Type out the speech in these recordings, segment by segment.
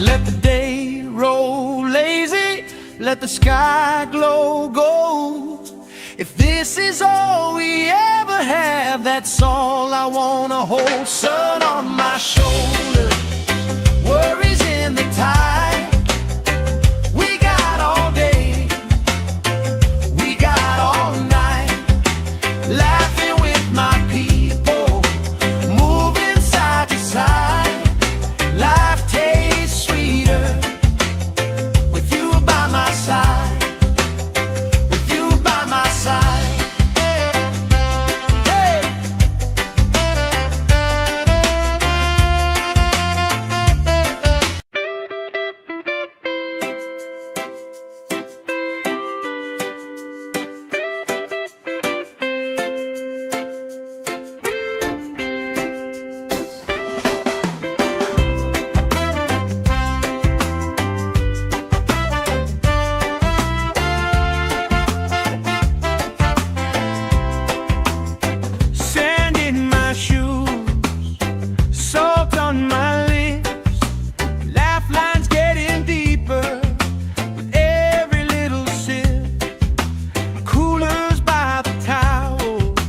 Let the day roll lazy, let the sky glow gold. If this is all we ever have, that's all I wanna hold. Sun on my shoulder, worries in the tide. We got all day, we got all night, laughing with my people, moving side to side. Life tastes sweeter with you by my side, with you by my side. Hey. Sand in my shoes, salt on my lips, laugh lines getting deeper with every little sip. Coolers by the towels,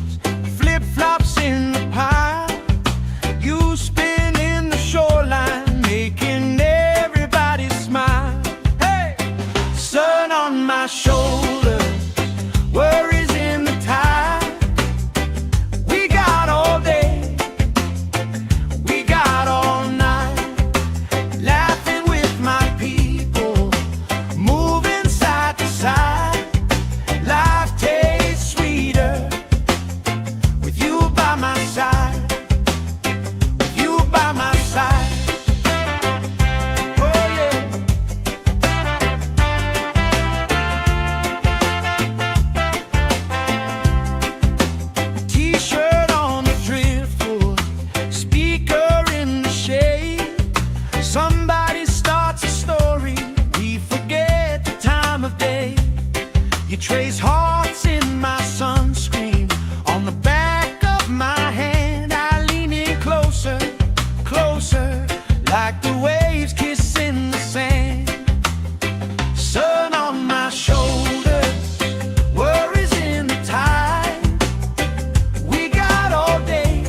flip-flops in the pile. You spin in the shoreline, making everybody smile. Hey! Sun on my shoulders, worries in the tide. We got all day, we got all night, laughing with my people, moving side to side. Life tastes sweeter with you by my side, with you by my side. Oh yeah. T-shirt on the driftwood, speaker in the shade. Somebody starts a story, we forget the time of day. You trace hearts in my sunscreen, on the back of my hand. I lean in closer, closer, like the waves kissing the sand. Sun on my shoulders, worries in the tide. We got all day,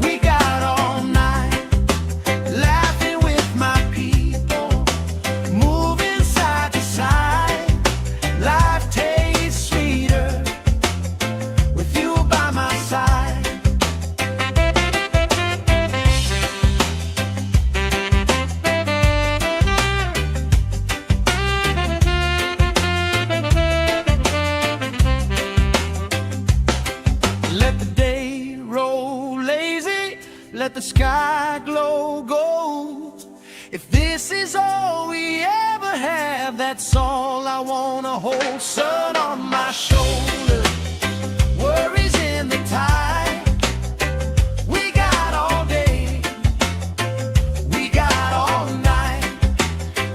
we got all night, laughing with my people, moving side to side. Life tastes sweeter with you by my side. Let the day roll lazy, let the sky glow gold. If this is all we ever have, that's all I wanna hold. Sun on my shoulder, worries in the tide. We got all day, we got all night,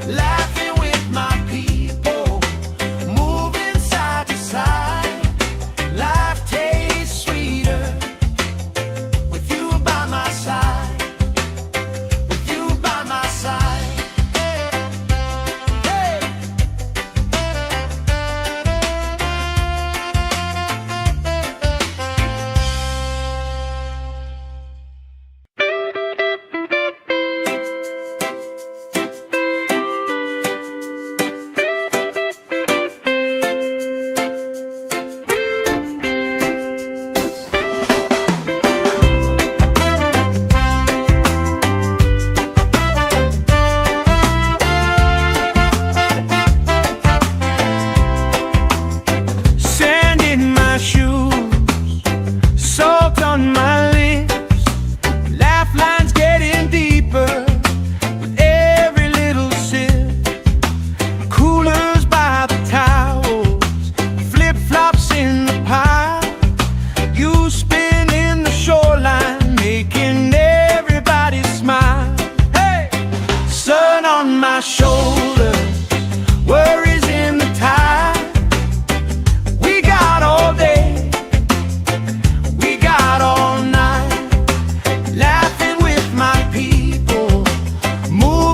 laughing with my people, moving side to side. Life tastes sweeter with you by my side, with you by my side. Hey. Sand in my shoes, salt on my lips, laugh lines getting deeper with every little sip. Coolers by the towels, flip-flops in the pile. You spin in the shoreline, making everybody smile. Hey! Sun on my shoulder, worries in the tide. We got all day, we got all night, laughing with my people, moving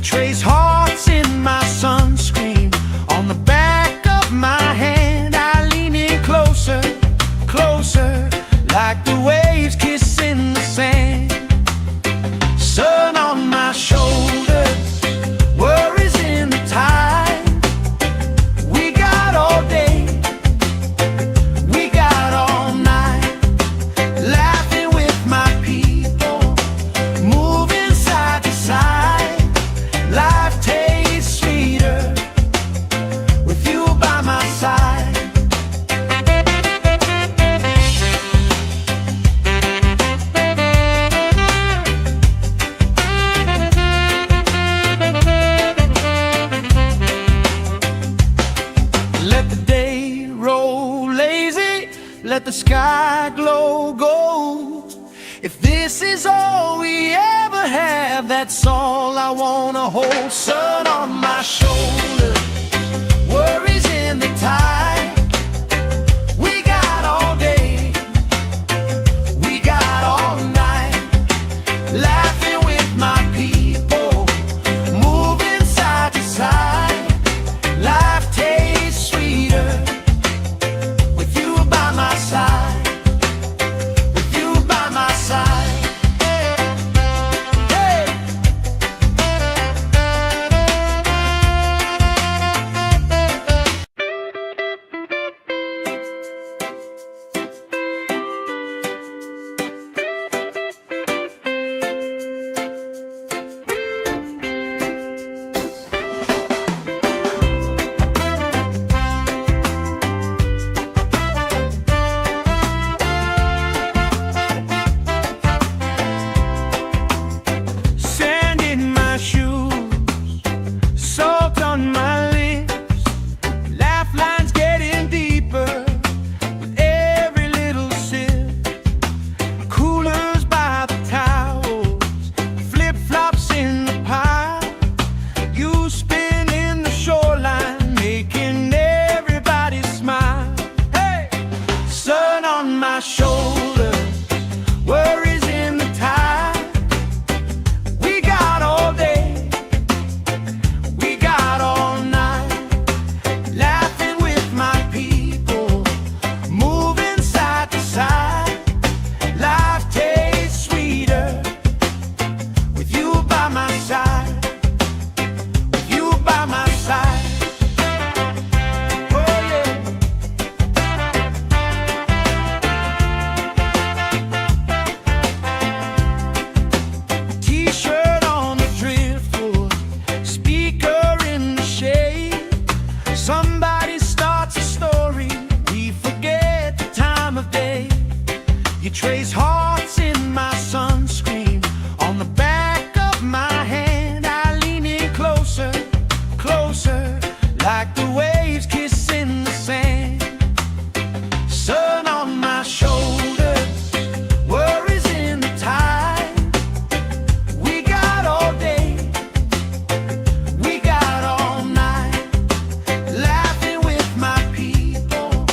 trace hearts in my sunscreen. On the back of my hand I lean in closer, closer, like the waves kissing the sand. Sun on my shoulders, worries in the tide. We got all day, we got all night, laughing with my people, moving side to side. Life tastes sweeter with you by my side. Let the day roll lazy, let the sky glow gold. If this is all we ever have, that's all I wanna hold. Sun on my shoulders, worries in the tide. We got all day, we got all night, laughing with my people, moving side to side. Life tastes sweeter with you by my side, with you by my side. Hey! Sand in my shoes, salt on my lips, laugh lines getting deeper with every little sip. Coolers by the towels, flip-flops in the pile. You spin in the shoreline, making everybody smile. Hey! Sun on my shoulders, worries in the tide. We got all day, we got all night, laughing with my people, moving side to side. Life tastes sweeter with you by my side, with you by my side. Oh yeah. T-shirt on the driftwood, speaker in the shade. Somebody starts a story, we forget the time of day. You trace hearts in my sunscreen. On the back of my hand I lean in closer, closer, like the waves kissing the sand. Sun on my shoulders, worries in the tide. We got all day, we got all night, laughing with my people,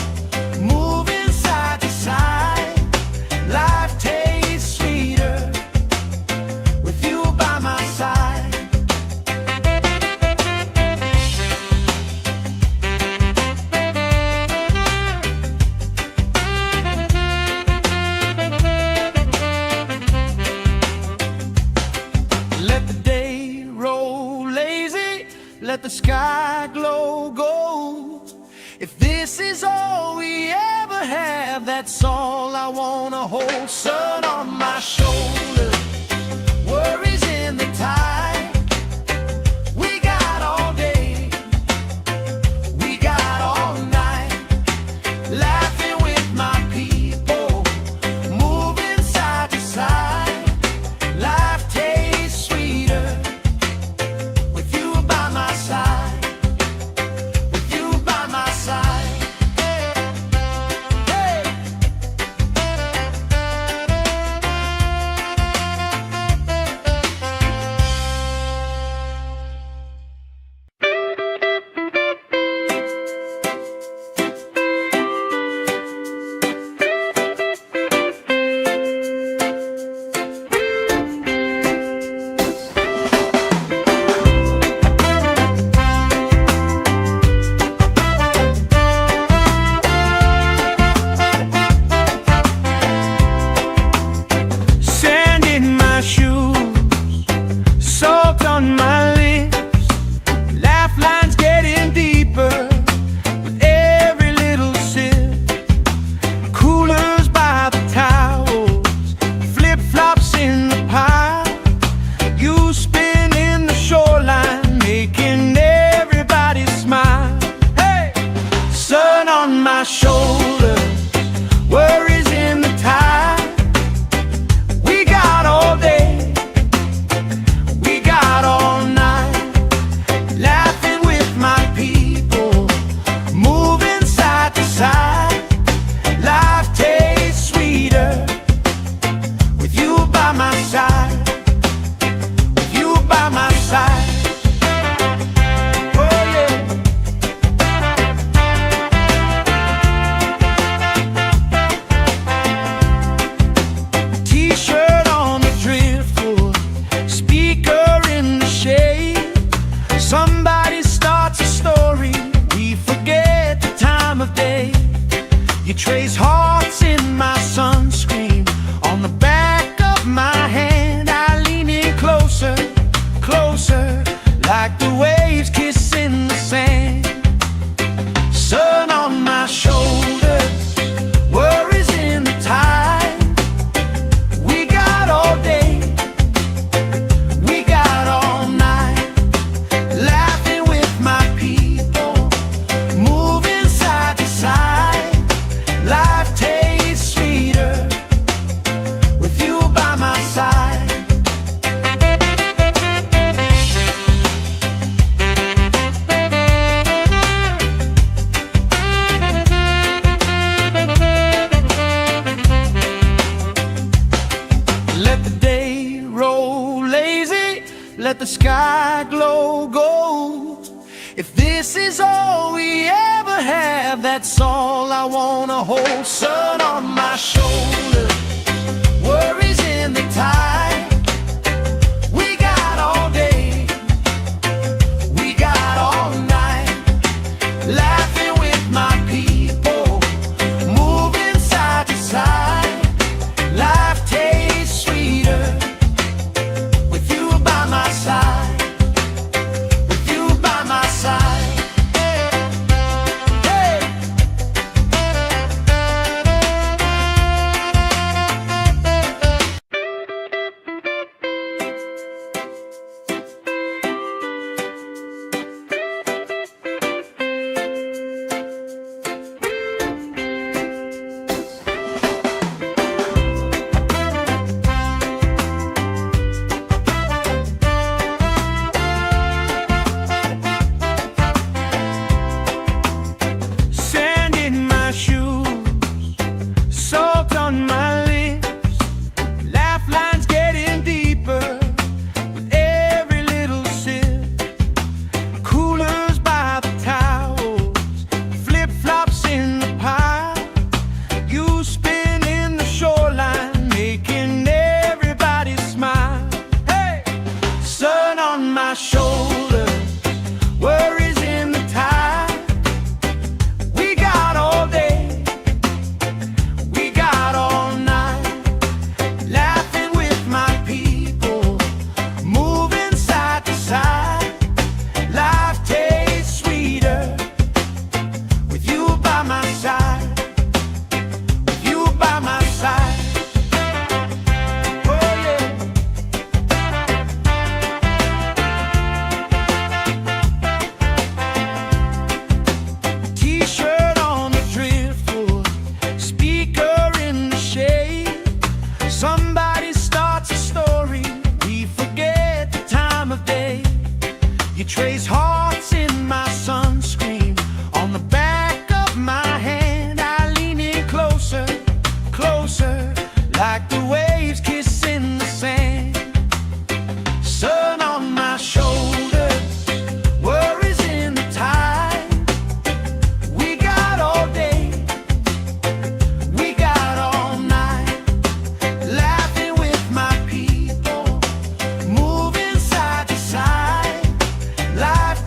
moving side to side. Life tastes sweeter with you by my side. Let the day roll lazy, let the sky glow gold. If this is all we ever have, that's all I wanna hold. Sun on my shoulders, worries in the tide. We got all day, we got all night, laughing with my people, moving side to side. Life tastes sweeter with you by my side, with you by my side. Hey! You spin in the shoreline, making everybody smile. Hey! Sun on my shoulder, worries in the tide. We got all day, we got all night, laughing with my people, moving side to side. Life tastes sweeter with you by my side, with you by my side. Oh yeah. T-shirt on the driftwood, speaker in the shade. Somebody starts a story, we forget the time of day. You trace hearts in my sunscreen, on the back of my hand. I lean in closer, closer, like the waves kissing the sand. Sun on my shoulders, worries in the tide. We got all day, we got all night, laughing with my people, moving side to side. Life tastes sweeter with you by my side. Let the day roll lazy, let the sky glow gold. If this is all we ever have, that's all I wanna hold. Sun on my shoulders, worries in the tide. We got all day, we got all night, laughing with my people, moving side to side. Life tastes sweeter with you by my side, with you by my side. Hey! Sand in my shoes, salt on my lips, laugh lines getting deeper with every little sip. Coolers by the towels, flip-flops in the pile. You spin in the shoreline, making everybody smile. Hey! Sun on my shoulders, worries in the tide. We got all day, we got all night, laughing with my people, moving side to side. Life tastes sweeter with you by my side, with you by my side. Oh yeah. T-shirt on the driftwood, speaker in the shade. Somebody starts a story, we forget the time of day. You trace hearts in my sunscreen, on the back of my hand. I lean in closer, closer, like the waves kissing the sand. Sun on my shoulders, worries in the tide. We got all day, we got all night, laughing with my people, moving side to side. Life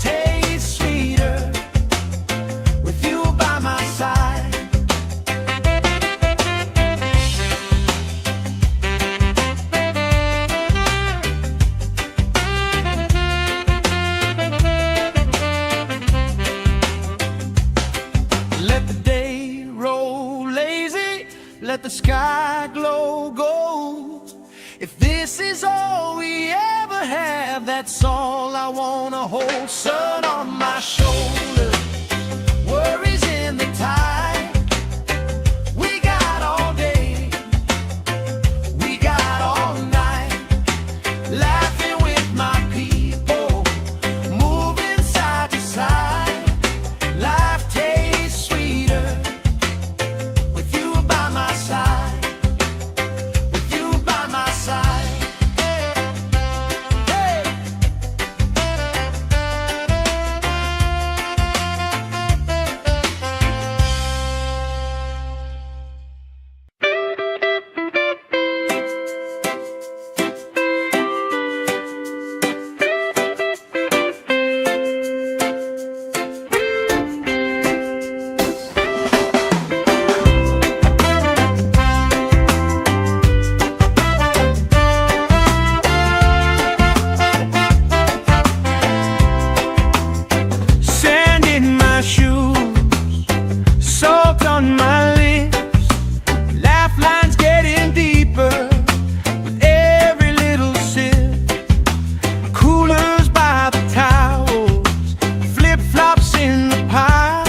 have, that's all I wanna hold. Sun on my shoulder, worries in the tide. We got all day, we got all night, laughing with my people, moving side to side. Life tastes sweeter with you by my side, with you by my side. On my lips, lifelines getting deeper with every little sip. Coolers by the towels, flip-flops in the pile.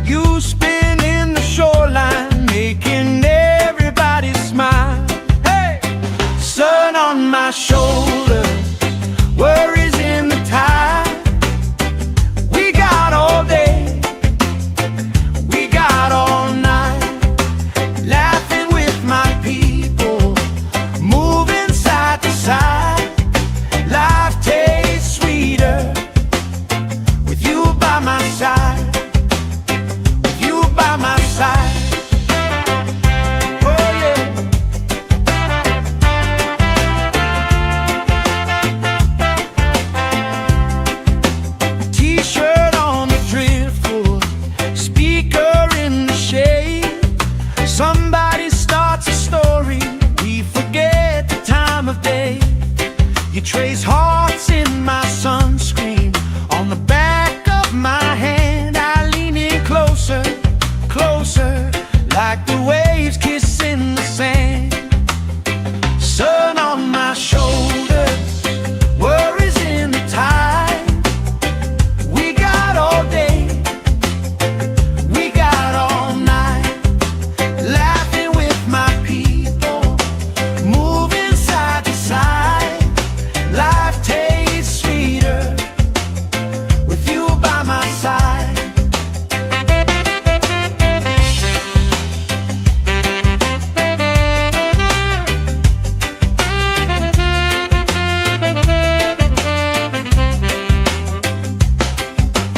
You spin in the shoreline, making everybody smile. Hey! Sun on my shoulders, worries in the tide. We got all day, all night, laughing with my people, moving side to side. Life tastes sweeter with you by my side, with you by my side. Oh yeah. T-shirt on the driftwood, speaker in the shade. Somebody starts a story, we forget the time of day. You trace hearts in my sunscreen, on the back of my hand. I lean in closer, closer, like the waves kissing the sand. Sun on my shoulders, worries in the tide. We got all day, we got all night, laughing with my people, moving side to side. Life tastes sweeter with you by my side.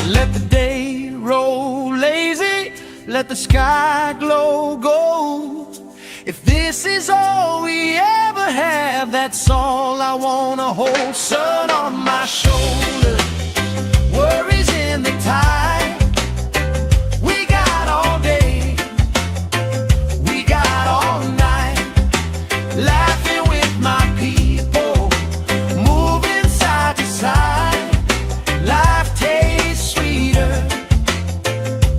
Let the day roll lazy, let the sky glow gold. If this is all we ever have, that's all I wanna hold. Sun on my shoulder, worries in the tide. We got all day, we got all night, laughing with my people, moving side to side. Life tastes sweeter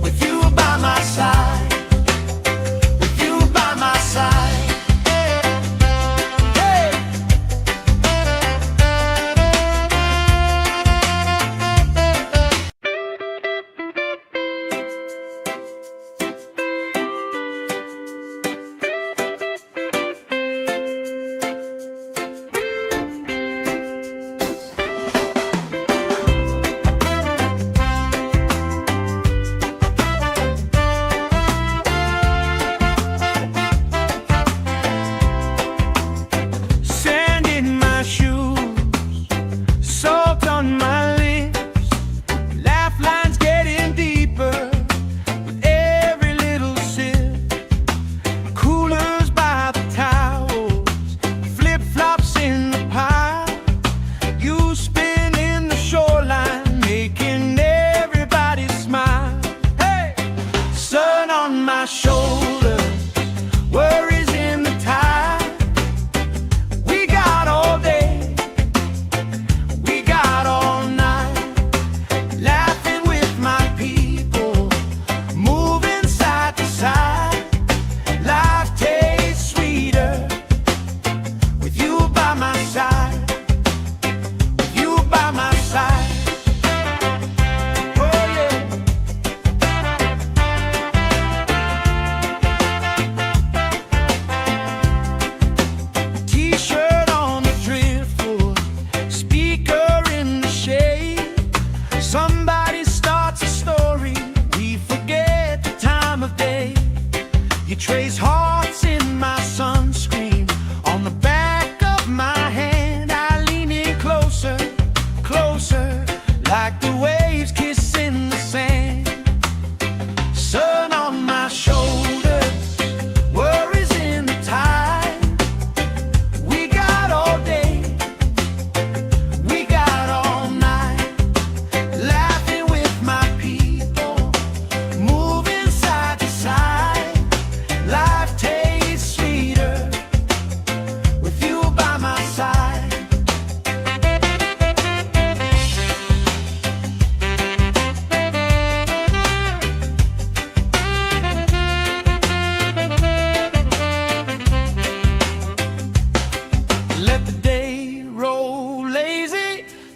with you by my side, with you by my side. Hey!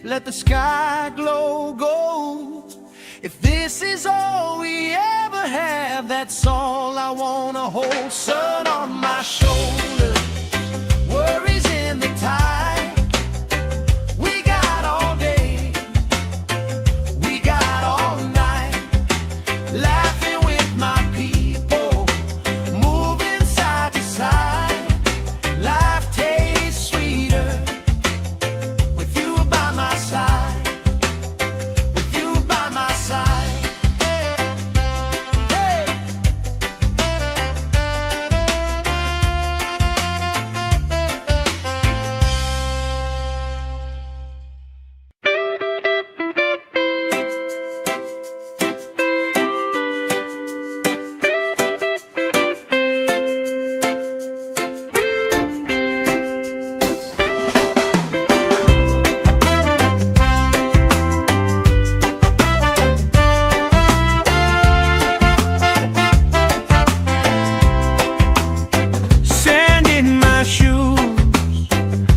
let the sky glow gold. If this is all we ever have, that's all I wanna hold. Sun on my shoulder, worries in the tide. We got all day, we got all night, laughing with my people, moving side to side. Life tastes sweeter with you by my side, with you by my side. Hey. Sand in my shoes,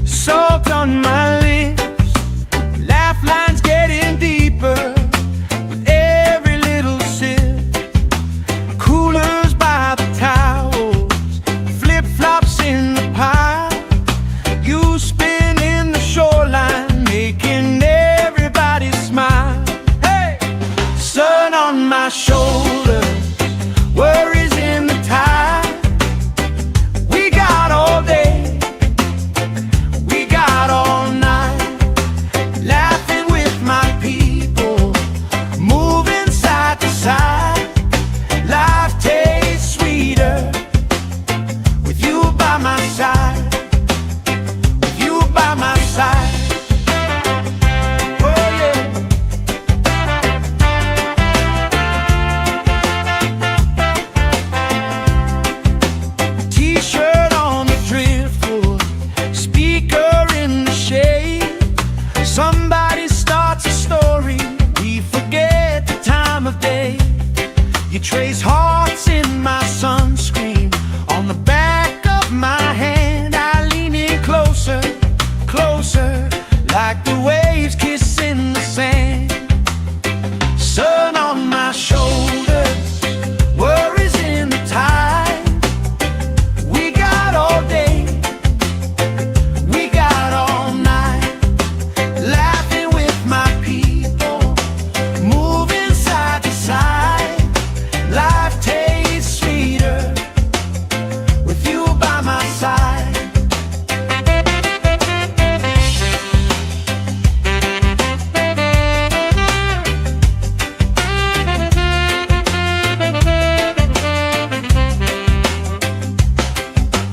salt on my lips, laugh lines getting deeper with every little sip. Coolers by the towels, flip-flops in the pile, you spinning the shoreline, making everybody smile. Hey! Sun on my shoulder, worries in the tide. We got all day, we got all night, laughing with my people, moving side to side. Life tastes sweeter with you by my side, with you by my side. Oh yeah. T-shirt on the driftwood, speaker in the shade. Somebody starts a story, we forget the time of day. You trace hearts in my sunscreen, on the back of my hand. I lean in closer, closer, like the waves kissing the sand. Sun on my shoulders, worries in the tide. We got all day, we got all night, laughing with my people, moving side to side. Life tastes sweeter with you by my side.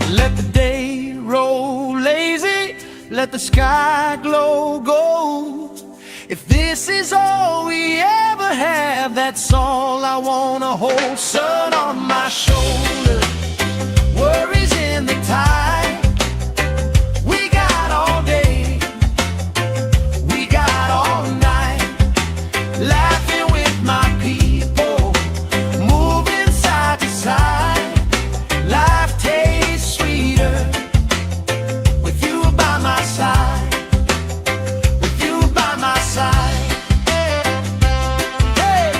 Let the day roll lazy, let the sky glow gold. If this is all we ever have, that's all I wanna hold. Sun on my shoulder, worries in the tide. We got all day, we got all night, laughing with my people, moving side to side. Life tastes sweeter with you by my side, with you by my side. Hey.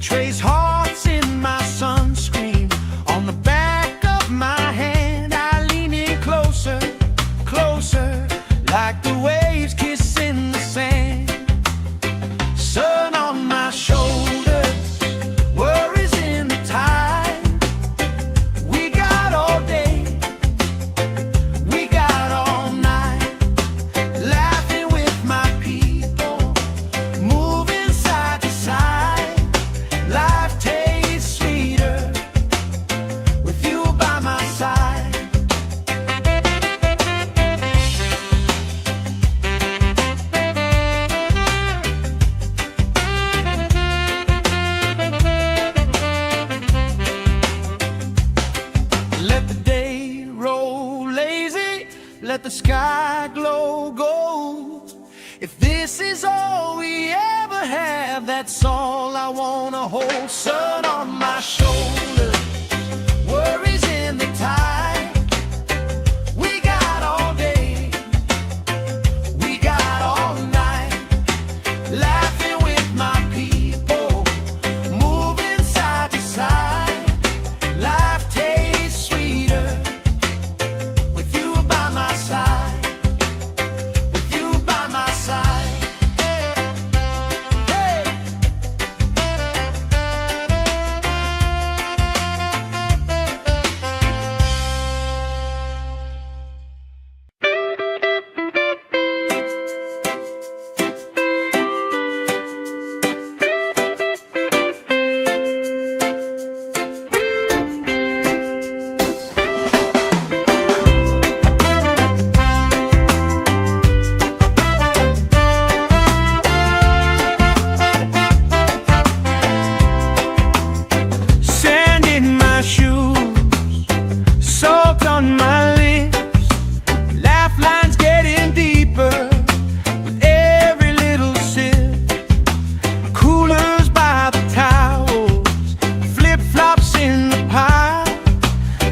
trace hearts in my sunscreen. On the back of my hand, I lean in closer, closer, like the waves kissing the sand. Sun on my shoulders, worries in the tide. We got all day, we got all night, laughing with my people, moving side to side. Life tastes sweeter with you by my side. Let the day roll lazy, let the sky glow gold. If this is all we ever have, that's all I wanna hold. Sun on my shoulders, worries in the tide. We got all day, we got all night, laughing with my people, moving side to side. Life tastes sweeter with you by my side, with you by my side. Hey. Sand in my shoes, salt on my lips, laugh lines getting deeper with every little sip. Coolers by the towels, flip-flops in the pile.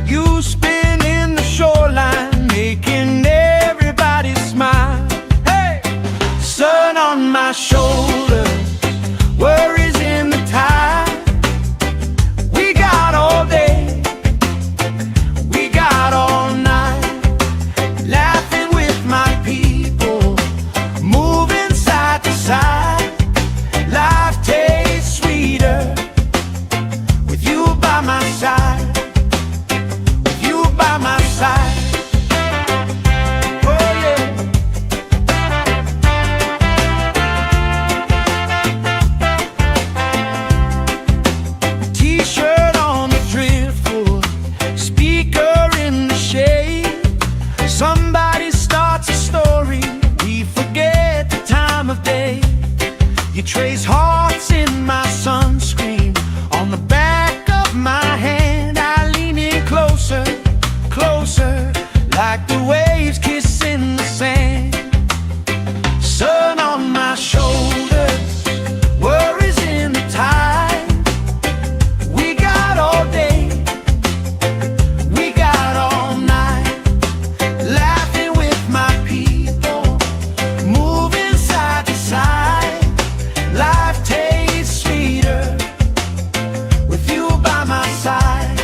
You spin in the shoreline, making everybody smile. Hey! Sun on my shoulders, worries in the tide. We got all day, we got all night, laughing with my people, moving side to side. Life tastes sweeter with you by my side, with you by my side. Oh yeah. T-shirt on the driftwood, speaker in the shade. Somebody starts a story, we forget the time of day. You trace hearts in my sunscreen. On the back of my hand, I lean in closer, closer, like the waves kissing the sand. Sun on my shoulders, worries in the tide. We got all day, we got all night, laughing with my people, moving side to side. Life tastes sweeter with you by my side.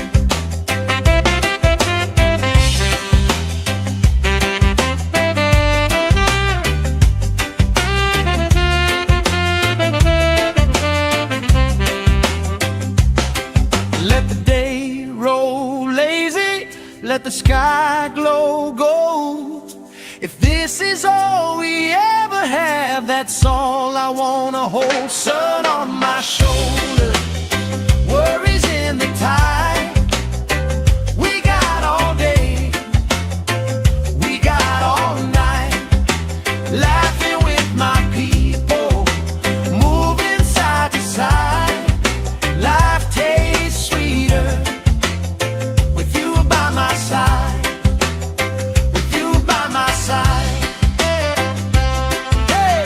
Let the day roll lazy, let the sky glow gold. If this is all we ever have, that's all I wanna hold. Sun on my shoulders, worries in the tide. We got all day, we got all night, laughing with my people, moving side to side. Life tastes sweeter with you by my side, with you by my side. Hey.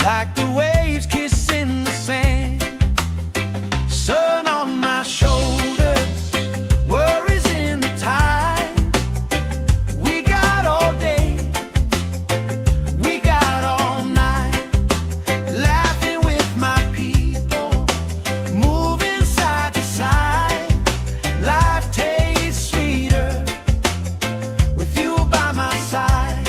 like the waves kissing the sand. Sun on my shoulders, worries in the tide. We got all day, we got all night, laughing with my people, moving side to side. Life tastes sweeter with you by my side.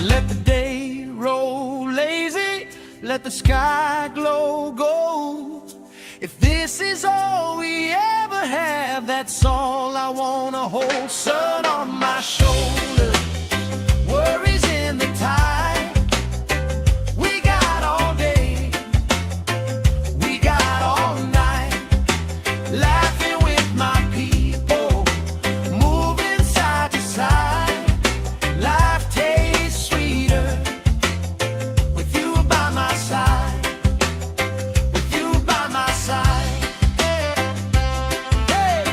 Let the day roll lazy, let the sky glow gold. If this is all we ever have, that's all I wanna hold. Sun on my shoulders, worries in the tide. We got all day, we got all night, laughing with my people, moving side to side. Life tastes sweeter with you by my side, with you by my side. Hey!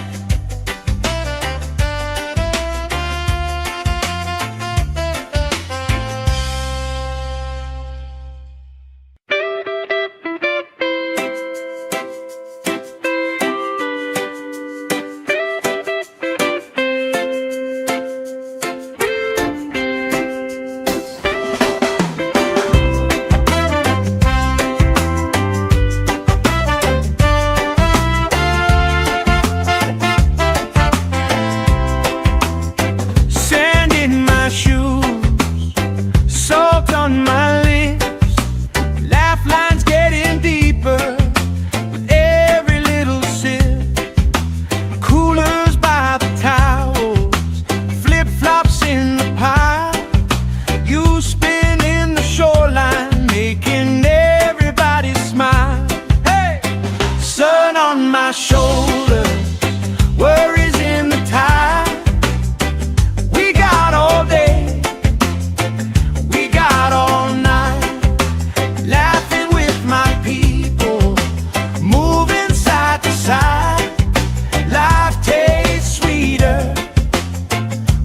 Sand in my shoes, salt on my lips, laugh lines getting deeper with every little sip. Coolers by the towels, flip-flops in the pile. You spin in the shoreline, making everybody smile. Hey! Sun on my shoulders, worries in the tide. We got all day, we got all night, laughing with my people, moving side to side. Life tastes sweeter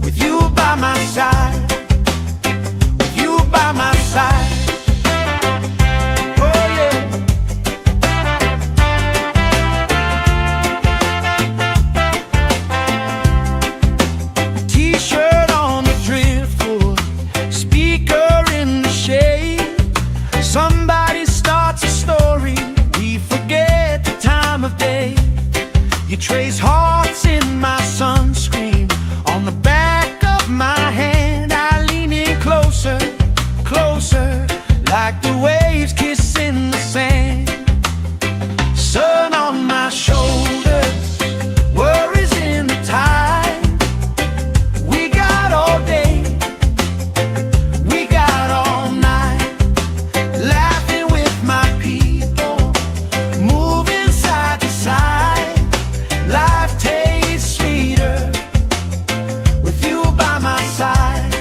with you by my side, with you by my side. Oh yeah. T-shirt on the driftwood, speaker in the shade. Somebody starts a story, we forget the time of day. You trace hearts in my sunscreen, on the back of my hand. I lean in closer, closer, like the waves kissing the sand. Sun on my shoulders, worries in the tide. We got all day, we got all night, laughing with my people, moving side to side. Life tastes sweeter with you by my side.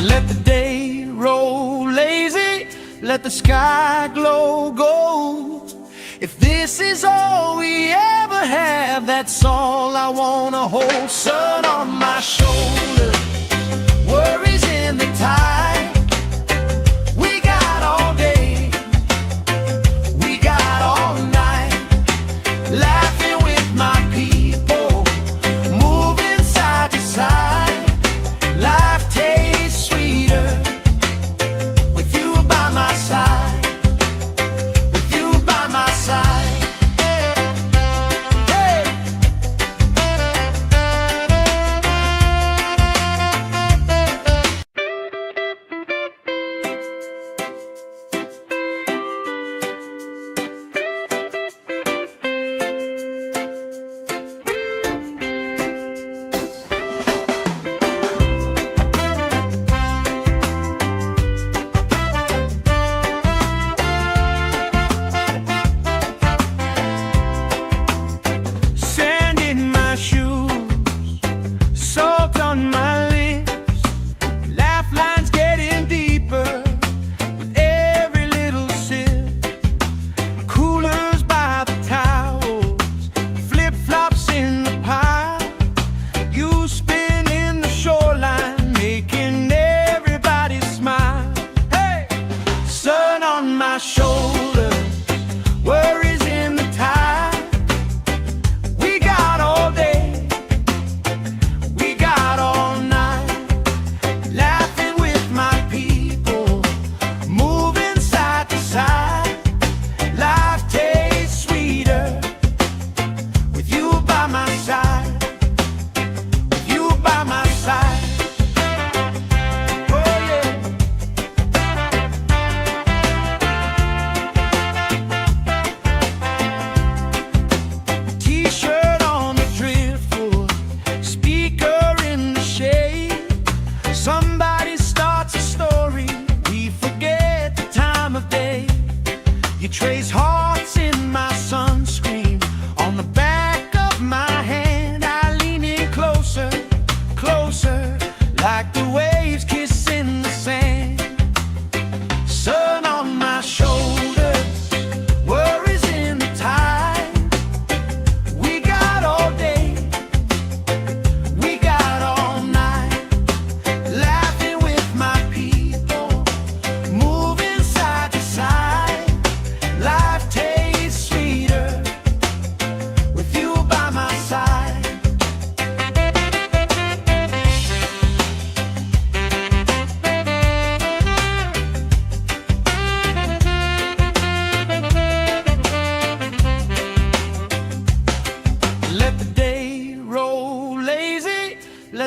Let the day roll lazy, let the sky glow gold. If this is all we ever have, that's all I wanna hold. Sun on my shoulders, worries in the tide. We got all day, we got all night, laughing with my people, moving side to side. Life tastes sweeter with you by my side, with you by my side. Hey!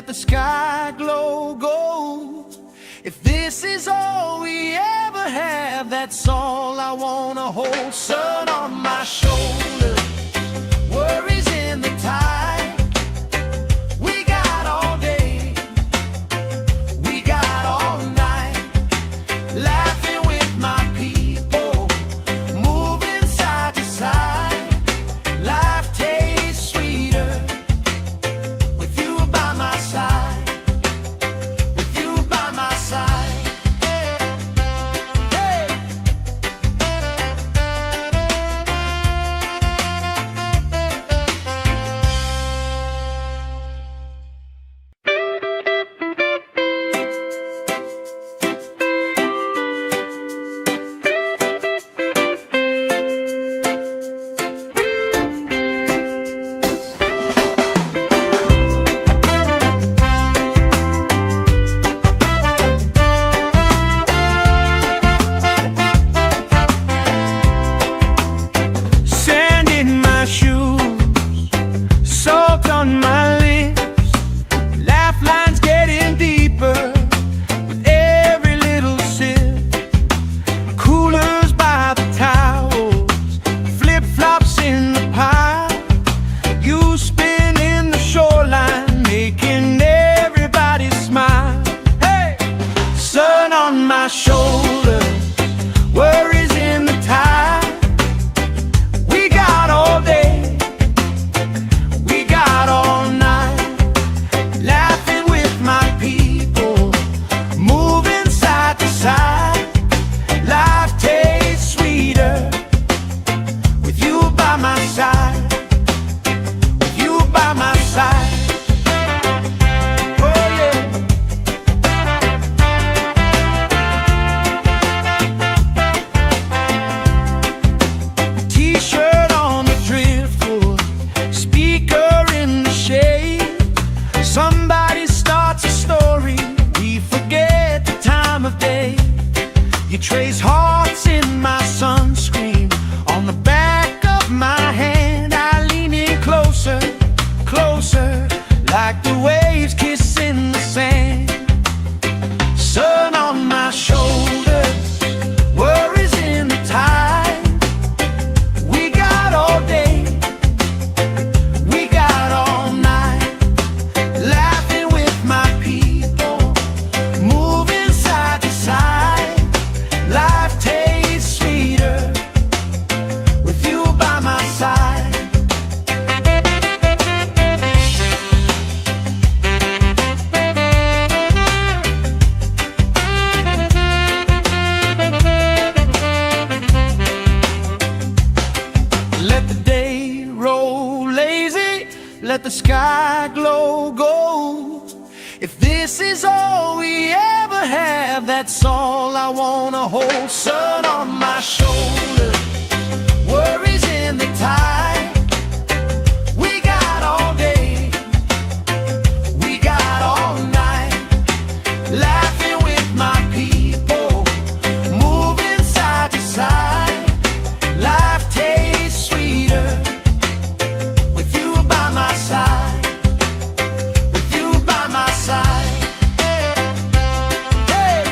let the sky glow gold. If this is all we ever have, that's all I wanna hold. Sun on my shoulder, worries in the tide. We got all day, we got all night, laughing with my people, moving side to side. Life tastes sweeter with you by my side, with you by my side. Hey. Sand in my shoes, salt on my lips, laugh lines getting deeper with every little sip. Coolers by the towels, flip-flops in the pile. You spinning the shoreline, making everybody smile. Hey! Sun on my shoulders, worries in the tide. We got all day, we got all night, laughing with my people, moving side to side. Life tastes sweeter with you by my side, with you by my side. Oh yeah. T-shirt on the driftwood, speaker in the shade. Somebody starts a story, we forget the time of day. You trace hearts in my sunscreen, on the back of my hand. I lean in closer, closer, like the waves kissing the sand. Sun on my shoulders, worries in the tide. We got all day, we got all night, laughing with my people, moving side to side. Life tastes sweeter with you by my side. Let the day roll lazy, let the sky glow gold. If this is all we ever have, that's all I wanna hold. Sun on my shoulder, worries in the tide. We got all day, we got all night, laughing with my people, moving side to side. Life tastes sweeter with you by my side, with you by my side. Hey.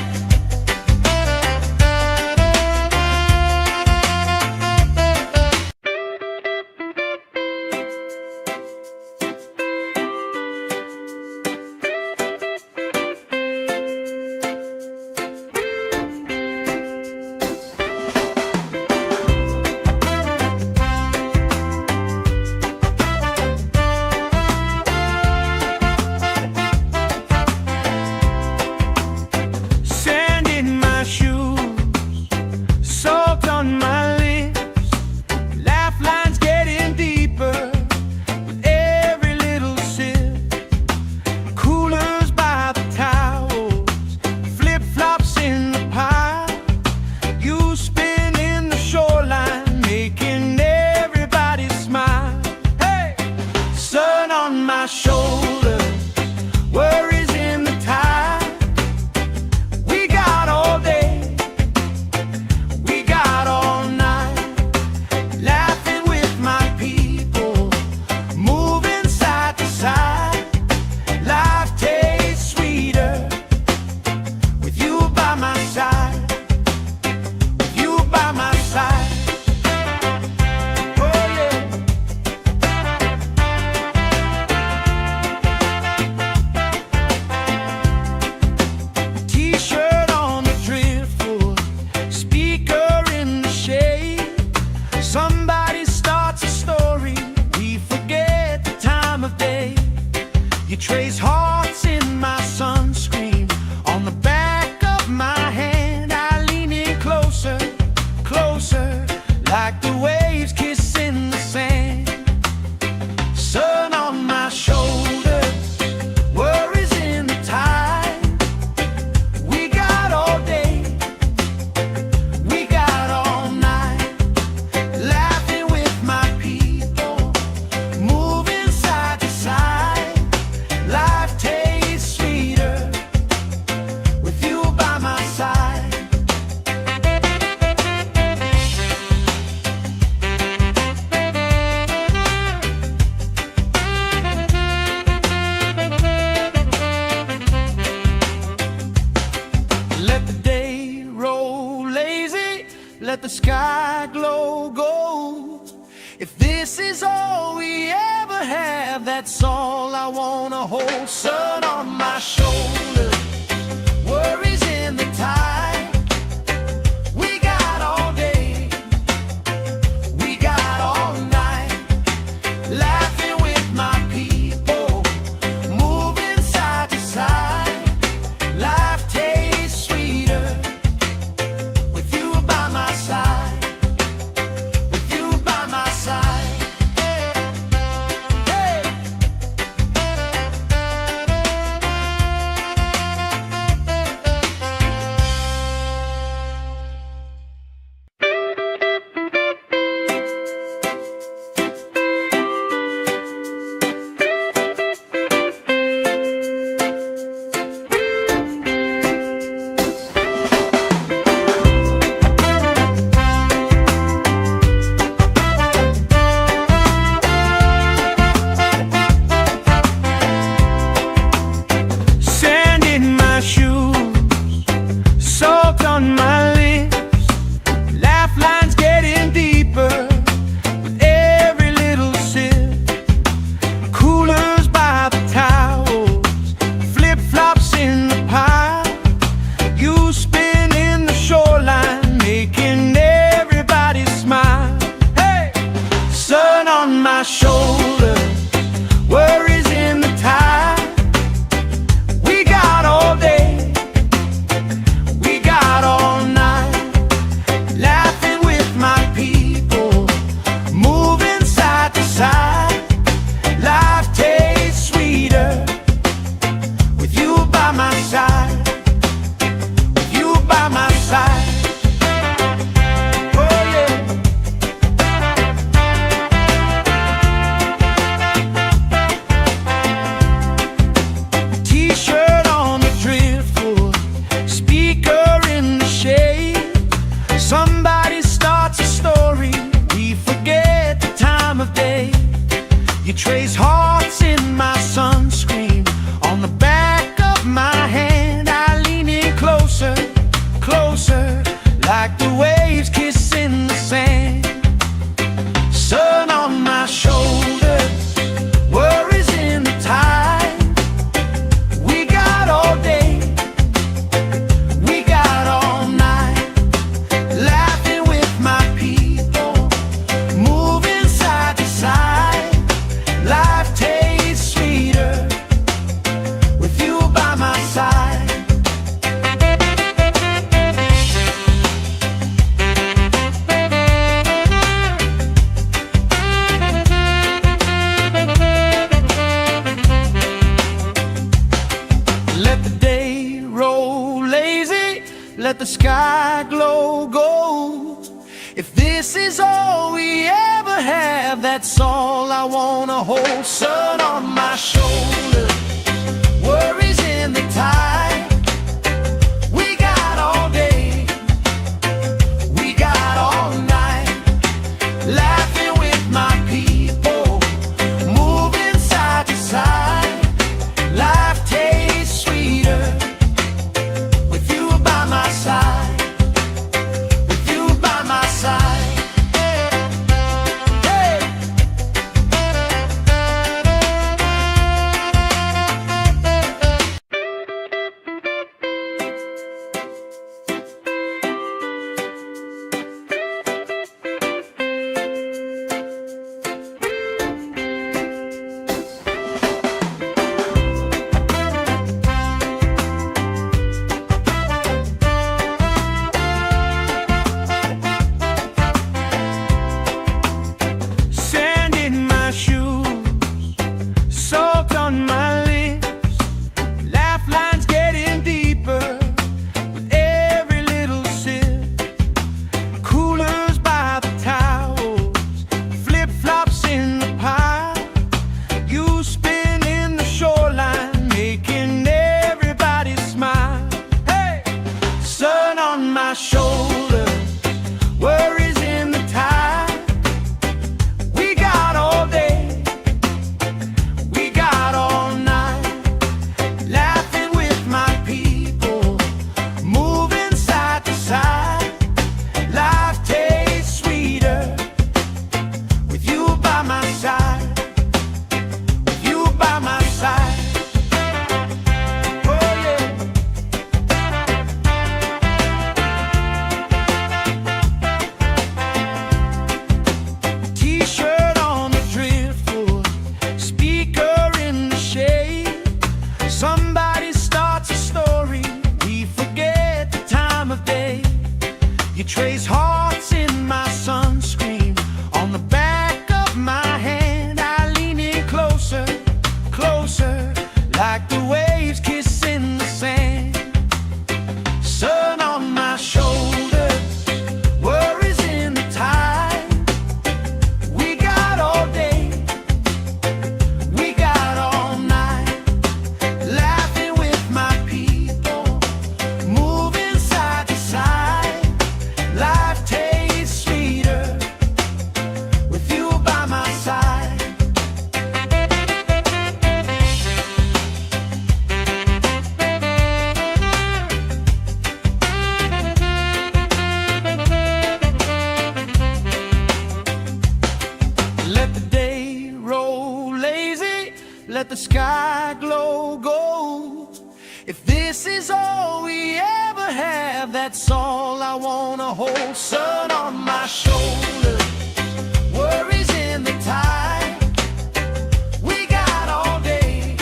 all we ever have, that's all I wanna hold. Sun on my shoulder, worries in the tide. We got all day, we got all night, laughing with my people, moving side to side. Life tastes sweeter with you by my side, with you by my side. Hey. Sand in my shoes, salt on my lips, laugh lines getting deeper with every little sip. Coolers by the towels, flip-flops in the pile, you spinning the shoreline, making everybody smile. Hey! Sun on my shoulder, worries in the tide. We got all day, we got all night, laughing with my people, moving side to side. Life tastes sweeter with you by my side, with you by my side. Oh yeah. T-shirt on the driftwood, speaker in the shade. Somebody starts a story, we forget the time of day. You trace hearts in my sunscreen, on the back of my hand. I lean in closer, closer, like the waves kissing the sand. Sun on my shoulders, worries in the tide. We got all day, we got all night, laughing with my people, moving side to side. Life tastes sweeter with you by my side. Let the day roll lazy, let the sky glow gold. If this is all we ever have, that's all I wanna hold. Sun on my shoulder, worries in the tide. We got all day, we got all night, laughing with my people, moving side to side. Life tastes sweeter with you by my side, with you by my side. Hey. let the sky glow gold. If this is all we ever have, that's all I wanna hold. Sun on my shoulder, worries in the tide. We got all day,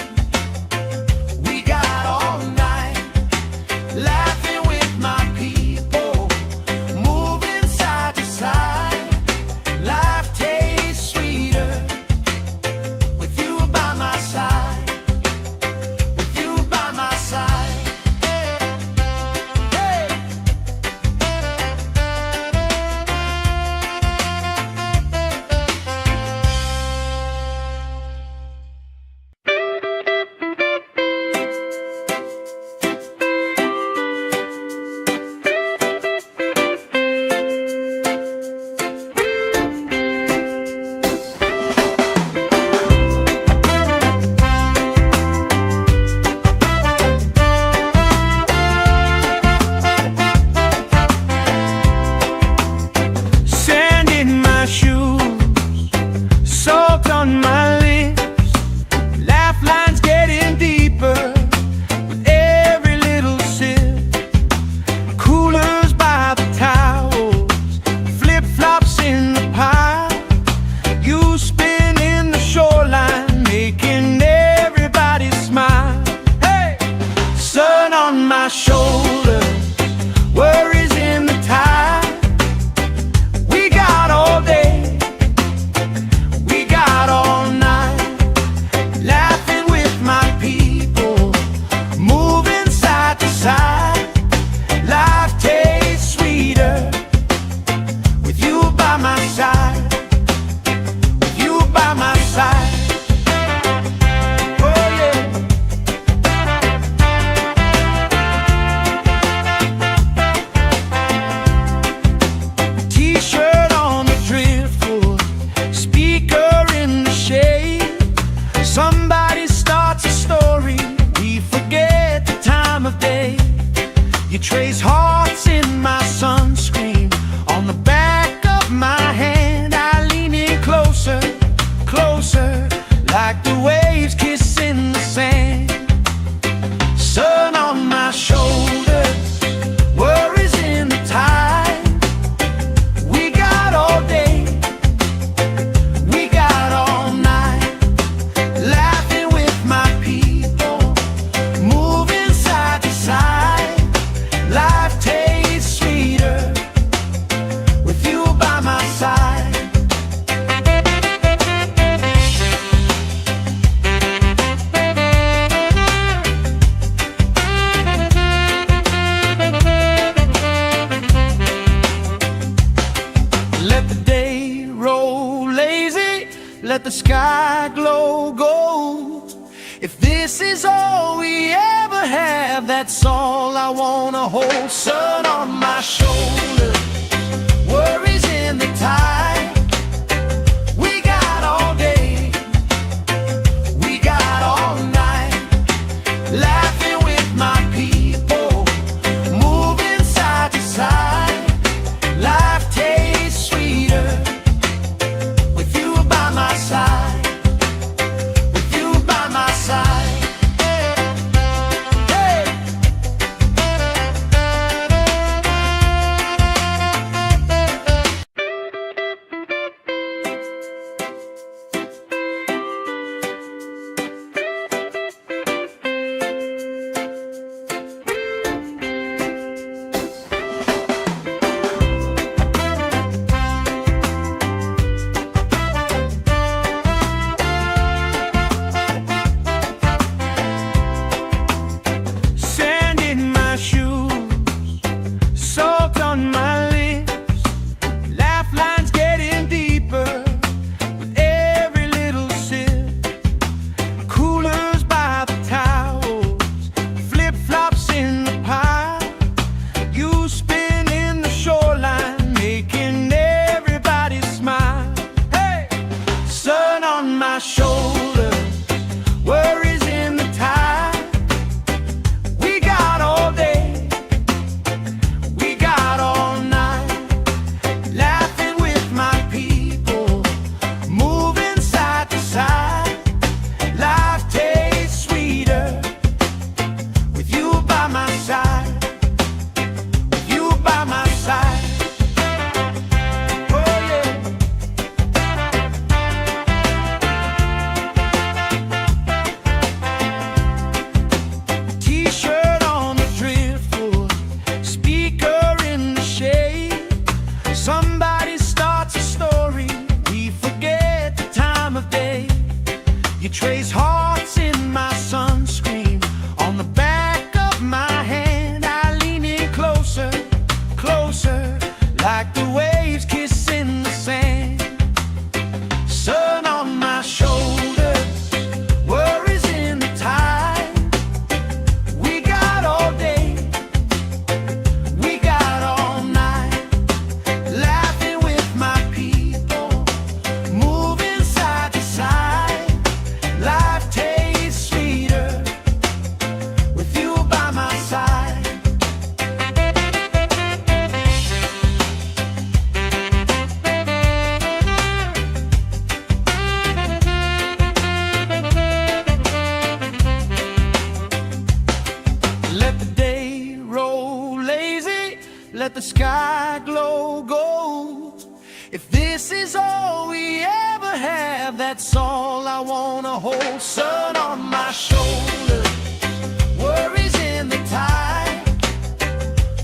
we got all night, laughing with my people, moving side to side. Life tastes sweeter with you by my side, with you by my side. Hey. Sand in my shoes, salt on my lips, laugh lines getting deeper with every little sip. Coolers by the towels, flip-flops in the pile. You spin in the shoreline, making everybody smile. Hey! Sun on my shoulder, worries in the tide. We got all day, we got all night, laughing with my people, moving side to side. Life tastes sweeter with you by my side, with you by my side. Oh yeah. T-shirt on the driftwood, speaker in the shade. Somebody starts a story, we forget the time of day. You trace hearts in my sunscreen, on the back of my hand. I lean in closer, closer, like the waves kissing the sand. Sun on my shoulders, worries in the tide. We got all day, we got all night, laughing with my people, moving side to side. Life tastes sweeter with you by my side. Let the day roll lazy, let the sky glow gold. If this is all we ever have, that's all I wanna hold. Sun on my shoulder, worries in the tide. We got all day, we got all night, laughing with my people, moving side to side. Life tastes sweeter with you by my side, with you by my side. Hey. Sand in my shoes, salt on my lips, laugh lines getting deeper with every little sip. Coolers by the towels, flip-flops in the pile. You spin in the shoreline, making everybody smile. Hey! Sun on my shoulder, worries in the tide. We got all day, we got all night, laughing with my people, moving side to side. Life trace hearts in my sunscreen. On the back of my hand, I lean in closer, closer, like the waves kissing the sand. Sun on my shoulders, worries in the tide. We got all day, we got all night, laughing with my people, moving side to side. Life tastes sweeter with you by my side. Let the day roll lazy, let the sky glow gold. If this is all we ever have, that's all I wanna hold. Sun on my shoulders, worries in the tide.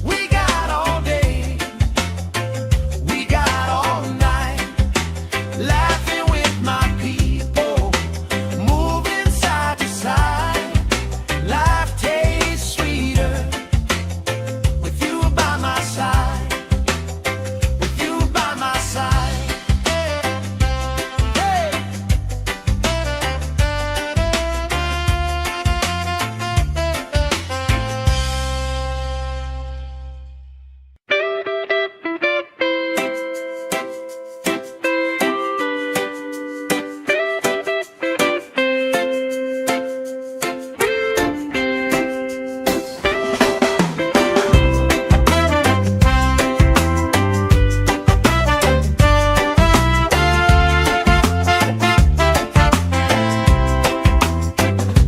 We got all day, we got all night, laughing with my people, moving side to side. Life tastes sweeter with you by my side, with you by my side. Hey!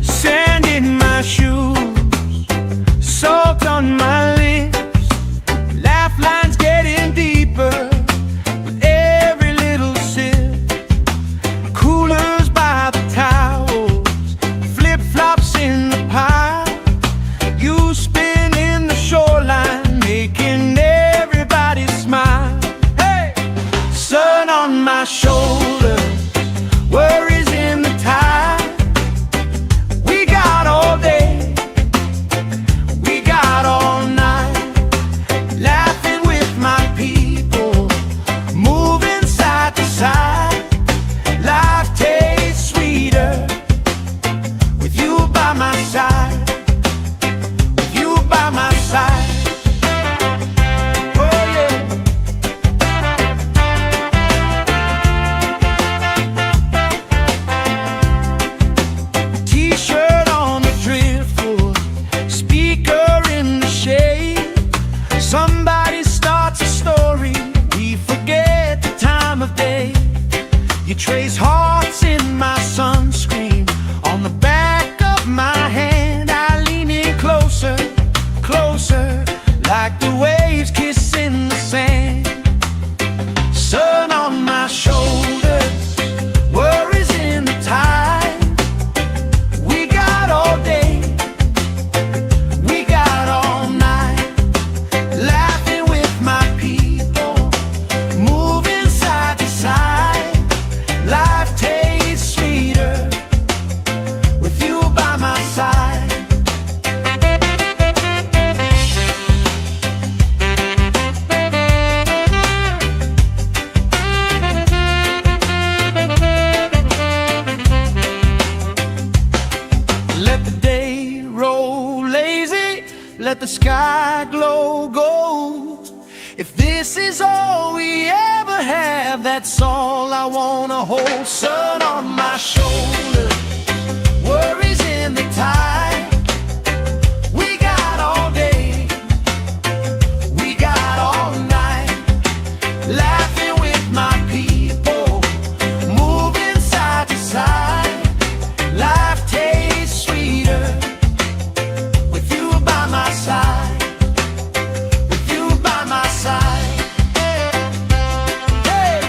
Sand in my shoes, salt on my lips, laugh lines getting deeper with every little sip. Coolers by the towels, flip-flops in the pile. You spin in the shoreline, making everybody smile. Hey! Sun on my shoulders, worries in the tide. We got all day, we got all night, laughing with my people, moving side to side. Life tastes sweeter with you by my side, with you by my side. Oh yeah. T-shirt on the driftwood, speaker in the shade. Somebody starts a story, we forget the time of day. You trace hearts in my sunscreen. On the back of my hand, I lean in closer, closer, like the waves kissing the sand. Sun on my shoulders, worries in the tide. We got all day, we got all night, laughing with my people, moving side to side. Life tastes sweeter with you by my side. Let the day roll lazy, let the sky glow gold. If this is all we ever have, that's all I wanna hold. Sun on my shoulders, worries in the tide. We got all day, we got all night, laughing with my people, moving side to side. Life tastes sweeter with you by my side, with you by my side. Hey!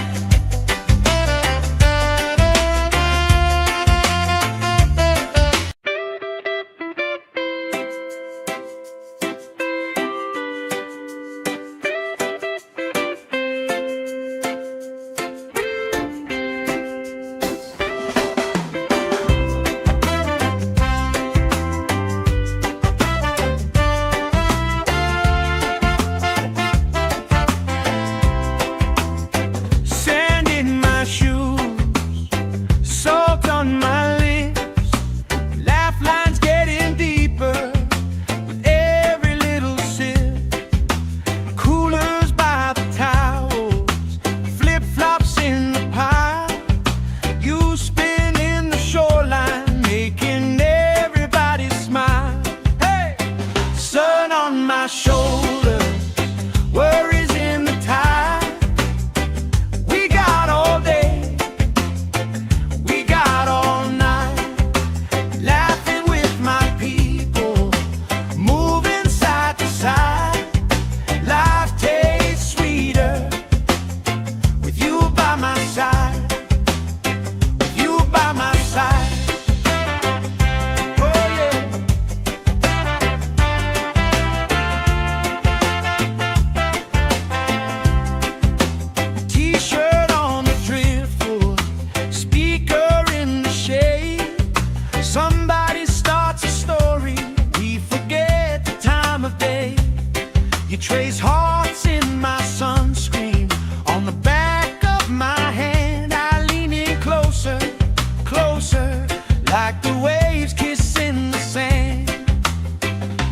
like the waves kissing the sand.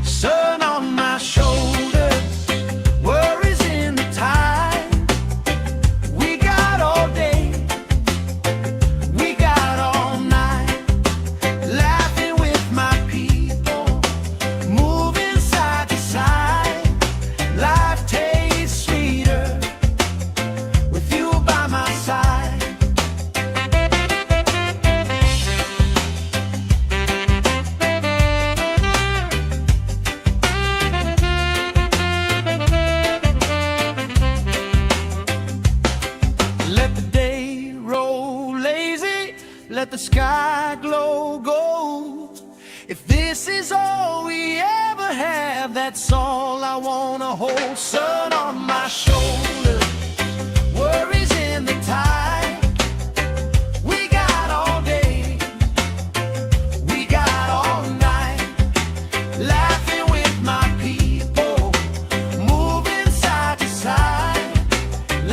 Sun on my shoulders, worries in the tide. We got all day, we got all night, laughing with my people, moving side to side. Life tastes sweeter with you by my side. Let the day roll lazy, let the sky glow gold. If this is all we ever have, that's all I wanna hold. Sun on my shoulders, worries in the tide. We got all day, we got all night, laughing with my people, moving side to side.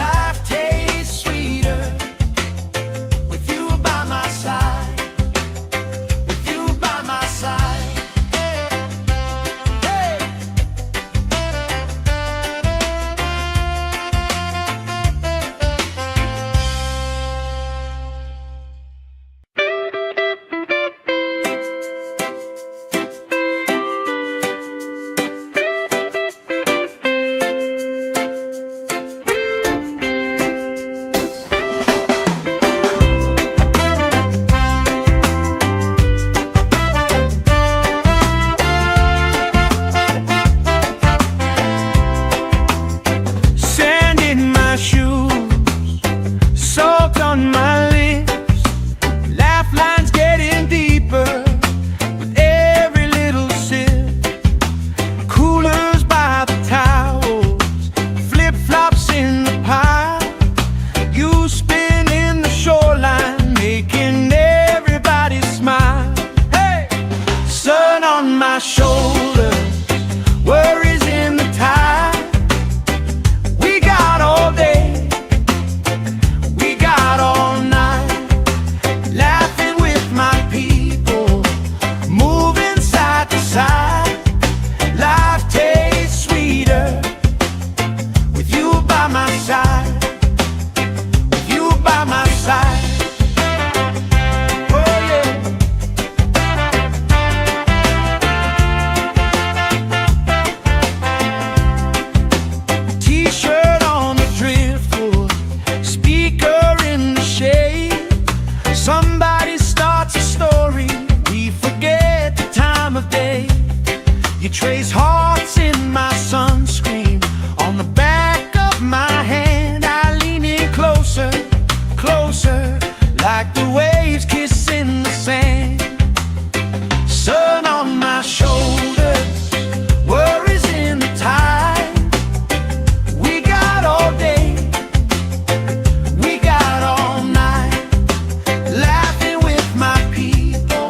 Life tastes sweeter with you by my side, with you by my side. Hey. Sand in my shoes, salt on my lips, laugh lines getting deeper with every little sip. Coolers by the towels, flip-flops in the pile, you spinning the shoreline, making everybody smile. Hey! Sun on my shoulders, worries in the tide. We got all day, we got all night, laughing with my people, moving side to side. Life tastes sweeter with you by my side, with you by my side. Oh yeah. T-shirt on the driftwood, speaker in the shade. Somebody starts a story, we forget the time of day. You trace hearts in my sunscreen, on the back of my hand. I lean in closer, closer, like the waves kissing the sand. Sun on my shoulders, worries in the tide. We got all day, we got all night, laughing with my people,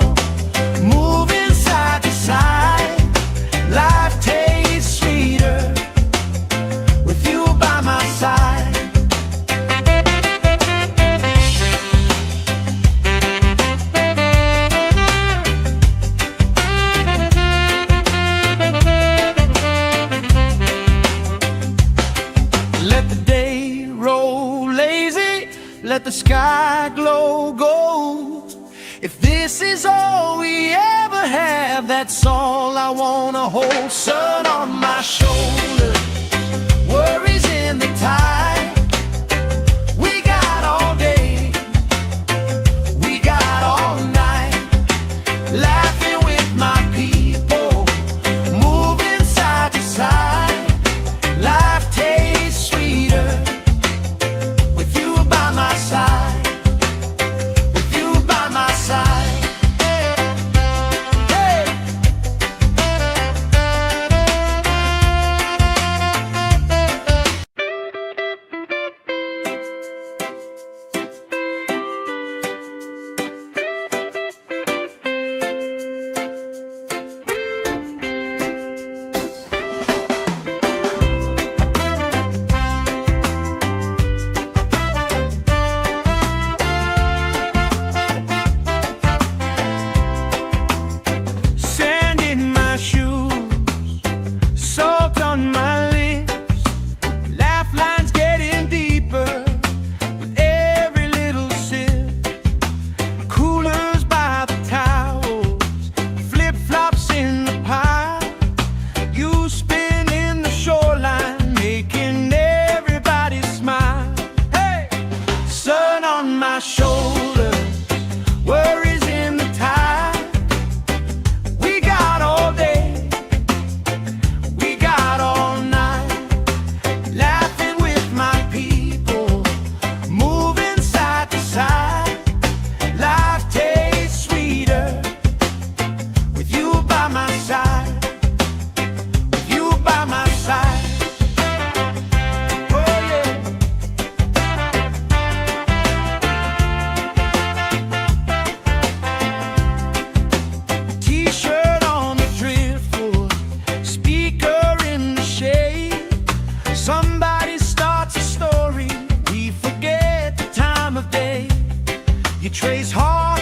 moving side to side. Life tastes sweeter with you by my side. Let the day roll lazy, let the sky glow gold. If this is all we ever have, that's all I wanna hold. Sun on my shoulders, worries in the tide. We got all day, we got all night, laughing with my people, moving side to side. Life tastes sweeter with you by my side, with you by my side. Hey.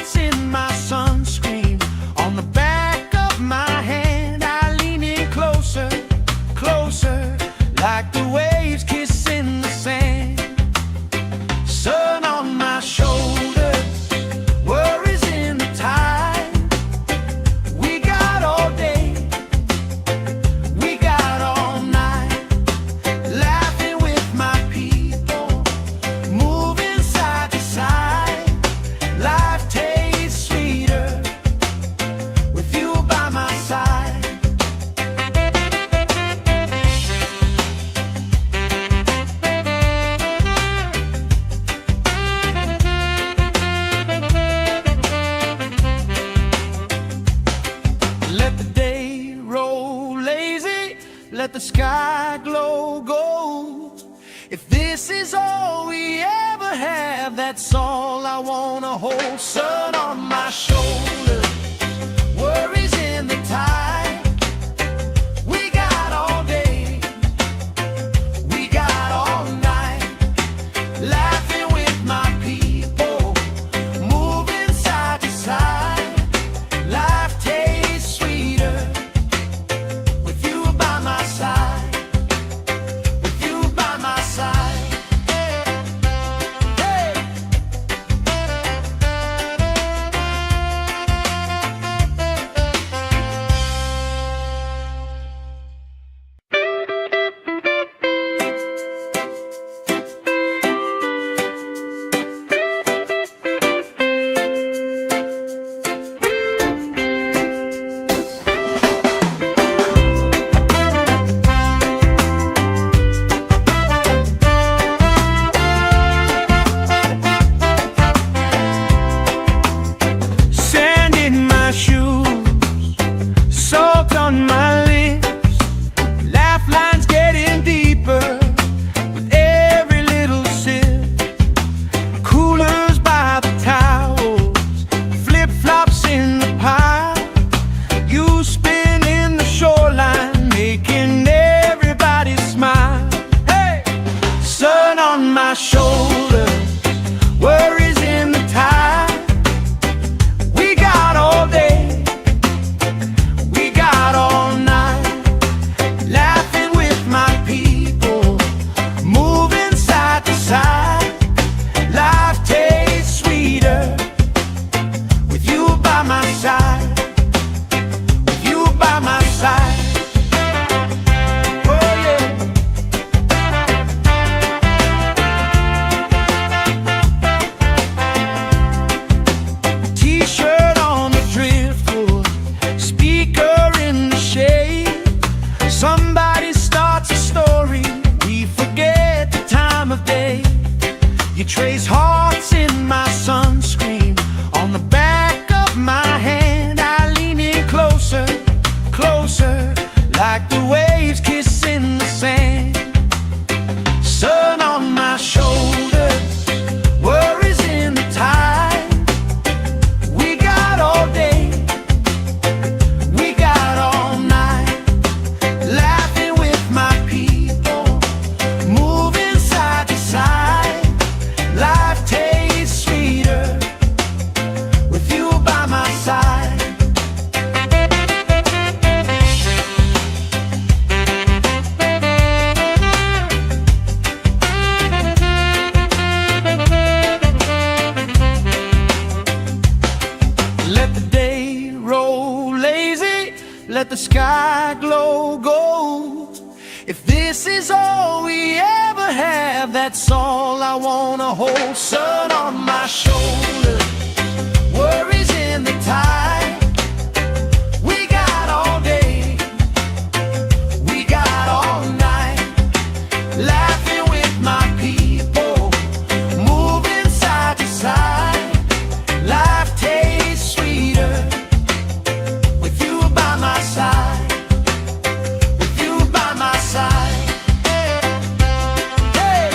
hearts in my sunscreen. On the back of my hand, I lean in closer, closer, like the waves kissing the sand. Sun on my shoulders, worries in the tide. We got all day, we got all night, laughing with my people, moving side to side. Life tastes sweeter with you by my side. Let the day roll lazy, let the sky glow gold. If this is all we ever have, that's all I wanna hold. Sun on my shoulders, worries in the tide. We got all day, we got all night, laughing with my people, moving side to side. Life tastes sweeter with you by my side, with you by my side. Hey. Sand in my shoes, salt on my lips, laugh lines getting deeper with every little sip. Coolers by the towels, flip-flops in the pile. You spin in the shoreline, making everybody smile. Hey! Sun on my shoulders, worries in the tide. We got all day, we got all night, laughing with my people, moving side to side. Life tastes sweeter with you by my side, with you by my side. Oh yeah. T-shirt on the driftwood, speaker in the shade. Somebody starts a story, we forget the time of day. You trace hearts in my sunscreen. On the back of my hand, I lean in closer, closer, like the waves kissing the sand. Sun on my shoulders, worries in the tide. We got all day, we got all night, laughing with my people, moving side to side. Life tastes sweeter with you by my side. Let the day roll lazy, let the sky glow gold. If this is all we ever have, that's all I wanna hold. Sun on my shoulders, worries in the tide. We got all day, we got all night, laughing with my people, moving side to side. Life tastes sweeter with you by my side, with you by my side. Hey.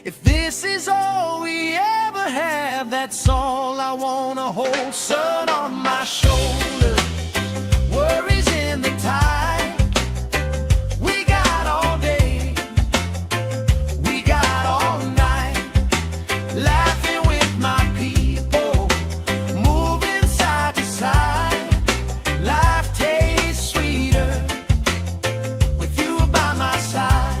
If this is all we ever have, that's all I wanna hold. Sun on my shoulder, worries in the tide. We got all day, we got all night, laughing with my people, moving side to side. Life tastes sweeter with you by my side.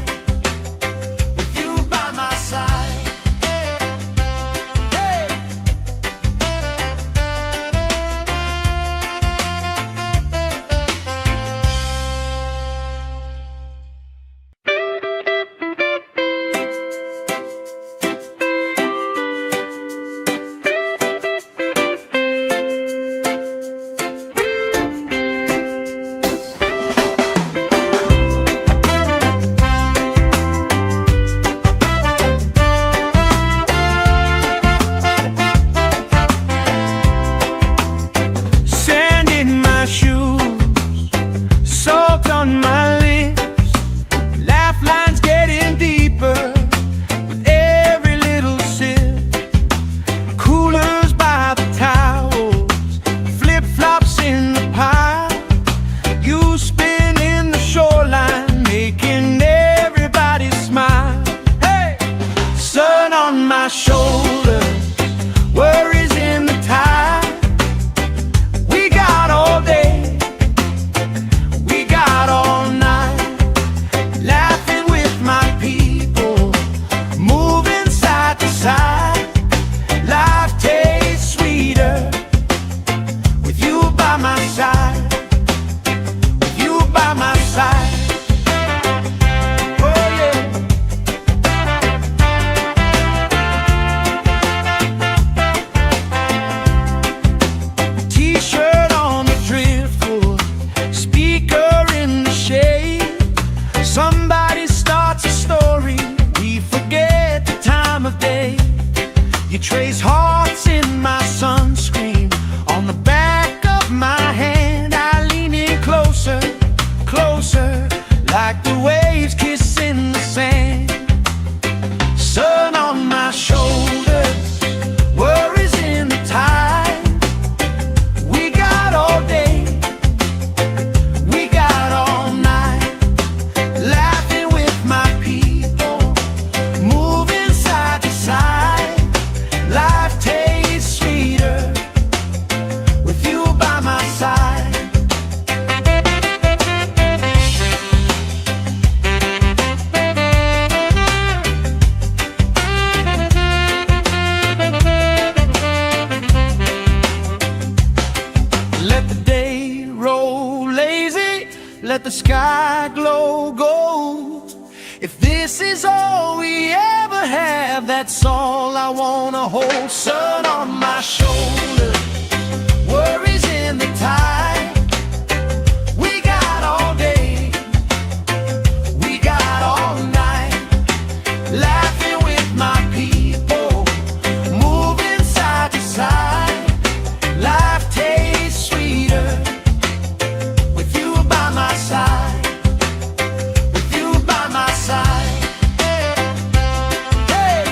My shoulder, worries in the tide. We got all day, we got all night, laughing with my people, moving side to side. Life tastes sweeter with you by my side, with you by my side. Somebody starts a story, we forget the time of day. You trace hearts in my sunscreen, on the back of my hand. I lean in closer, closer, like the waves kissing the sand. Sun on my shoulders, worries in the tide. We got all day, we got all night, laughing with my people, moving side to side. Life tastes sweeter with you by my side. Let the day roll lazy, let the sky glow gold. If this is all we ever have, that's all I wanna hold. Sun on my shoulder, worries in the tide. We got all day, we got all night, laughing with my people, moving side to side. Life tastes sweeter with you by my side, with you by my side. Hey.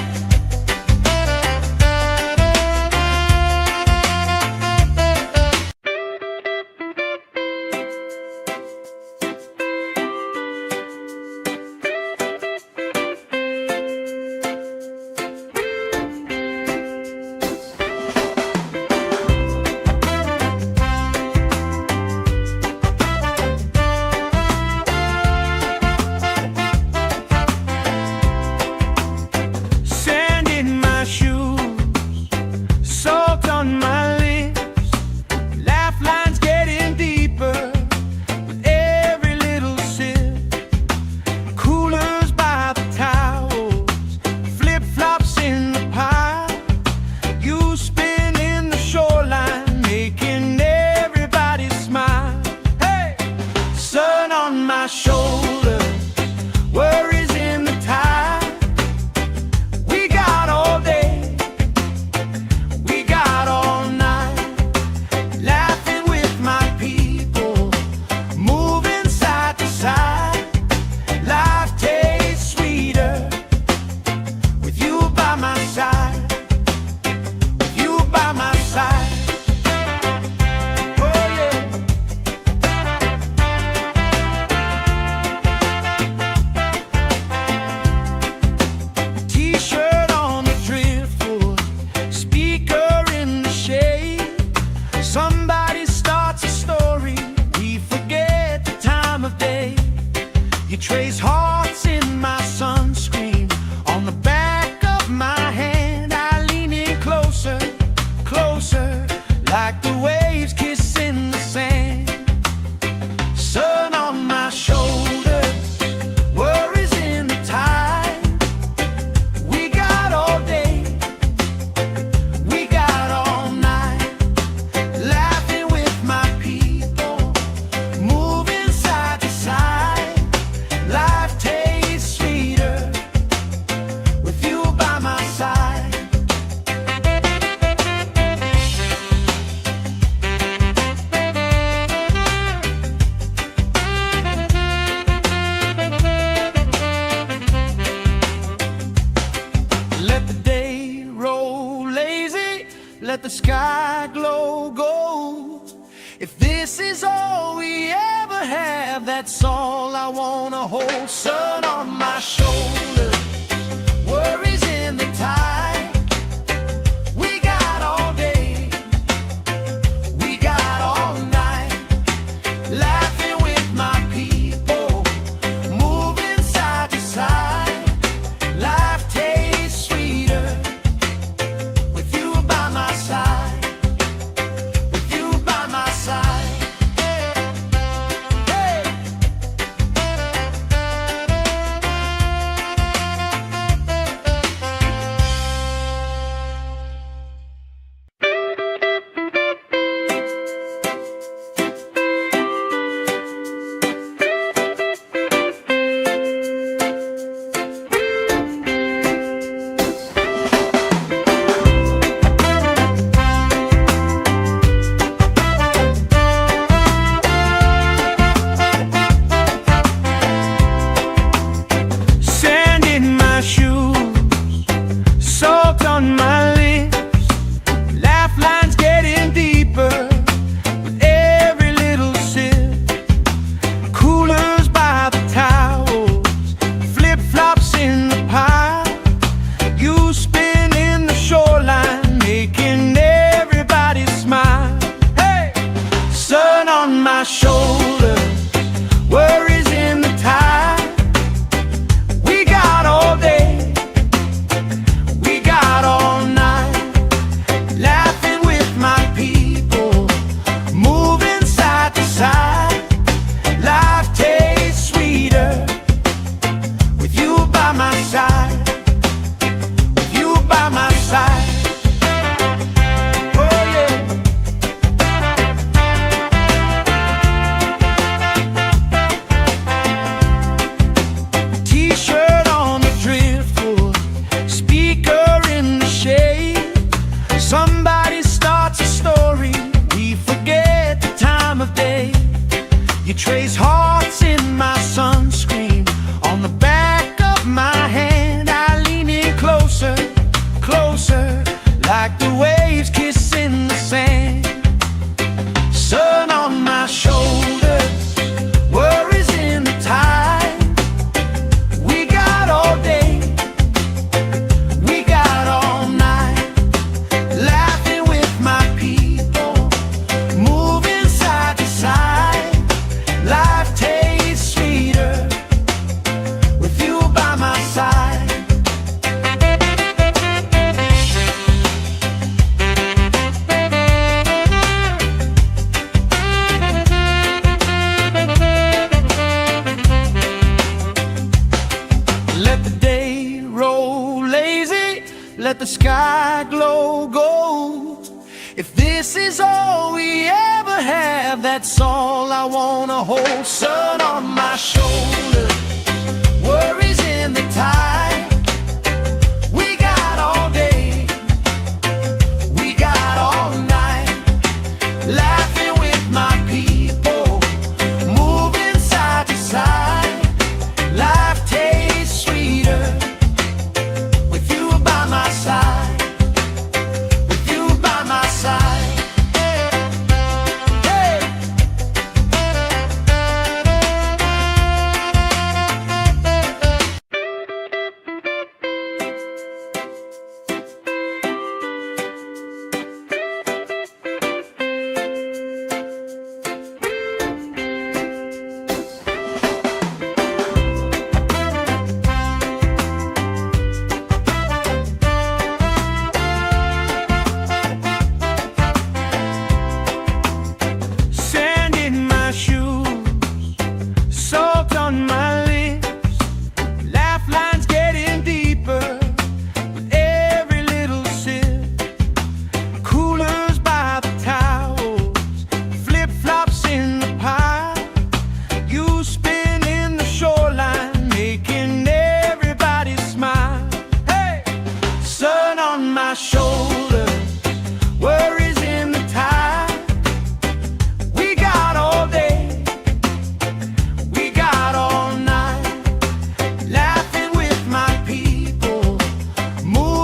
Let the day roll lazy, let the sky glow gold. If this is all we ever have, that's all I wanna hold. Sun on my shoulders, worries in the tide. We got all day, we got all night, laughing with my people, moving side to side. Life tastes sweeter with you by my side, with you by my side. Hey! Sand in my shoes, salt on my lips, laugh lines getting deeper with every little sip. Coolers by the towels, flip-flops in the pile. You spin in the shoreline, making everybody smile. Hey! Sun on my shoulders, worries in the tide. We got all day, we got all night, laughing with my people, moving side to side. Life tastes sweeter with you by my side, with you by my side. Oh yeah. T-shirt on the driftwood, speaker in the shade. Somebody starts a story, we forget the time of day. You trace hearts in my sunscreen, on the back of my hand. I lean in closer, closer, like the waves kissing the sand. Sun on my shoulders, worries in the tide. We got all day, we got all night, laughing with my people, moving side to side. Life tastes sweeter with you by my side. Let the day roll lazy, let the sky glow gold. If this is all we ever have, that's all I wanna hold. Sun on my shoulders, worries in the tide. We got all day, we got all night, laughing with my people, moving side to side. Life tastes sweeter with you by my side, with you by my side. Hey! Sand in my shoes, salt on my lips, laugh lines getting deeper with every little sip. Coolers by the towels, flip-flops in the pile. You spin in the shoreline, making everybody smile. Hey! Sun on my shoulders, worries in the tide. We got all day, we got all night, laughing with my people, moving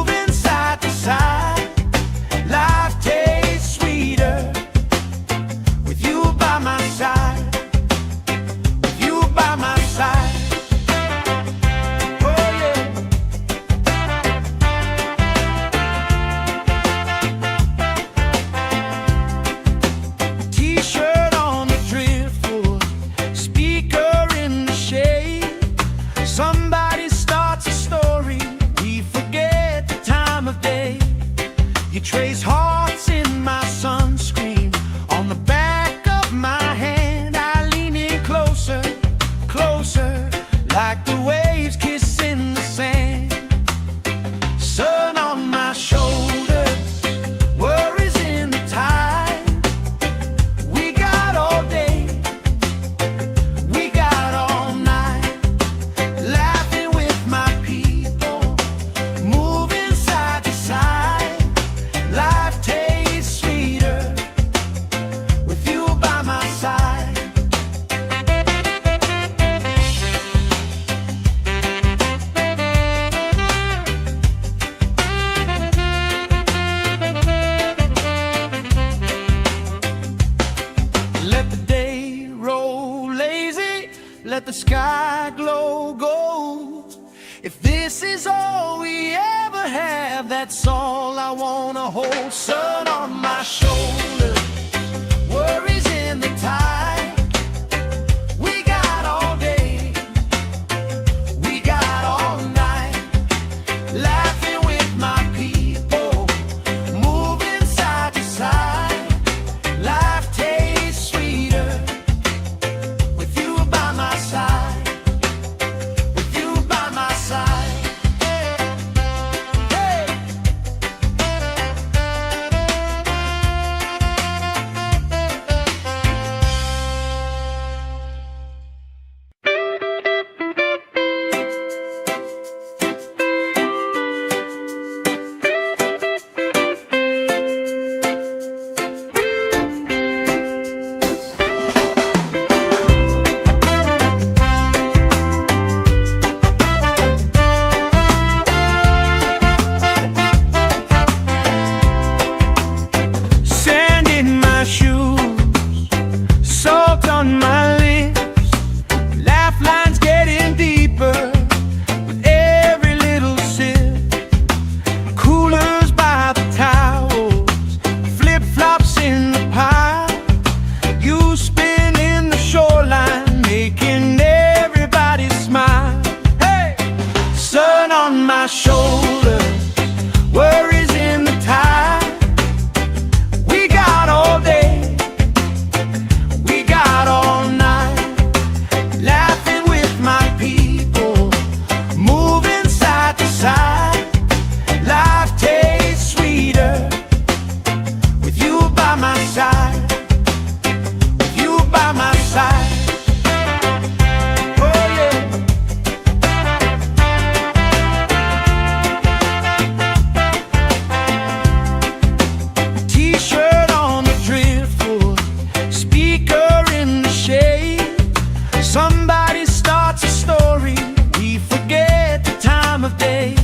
You trace hearts in my sunscreen on the back of my hand. I lean in closer, closer, like the waves kissing the sand. Sun on my shoulders, worries in the tide. We got all day, we got all night, laughing with my people, moving side to side. Life tastes sweeter with you by my side. Let the day roll lazy, let the sky glow gold. If this is all we ever have, that's all I wanna hold. Sun on my shoulder, worries in the tide. We got all day, we got all night, laughing with my people, moving side to side. Life tastes sweeter with you by my side, with you by my side. Hey! Sand in my shoes, salt on my lips, laugh lines getting deeper with every little sip. Coolers by the towels, flip-flops in the pile. You spinning the shoreline, making everybody smile. Hey! Sun on my shoulder, worries in the tide. We got all day, we got all night, laughing with my people, moving side to side. Life tastes sweeter with you by my side, with you by my side. Oh yeah. T-shirt on the driftwood, speaker in the shade. Somebody starts a story, we forget the time of day.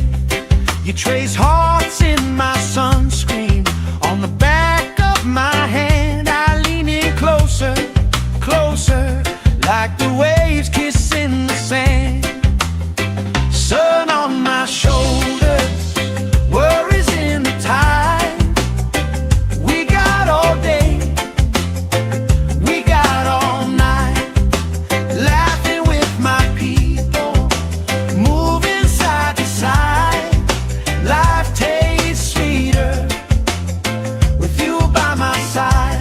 You trace hearts in my sunscreen on the back of my hand. I lean in closer, closer, like the waves kissing the sand. Sun on my shoulders, worries in the tide. We got all day, we got all night, laughing with my people, moving side to side. Life tastes sweeter with you by my side.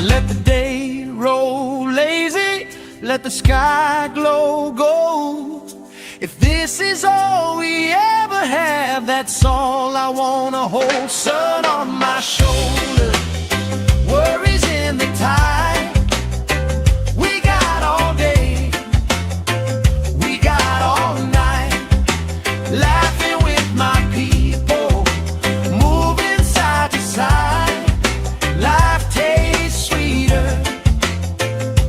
Let the day roll lazy, let the sky glow gold. If this is all we ever have, that's all I wanna hold. Sun on my shoulder, worries in the tide. We got all day, we got all night, laughing with my people, moving side to side. Life tastes sweeter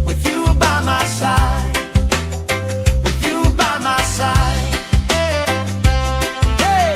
with you by my side, with you by my side. Hey!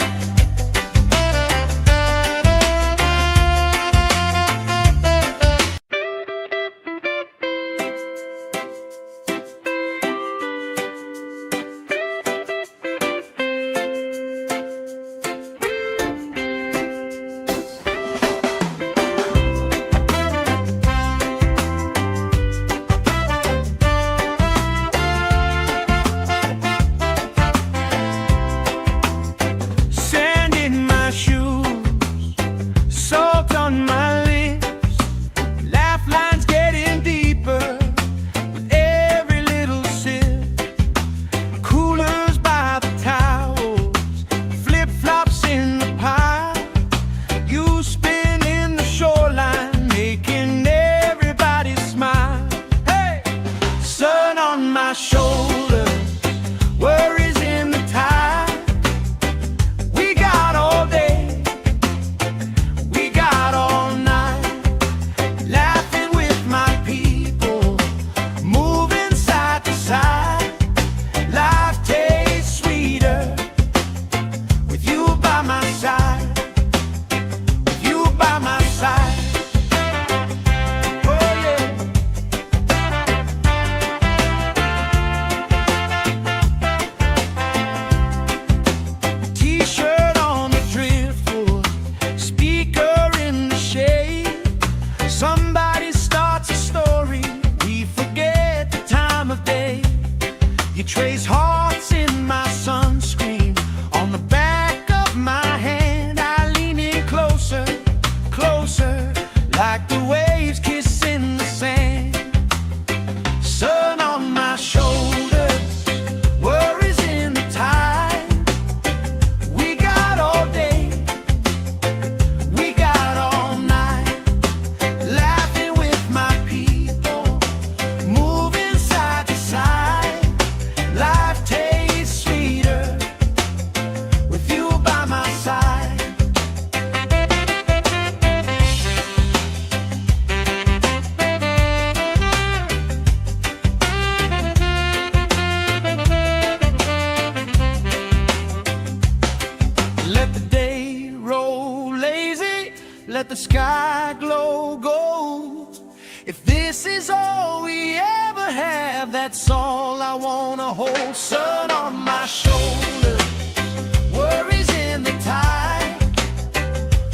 let the sky glow gold. If this is all we ever have, that's all I wanna hold. Sun on my shoulder, worries in the tide.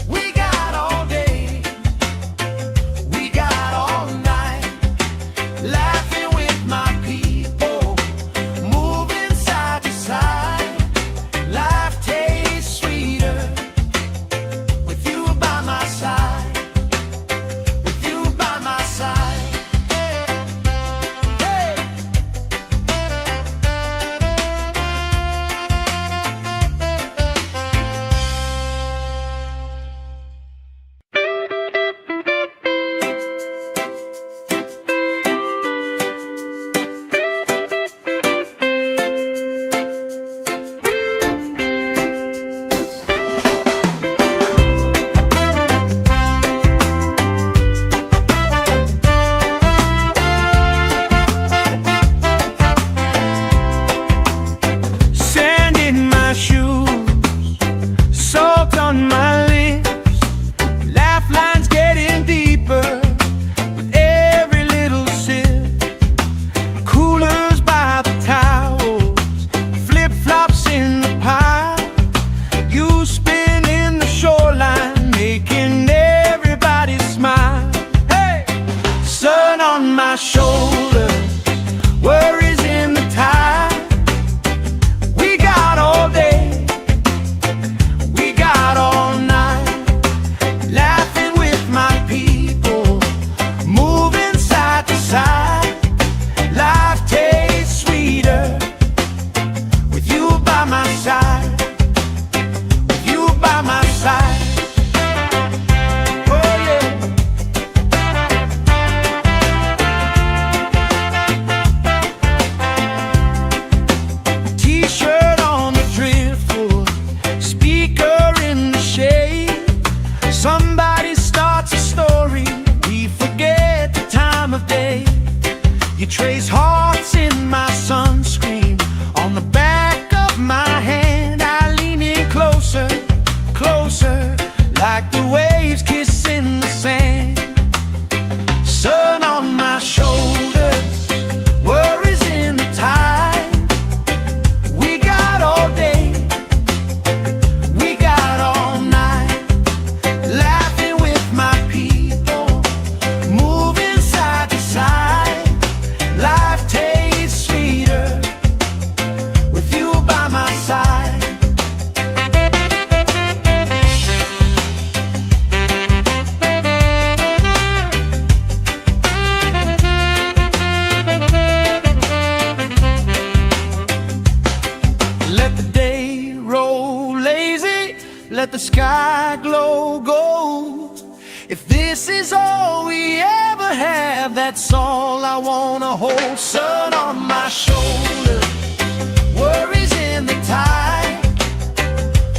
We got all day, we got all night, laughing with my people, moving side to side. Life tastes sweeter with you by my side. My shoulder, worries in the tide. We got all day, we got all night, laughing with my people, moving side to side. Life tastes sweeter with you by my side, with you by my side. Somebody starts a story, we forget the time of day. You trace hearts in my sunscreen, on the back of my hand. I lean in closer, closer, like the waves kissing the sand. Sun on my shoulders, worries in the tide. We got all day, we got all night, laughing with my people, moving side to side. Life tastes sweeter with you by my side. Let the day roll lazy, let the sky glow gold. If this is all we ever have, that's all I wanna hold. Sun on my shoulder, worries in the tide.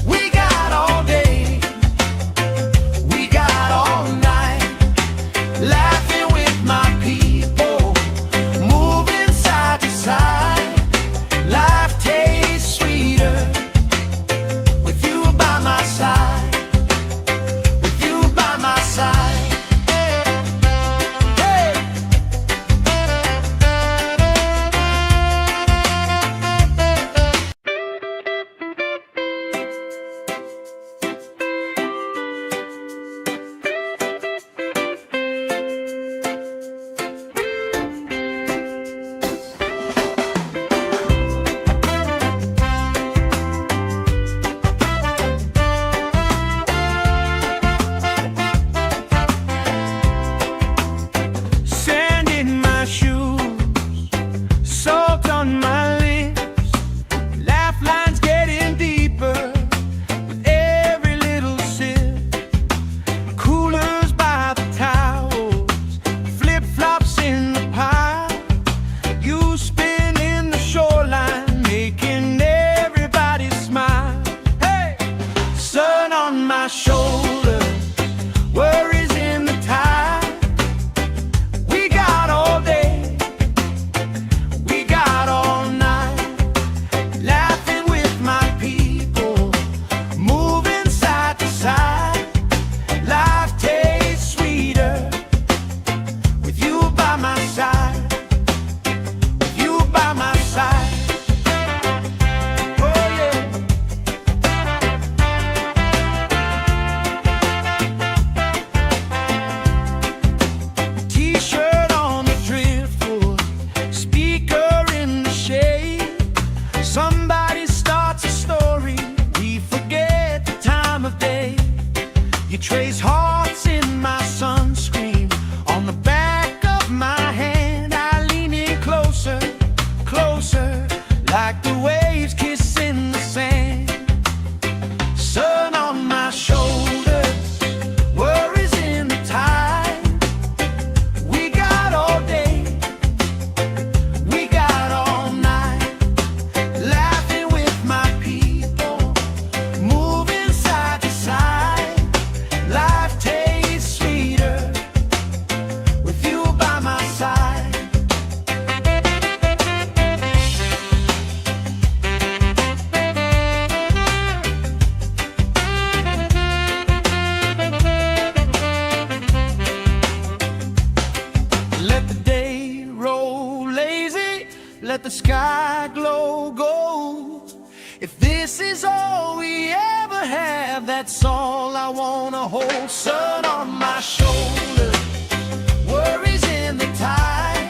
We got all day, we got all night, laughing with my people, moving side to side. Life tastes sweeter with you by my side, with you by my side. Hey! Sand in my shoes, salt on my lips, laugh lines getting deeper with every little sip. Coolers by the towels, flip-flops in the pile. You spin in the shoreline, making everybody smile. Hey! Sun on my shoulder, worries in the tide. We got all day, we got all night, laughing with my people, moving side to side. Life trace hearts in my sunscreen. On the back of my hand, I lean in closer, closer, like the waves kissing the sand. Sun on my shoulders, worries in the tide. We got all day, we got all night, laughing with my people, moving side to side. Life tastes sweeter with you by my side. Let the day roll lazy, let the sky glow gold. If this is all we ever have, that's all I wanna hold. Sun on my shoulders, worries in the tide.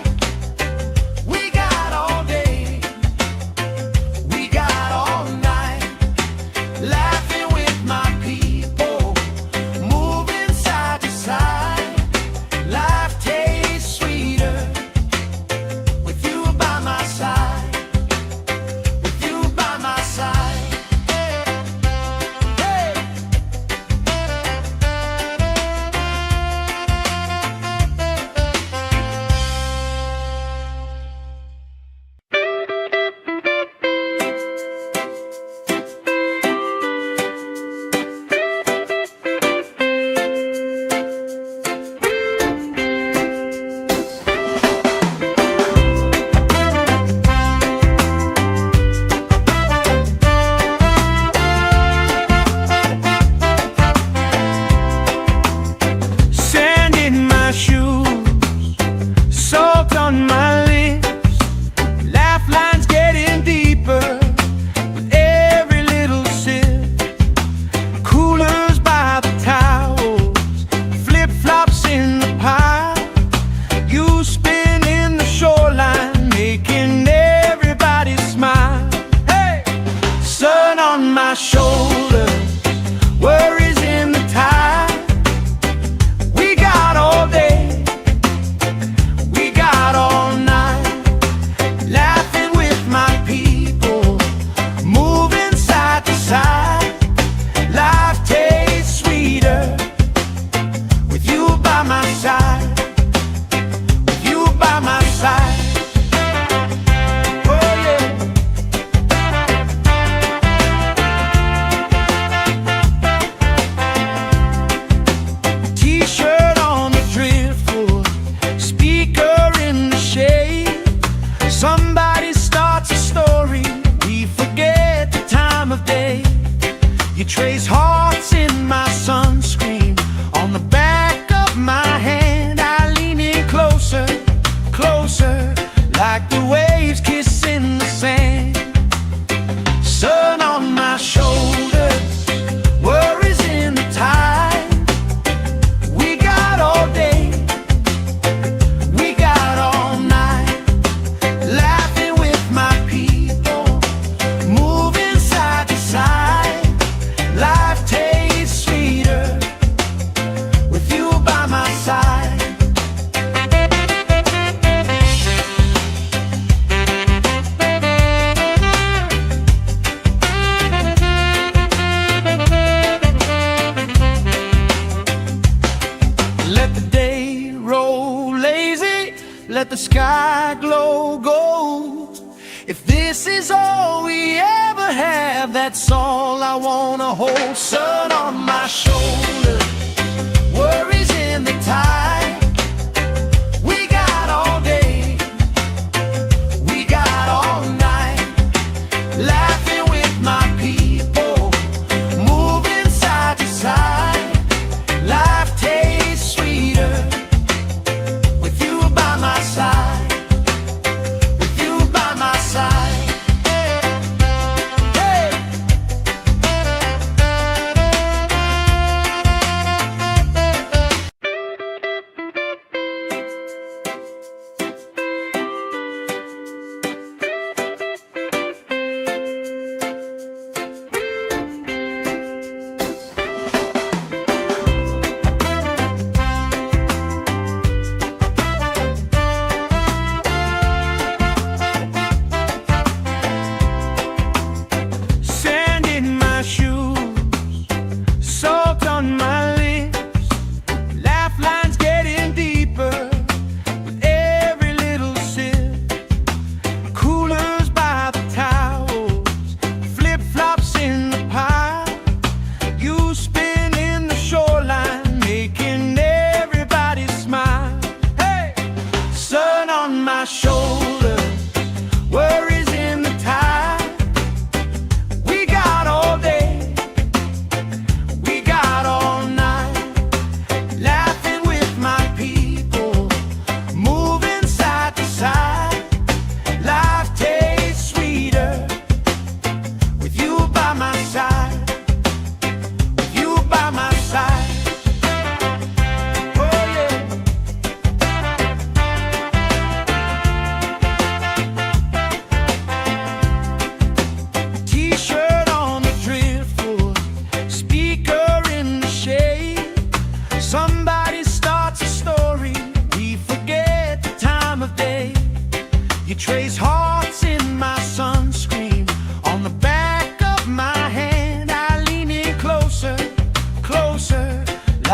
We got all day, we got all night, laughing with my people, moving side to side. Life tastes sweeter with you by my side, with you by my side. Hey! Sand in my shoes, salt on my lips, laugh lines getting deeper with every little sip. Coolers by the towels, flip-flops in the pile. You spin in the shoreline, making everybody smile. Hey! Sun on my shoulders, worries in the tide. We got all day, we got all night, laughing with my people, moving side to side. Life tastes sweeter with you by my side, with you by my side. Oh yeah. T-shirt on the driftwood, speaker in the shade. Somebody starts a story, we forget the time of day. You trace hearts in my sunscreen. On the back of my hand, I lean in closer, closer, like the waves kissing the sand. Sun on my shoulders, worries in the tide. We got all day, we got all night, laughing with my people, moving side to side. Life tastes sweeter with you by my side. Let the day roll lazy, let the sky glow gold. If this is all we ever have, that's all I wanna hold. Sun on my shoulders, worries in the tide. We got all day, we got all night, laughing with my people, moving side to side. Life tastes sweeter with you by my side, with you by my side. Hey!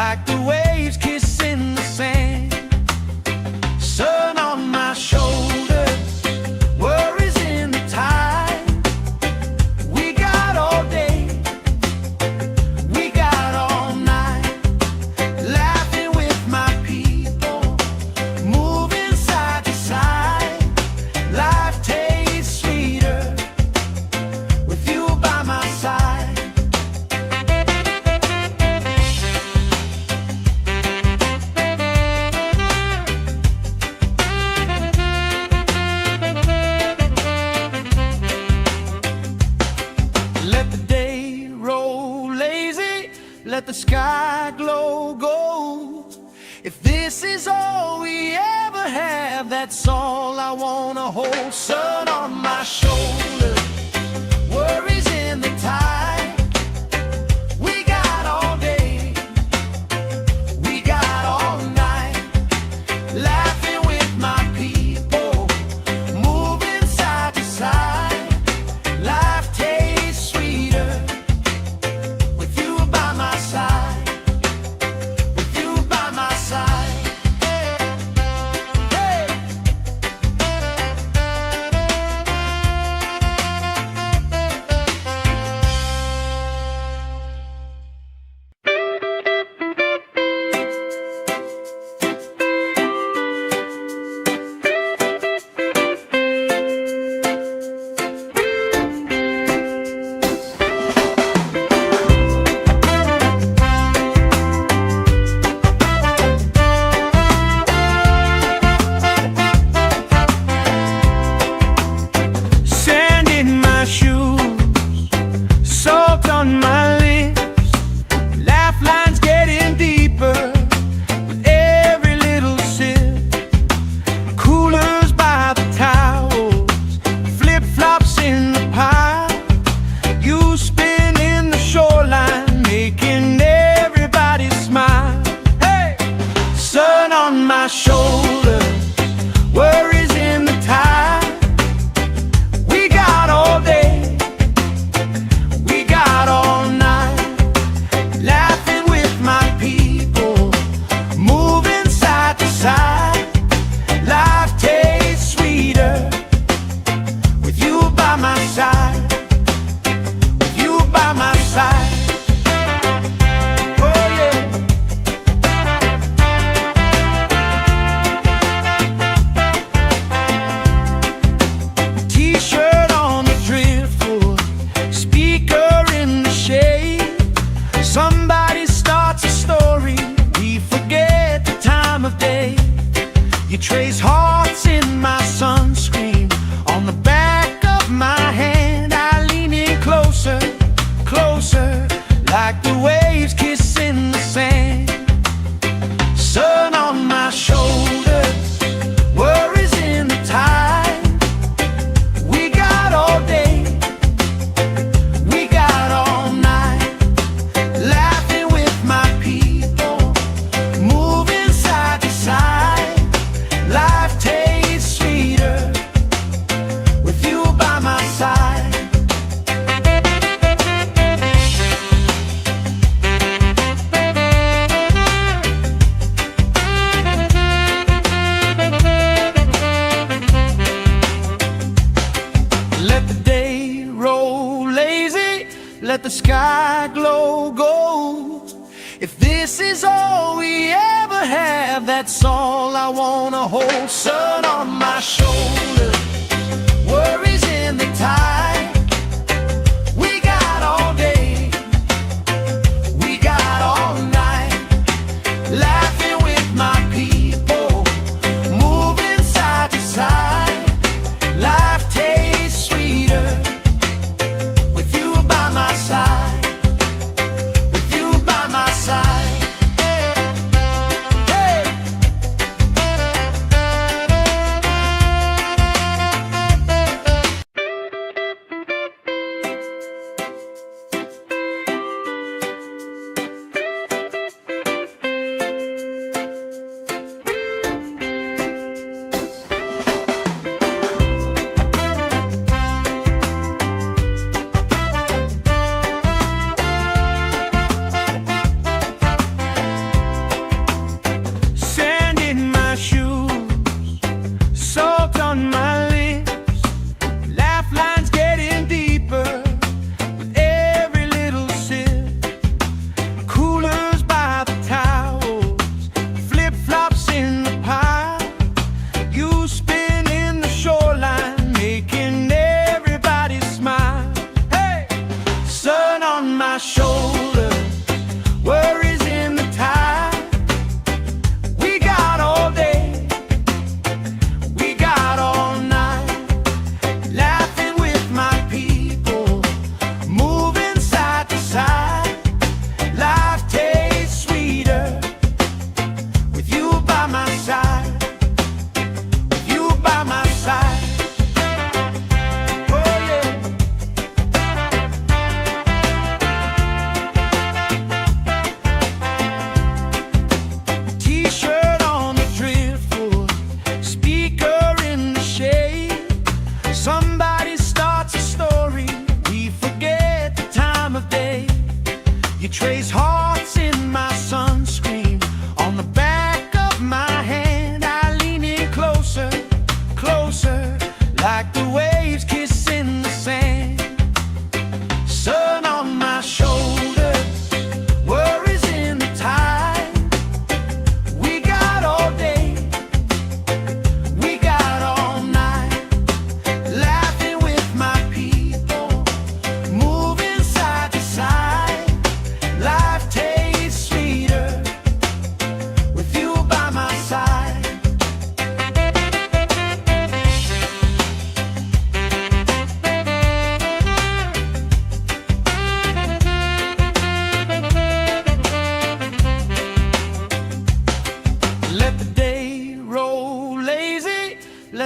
like the waves kissing the sand. Sun on my shoulders, worries in the tide. We got all day, we got all night, laughing with my people, moving side to side. Life tastes sweeter with you by my side. Let the day roll lazy, let the sky glow gold. If this is all we ever have, that's all I wanna hold. Sun on my shoulders, worries in the tide. We got all day, we got all night, laughing with my people, moving side to side. Life tastes sweeter with you by my side, with you by my side. Hey. Sand in my shoes, salt on my lips, laugh lines getting deeper with every little sip. Coolers by the towels, flip-flops in the pile. You spinning the shoreline, making everybody smile. Hey! Sun on my shoulders, worries in the tide. We got all day, we got all night, laughing with my people, moving side to side. Life tastes sweeter with you by my side, with you by my side. Oh yeah. T-shirt on the driftwood, speaker in the shade. Somebody starts a story, we forget the time of day. You trace hearts in my sunscreen, on the back of my hand. I lean in closer, closer, like the waves kissing the sand. Sun on my shoulders, worries in the tide. We got all day, we got all night, laughing with my people, moving side to side. Life tastes sweeter with you by my side. Let the day roll lazy, let the sky glow gold. If this is all we ever have, that's all I wanna hold. Sun on my shoulders, worries in the tide. We got all day, we got all night, laughing with my people, moving side to side. Life tastes sweeter with you by my side, with you by my side. Hey.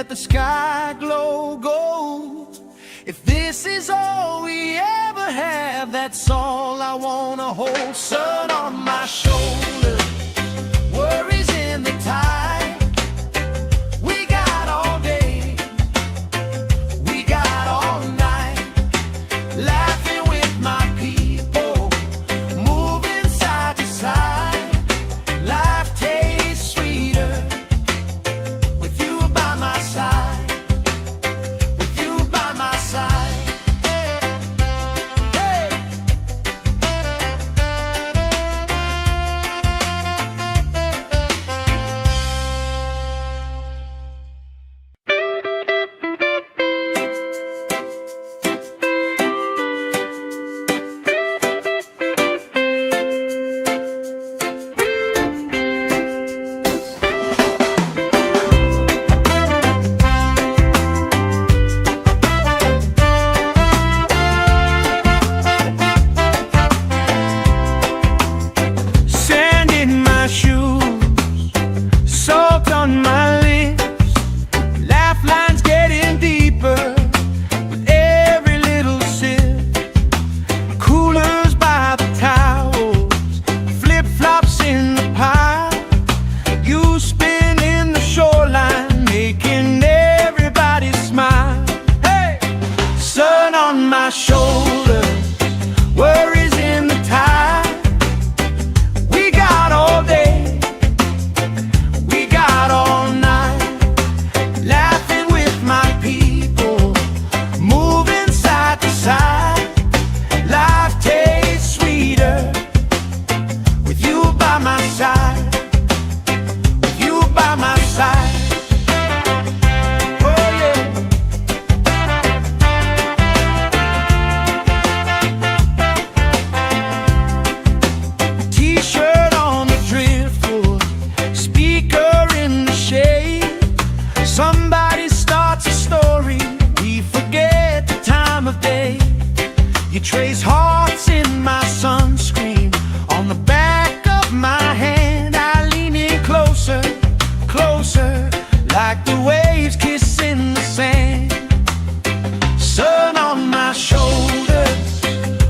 let the sky glow gold. If this is all we ever have, that's all I wanna hold. Sun on my shoulder, worries in the tide. We got all day, we got all night, laughing with my people, moving side to side. Life tastes sweeter with you by my side, with you by my side. Hey. Sand in my shoes, salt on my lips, laugh lines getting deeper with every little sip. Coolers by the towels, flip-flops in the pile, you spinning the shoreline, making everybody smile. Hey! Sun on my shoulder, worries in the tide. We got all day, we got all night, laughing with my people, moving side to side. Life tastes sweeter with you by my side, with you by my side. Oh yeah. T-shirt on the driftwood, speaker in the shade. Somebody starts a story, we forget the time of day. You trace hearts in my sunscreen, on the back of my hand. I lean in closer, closer, like the waves kissing the sand. Sun on my shoulders,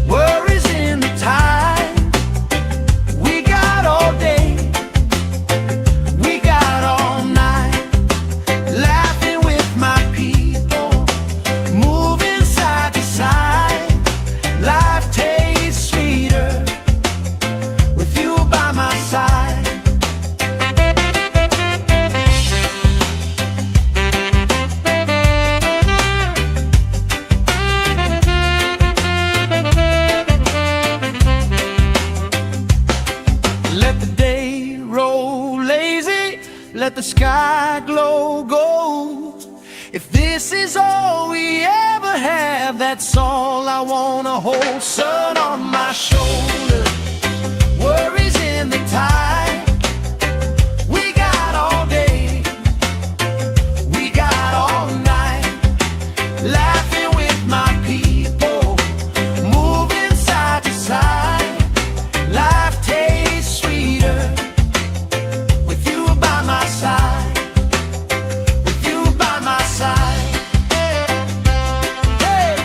worries in the tide. We got all day, we got all night, laughing with my people, moving side to side. Life tastes sweeter with you by my side. Let the day roll lazy, let the sky glow gold. If this is all we ever have, that's all I wanna hold. Sun on my shoulder, worries in the tide. We got all day, we got all night, laughing with my people, moving side to side. Life tastes sweeter with you by my side, with you by my side. Hey.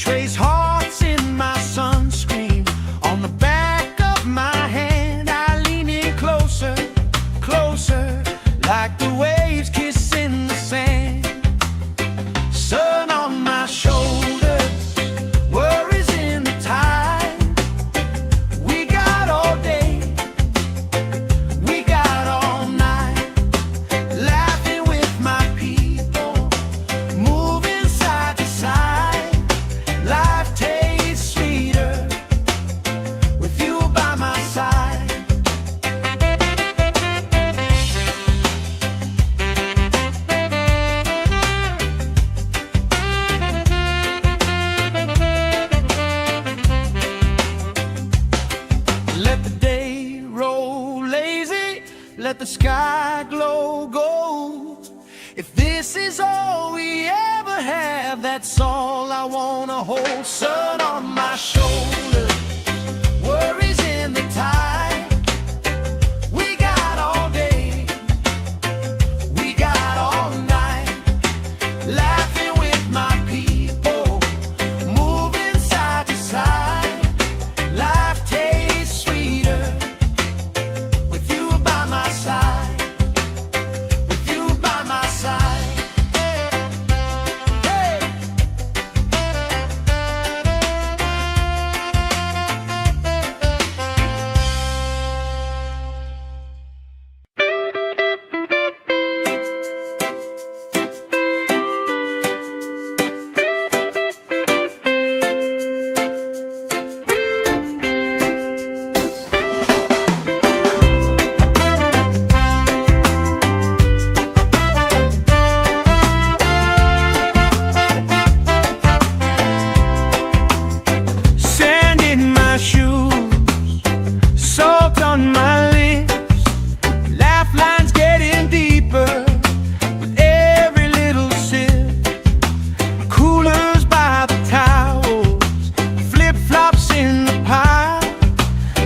trace hearts in my sunscreen. On the back of my hand, I lean in closer, closer, like the waves kissing the sand. Sun on my shoulders, worries in the tide. We got all day, we got all night, laughing with my people, moving side to side. Life tastes sweeter with you by my side. Let the day roll lazy, let the sky glow gold. If this is all we ever have, that's all I wanna hold. Sun on my shoulders, worries in the tide. We got all day, we got all night, laughing with my people, moving side to side. Life tastes sweeter with you by my side, with you by my side. Hey! Sand in my shoes, salt on my lips, laugh lines getting deeper with every little sip. Coolers by the towels, flip-flops in the pile.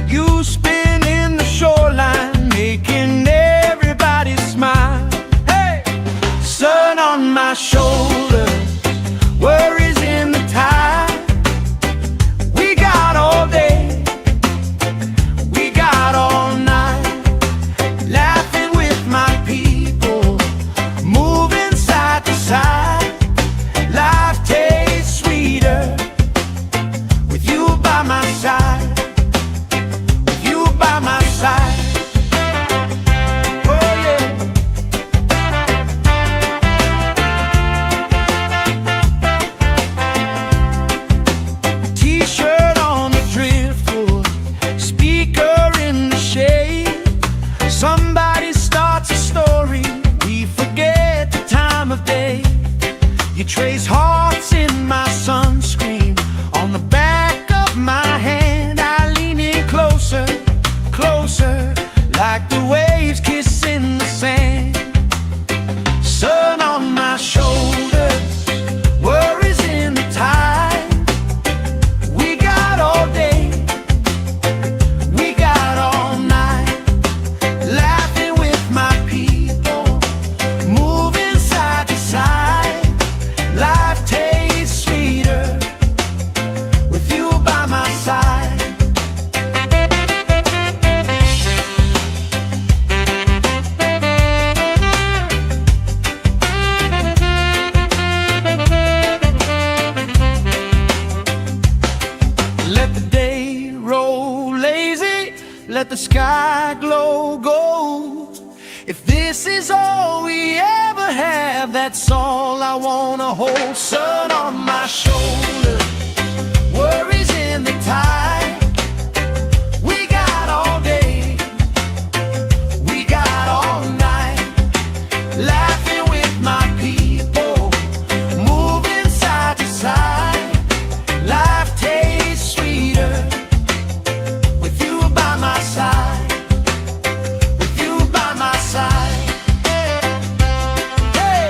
You spin in the shoreline, making everybody smile. Hey! Sun on my shoulders, worries in the tide. We got all day, we got all night, laughing with my people, moving side to side. Life tastes sweeter with you by my side, with you by my side. Oh yeah. T-shirt on the driftwood, speaker in the shade. Somebody starts a story, we forget the time of day. You trace hearts in my sunscreen. On the back of my hand, I lean in closer, closer, like the waves kissing the sand. Sun on my shoulders, worries in the tide. We got all day, we got all night, laughing with my people, moving side to side. Life tastes sweeter with you by my side. Let the day roll lazy, let the sky glow gold. If this is all we ever have, that's all I wanna hold. Sun on my shoulders, worries in the tide. We got all day, we got all night, laughing with my people, moving side to side. Life tastes sweeter with you by my side, with you by my side. Hey!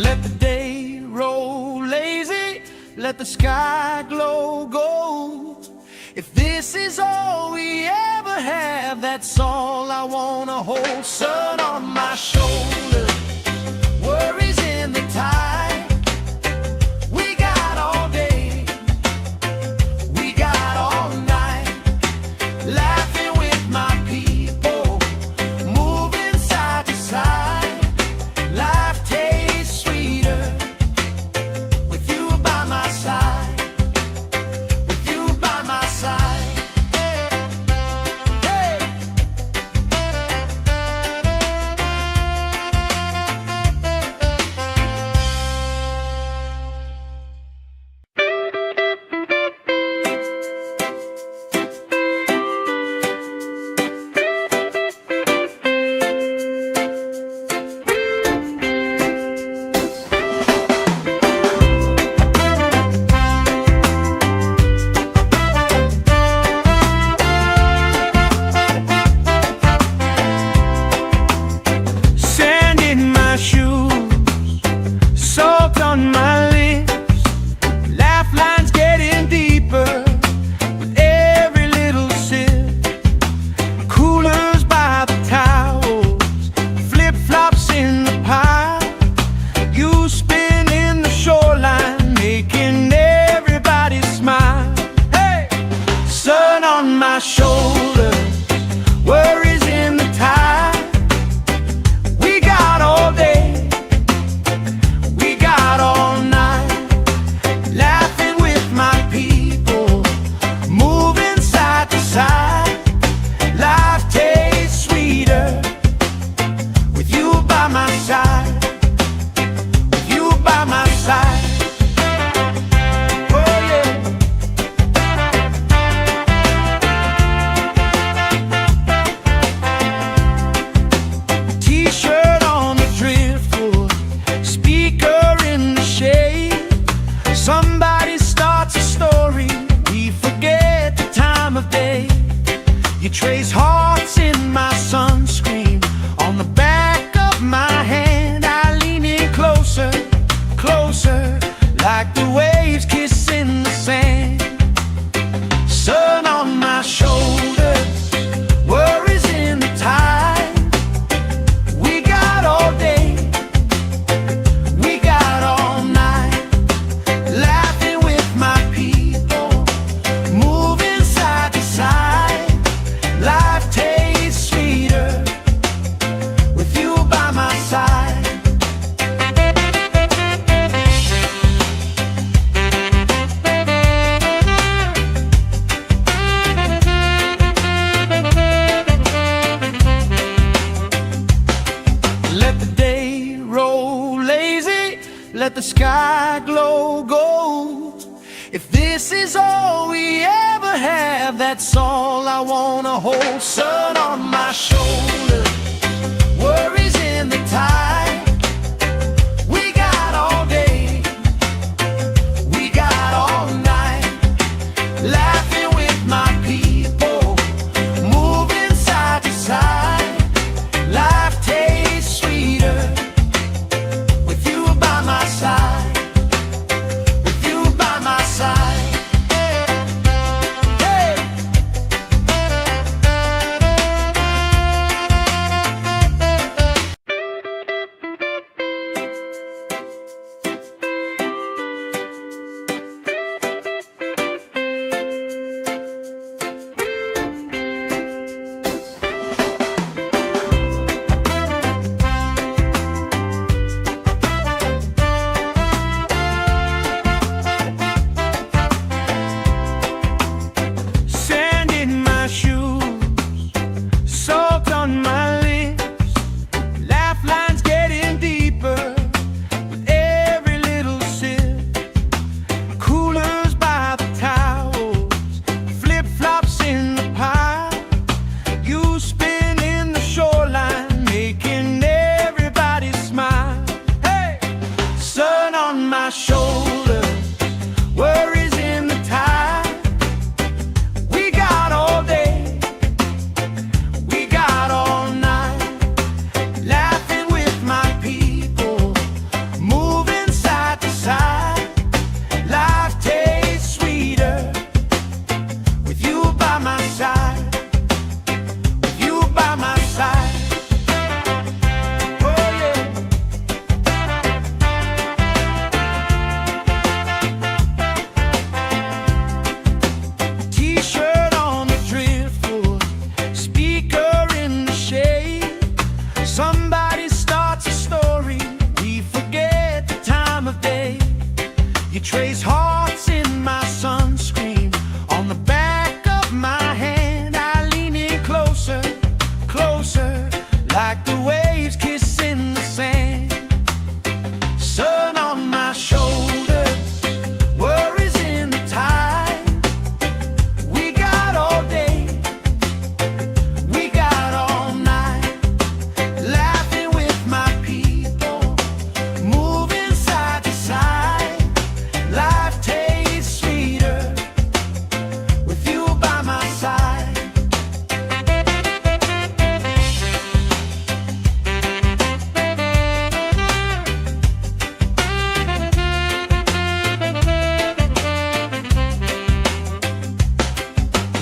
Let the day roll lazy, let the sky glow gold. If this is all we ever have, that's all I wanna hold. Sun on my shoulder, worries in the tide. We got all day, we got all night, laughing with my people, moving side to side. Life tastes sweeter with you by my side, with you by my side. Hey! Sand in my shoes, salt on my lips, laugh lines getting deeper with every little sip. Coolers by the towels, flip-flops in the pile. You spin in the shoreline, making everybody smile. Hey! Sun on my shoulders, worries in the tide. We got all day, we got all night, laughing with my people, moving side to side. Life tastes sweeter with you by my side, with you by my side. Oh yeah. T-shirt on the driftwood, speaker in the shade. Somebody starts a story, we forget the time of day. You trace hearts in my sunscreen, on the back of my hand. I lean in closer, closer, like the waves kissing the sand. Sun on my shoulders, worries in the tide. We got all day, we got all night, laughing with my people, moving side to side. Life tastes sweeter with you by my side. Let the day roll lazy, let the sky glow gold. If this is all we ever have, that's all I wanna hold. Sun on my shoulder, worries in the tide. We got all day, we got all night, laughing with my people, moving side to side. Life tastes sweeter with you by my side, with you by my side. Hey! Sand in my shoes, salt on my lips, laugh lines getting deeper with every little sip. Coolers by the towels, flip-flops in the pile. You spin in the shoreline, making everybody smile. Hey! Sun on my shoulders, worries in the tide. We got all day, we got all night, laughing with my people, moving trace hearts in my sunscreen. On the back of my hand, I lean in closer, closer, like the waves kissing the sand. Sun on my shoulders, worries in the tide. We got all day, we got all night, laughing with my people, moving side to side. Life tastes sweeter with you by my side.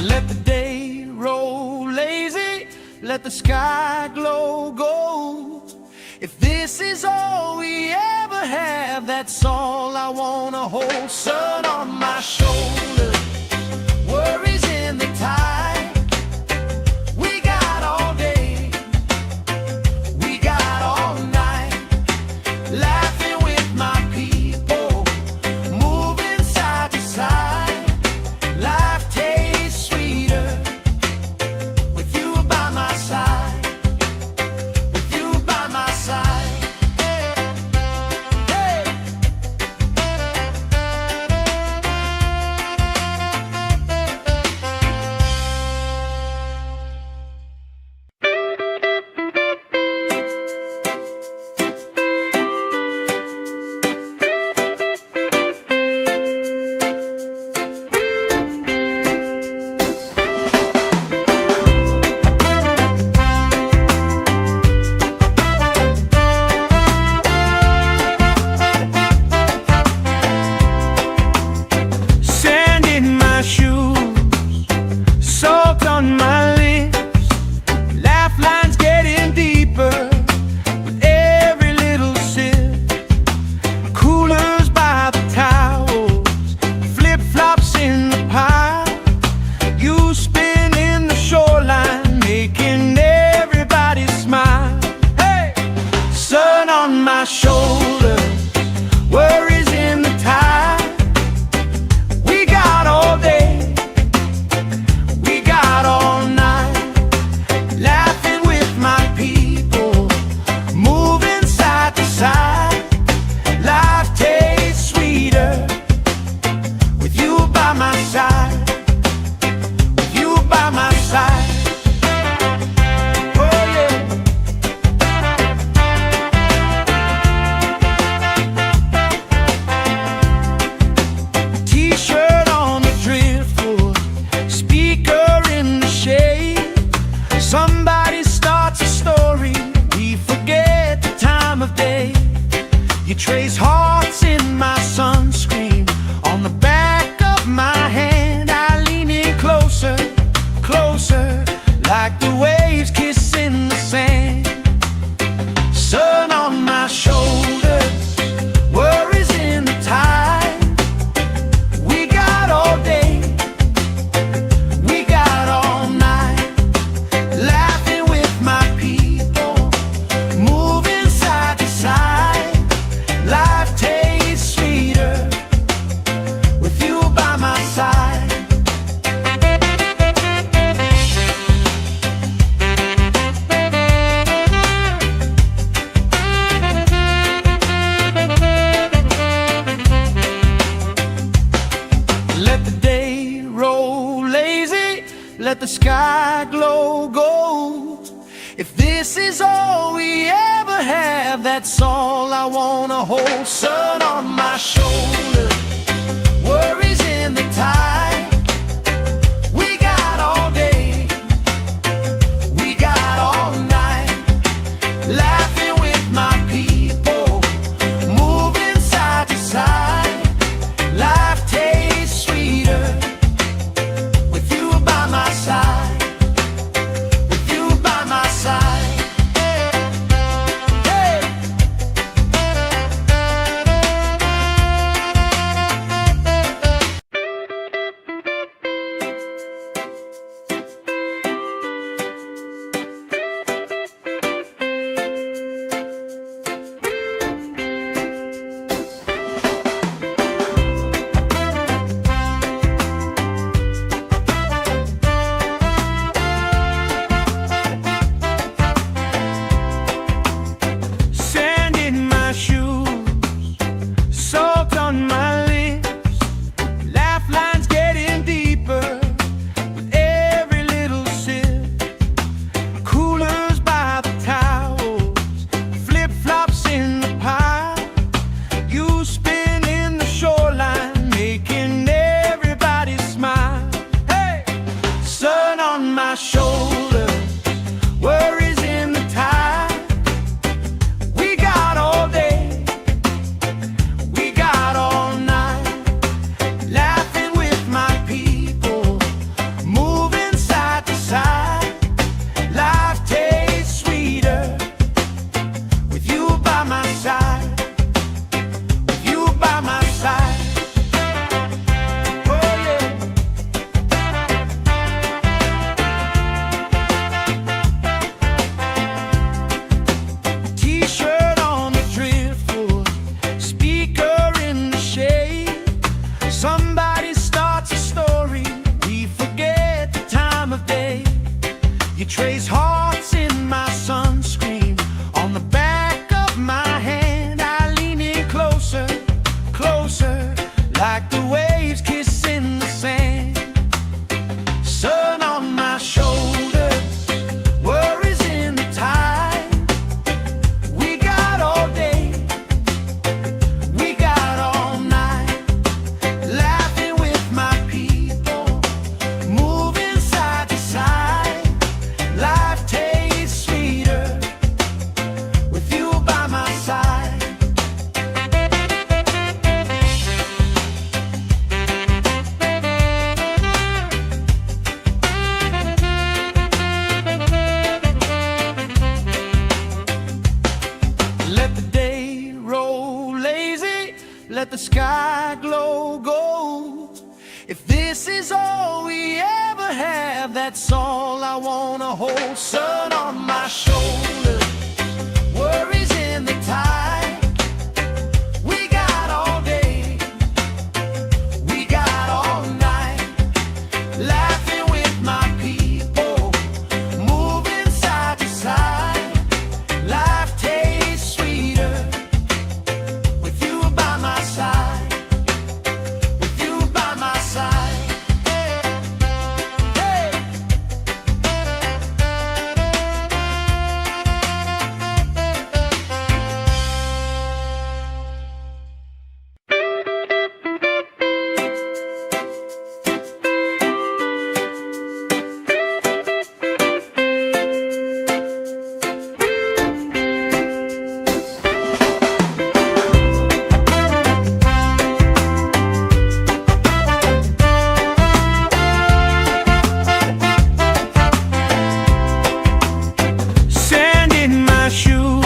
Let the day roll lazy, let the sky glow gold. If this is all we ever have, that's all I wanna hold. Sun on my shoulders, worries in the tide. We got all day, we got all night, laughing with my people, moving side to side. Life tastes sweeter with you by my side, with you by my side. Hey. Sand in my shoes, salt on my lips, laugh lines getting deeper with every little sip. Coolers by the towels, flip-flops in the pile. You spinning the shoreline, making everybody smile. Hey! Sun on my shoulders, worries in the tide. We got all day, we got all night, laughing with my people, moving side to side. Life tastes sweeter with you by my side, with you by my side. Oh yeah. T-shirt on the driftwood, speaker in the shade. Somebody starts a story, we forget the time of day. You trace hearts in my sunscreen. On the back of my hand, I lean in closer, closer, like the waves kissing the sand. Sun on my shoulders, worries in the tide. We got all day, we got all night, laughing with my people, moving side to side. Life tastes sweeter with you by my side. Let the day roll lazy, let the sky glow gold. If this is all we ever have, that's all I wanna hold. Sun on my shoulders, worries in the tide. We got all day, we got all night, laughing with my people, moving side to side. Life tastes sweeter with you by my side, with you by my side. Hey. on my lips, laugh lines getting deeper with every little sip. Coolers by the towels, flip-flops in the pile. You spin in the shoreline, making everybody smile. Hey! Sun on my shoulders, worries in the tide. We got all day, we got all night, laughing with my people, moving side to side. Life tastes sweeter with you by my side, with you by my side. Oh yeah. T-shirt on the driftwood, speaker in the shade. Somebody starts a story, we forget the time of day. You trace hearts in my sunscreen, on the back of my hand. I lean in closer, closer, like the waves kissing the sand. Sun on my shoulders, worries in the tide. We got all day, we got all night, laughing with my people, moving side to side. Life tastes sweeter with you by my side. Let the day roll lazy, let the sky glow gold. If this is all we ever have, that's all I wanna hold. Sun on my shoulders, worries in the tide. We got all day, we got all night, laughing with my people, moving side to side. Life tastes sweeter with you by my side, with you by my side. Hey! Sand in my shoes,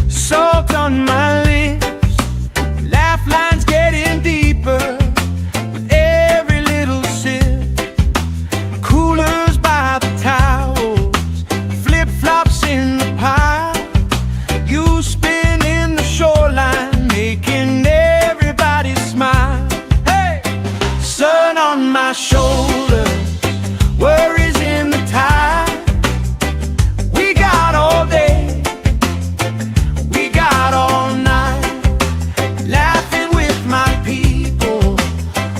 salt on my lips, laugh lines getting deeper with every little sip. Coolers by the towels, flip-flops in the pile. You spin in the shoreline, making everybody smile. Hey! Sun on my shoulders, worries in the tide. We got all day, we got all night, laughing with my people,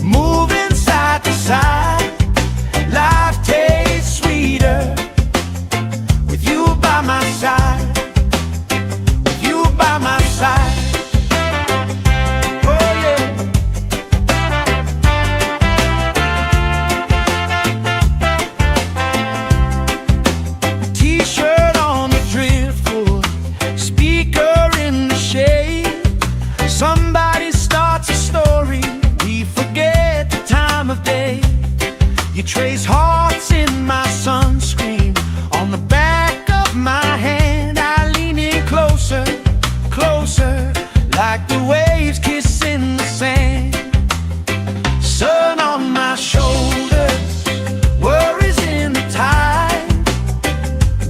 moving side to side. Life tastes sweeter with you by my side, with you by my side. Oh yeah. T-shirt on the driftwood, speaker in the shade. Somebody starts a story, we forget the time of day. You trace hearts in my sunscreen, on the back of my hand. I lean in closer, closer, like the waves kissing the sand. Sun on my shoulders, worries in the tide.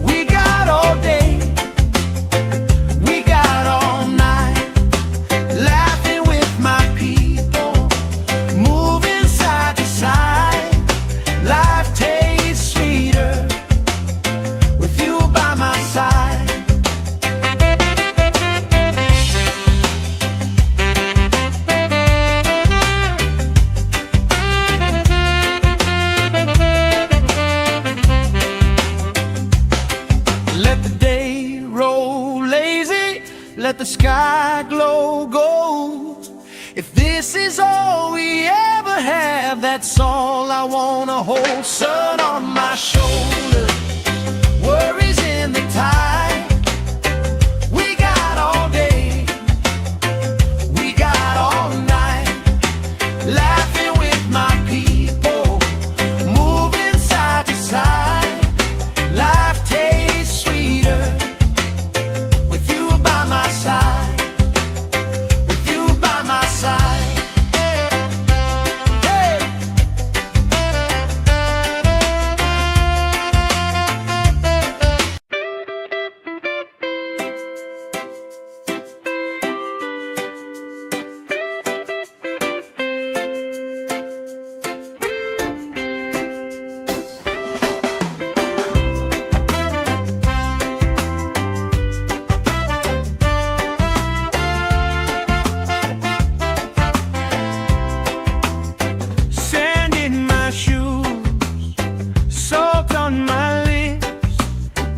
We got all day, we got all night, laughing with my people, moving side to side. Life sky glow gold. If this is all we ever have, that's all I wanna hold. Sun on my shoulder, worries in the tide. We got all day, we got all night, laughing with my people, moving side to side. Life tastes sweeter with you by my side, with you by my side. Hey! Sand in my shoes, salt on my lips,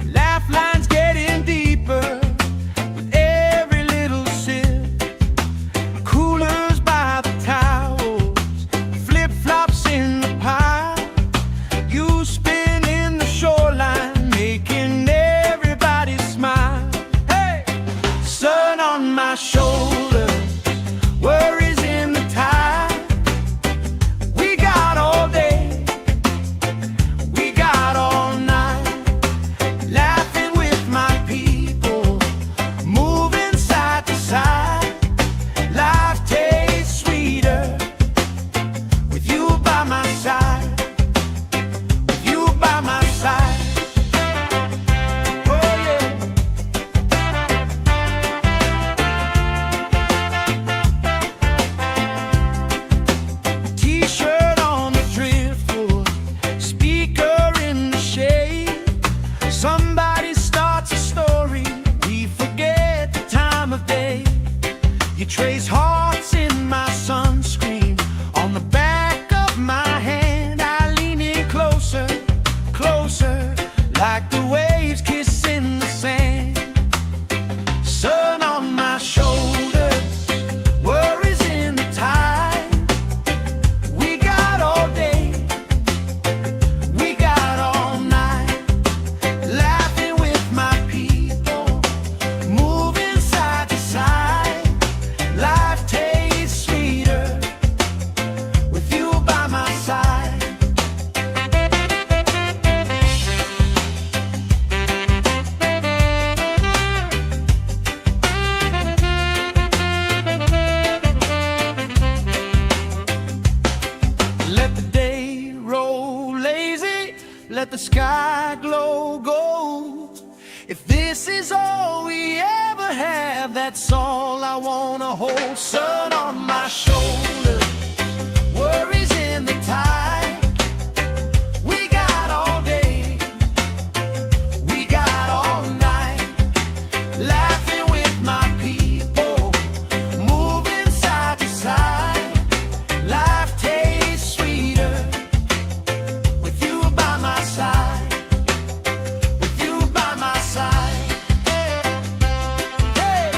laugh lines getting deeper with every little sip. Coolers by the towels, flip-flops in the pile. You spin in the shoreline, making everybody smile. Hey! Sun on my shoulder, worries in the tide. We got all day, we got all night, laughing with my people, moving side to side. Life tastes sweeter with you by my side, with you by my side. Oh yeah. T-shirt on the driftwood, speaker in the shade. Somebody starts a story, we forget the time of day. You trace hearts in my sunscreen, on the back of my hand. I lean in closer, closer, like the waves kissing the sand. Sun on my shoulders, worries in the tide. We got all day, we got all night, laughing with my people, moving side to side. Life tastes sweeter with you by my side. Let the day roll lazy, let the sky glow gold. If this is all we ever have, that's all I wanna hold. Sun on my shoulder, worries in the tide. We got all day, we got all night, laughing with my people, moving side to side. Life tastes sweeter with you by my side, with you by my side. Hey!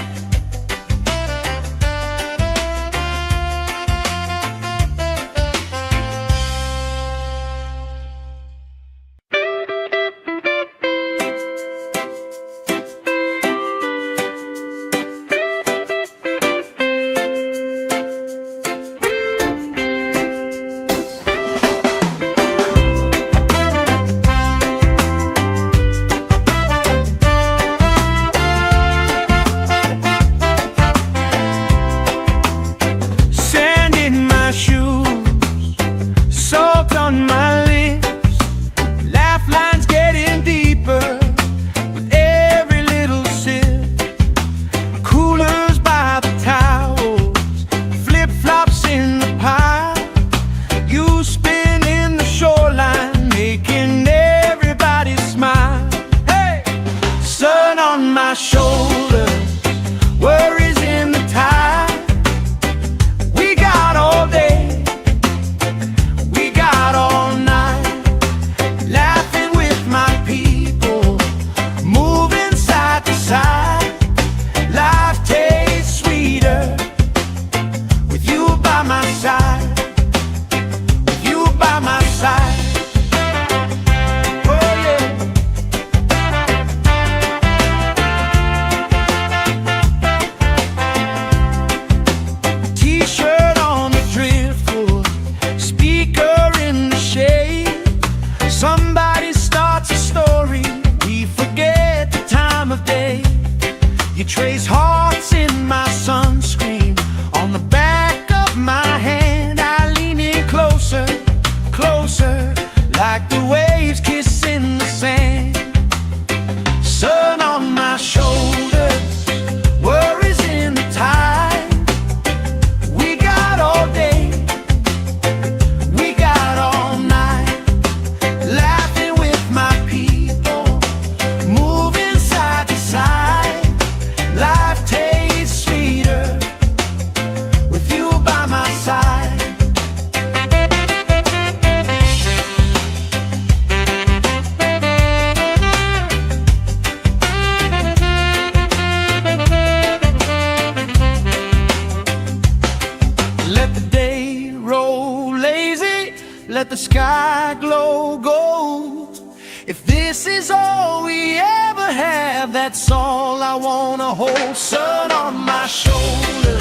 let the sky glow gold. If this is all we ever have, that's all I wanna hold. Sun on my shoulder,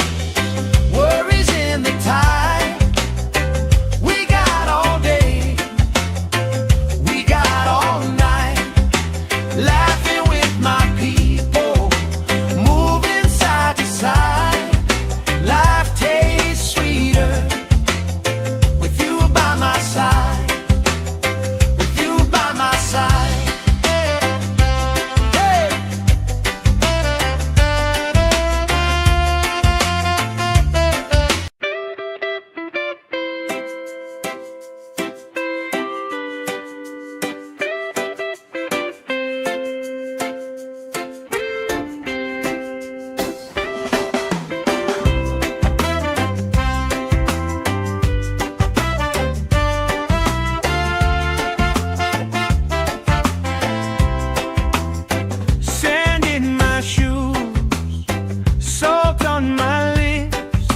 worries in the tide. We got all day, we got all night, laughing with my people, moving side to side. Life tastes sweeter with you by my side, with you by my side. Hey. Sand in my shoes, salt on my lips,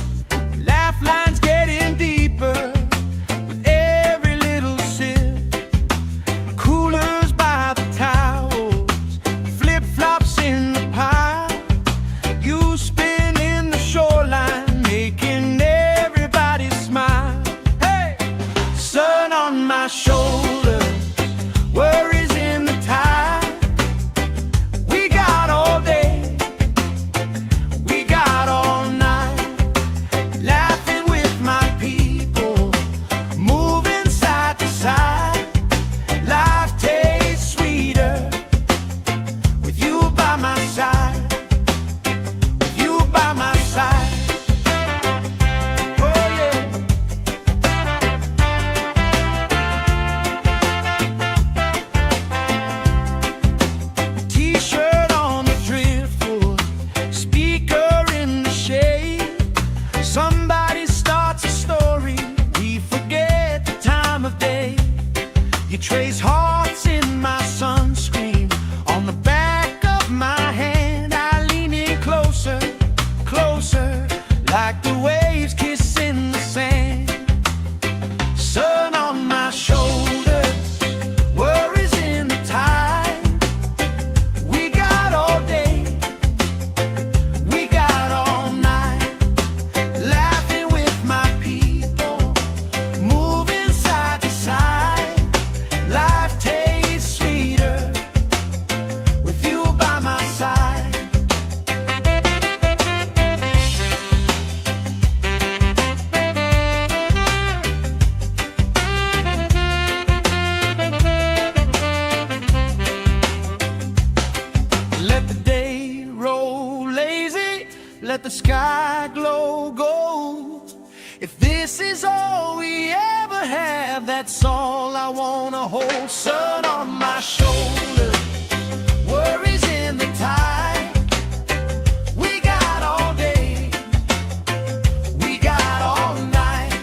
laugh lines getting deeper with every little sip. Coolers by the towels, flip-flops in the pile. You spin in the shoreline, making everybody smile. Hey! Sun on my shoulder, worries in the tide. We got all day, we got all night, laughing with my people, moving side to side. Life tastes sweeter with you by my side, with you by my side. Oh yeah. T-shirt on the driftwood, speaker in the shade. Somebody starts a story, we forget the time of day. You trace hearts in my sunscreen, on the back of my hand. I lean in closer, closer, like the waves kissing the sand. Sun on my shoulders, worries in the tide. We got all day, we got all night, laughing with my people, moving side to side. Life tastes sweeter with you by my side. Let the day roll lazy, let the sky glow gold. If this is all we ever have, that's all I wanna hold. Sun on my shoulder, worries in the tide. We got all day, we got all night,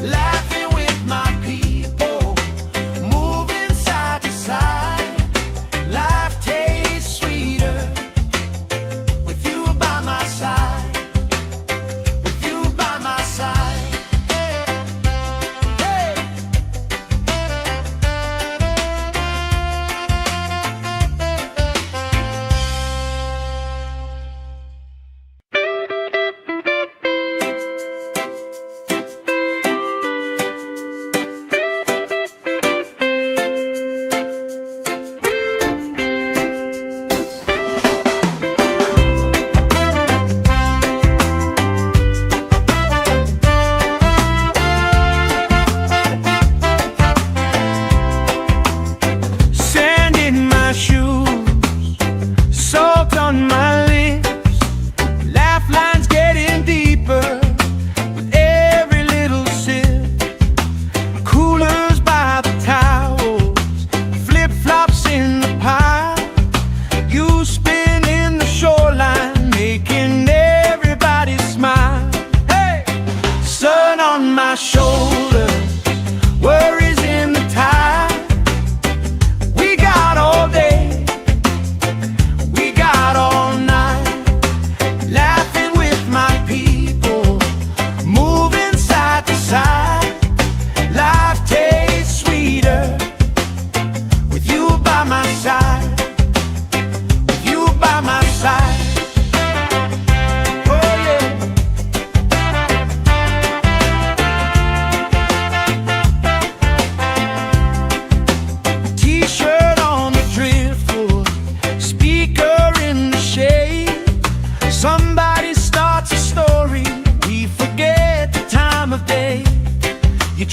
laughing with my people, moving side to side. Life tastes sweeter with you by my side, with you by my side. Hey.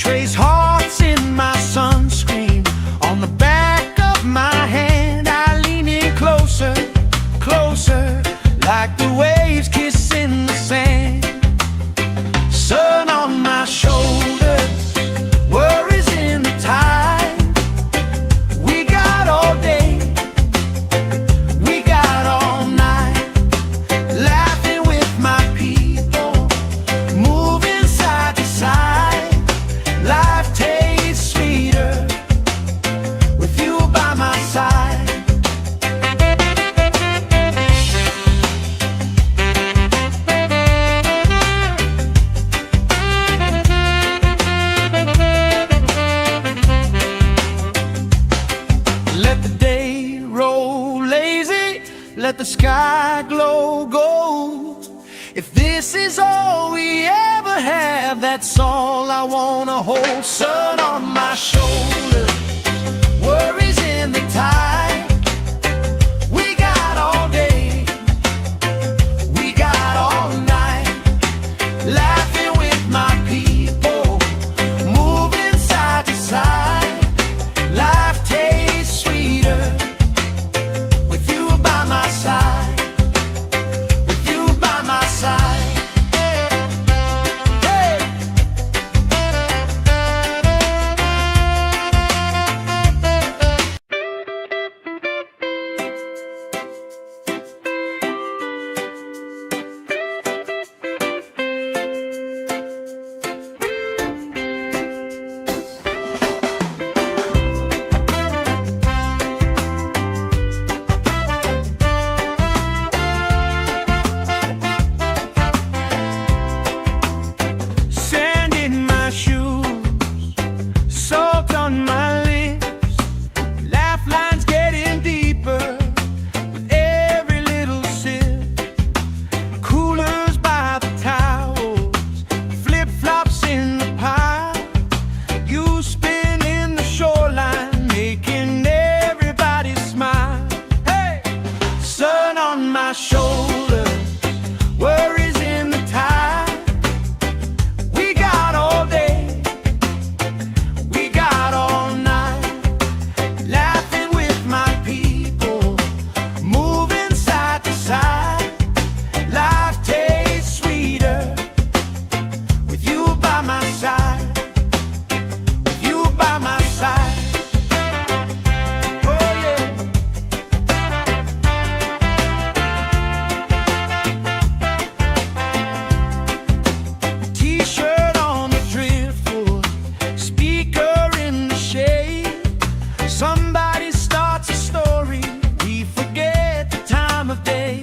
trace hearts in my sunscreen. On the back of my hand I lean in closer, closer, like the waves kissing the sand. Sun on my shoulders, worries in the tide. We got all day, we got all night, laughing with my people, moving side to side. Life tastes sweeter with you by my side. Let the day roll lazy, let the sky glow gold. If this is all we ever have, that's all I wanna hold. Sun on my shoulder, worries in the tide. We got all day, we got all night, laughing with my people, moving side to side. Life tastes sweeter with you by my side, with you by my side. Hey! Sand in my shoes, salt on my lips, laugh lines getting deeper with every little sip. Coolers by the towels, flip-flops in the pile. You spin in the shoreline, making everybody smile. Hey! Sun on my shoulders, worries in the tide. We got all day, we got all night, laughing with my people, moving side to side. Life tastes sweeter with you by my side, with you by my side. Oh yeah. T-shirt on the driftwood, speaker in the shade. Somebody starts a story, we forget the time of day.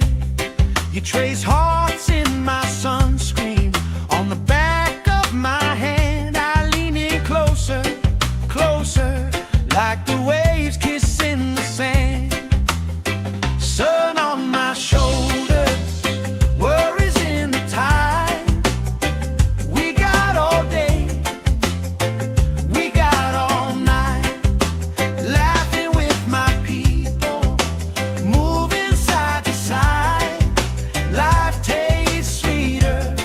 You trace hearts in my sunscreen. On the back of my hand I lean in closer, closer, like the waves kissing the sand. Sun on my shoulders, worries in the tide. We got all day, we got all night, laughing with my people, moving side to side. Life tastes sweeter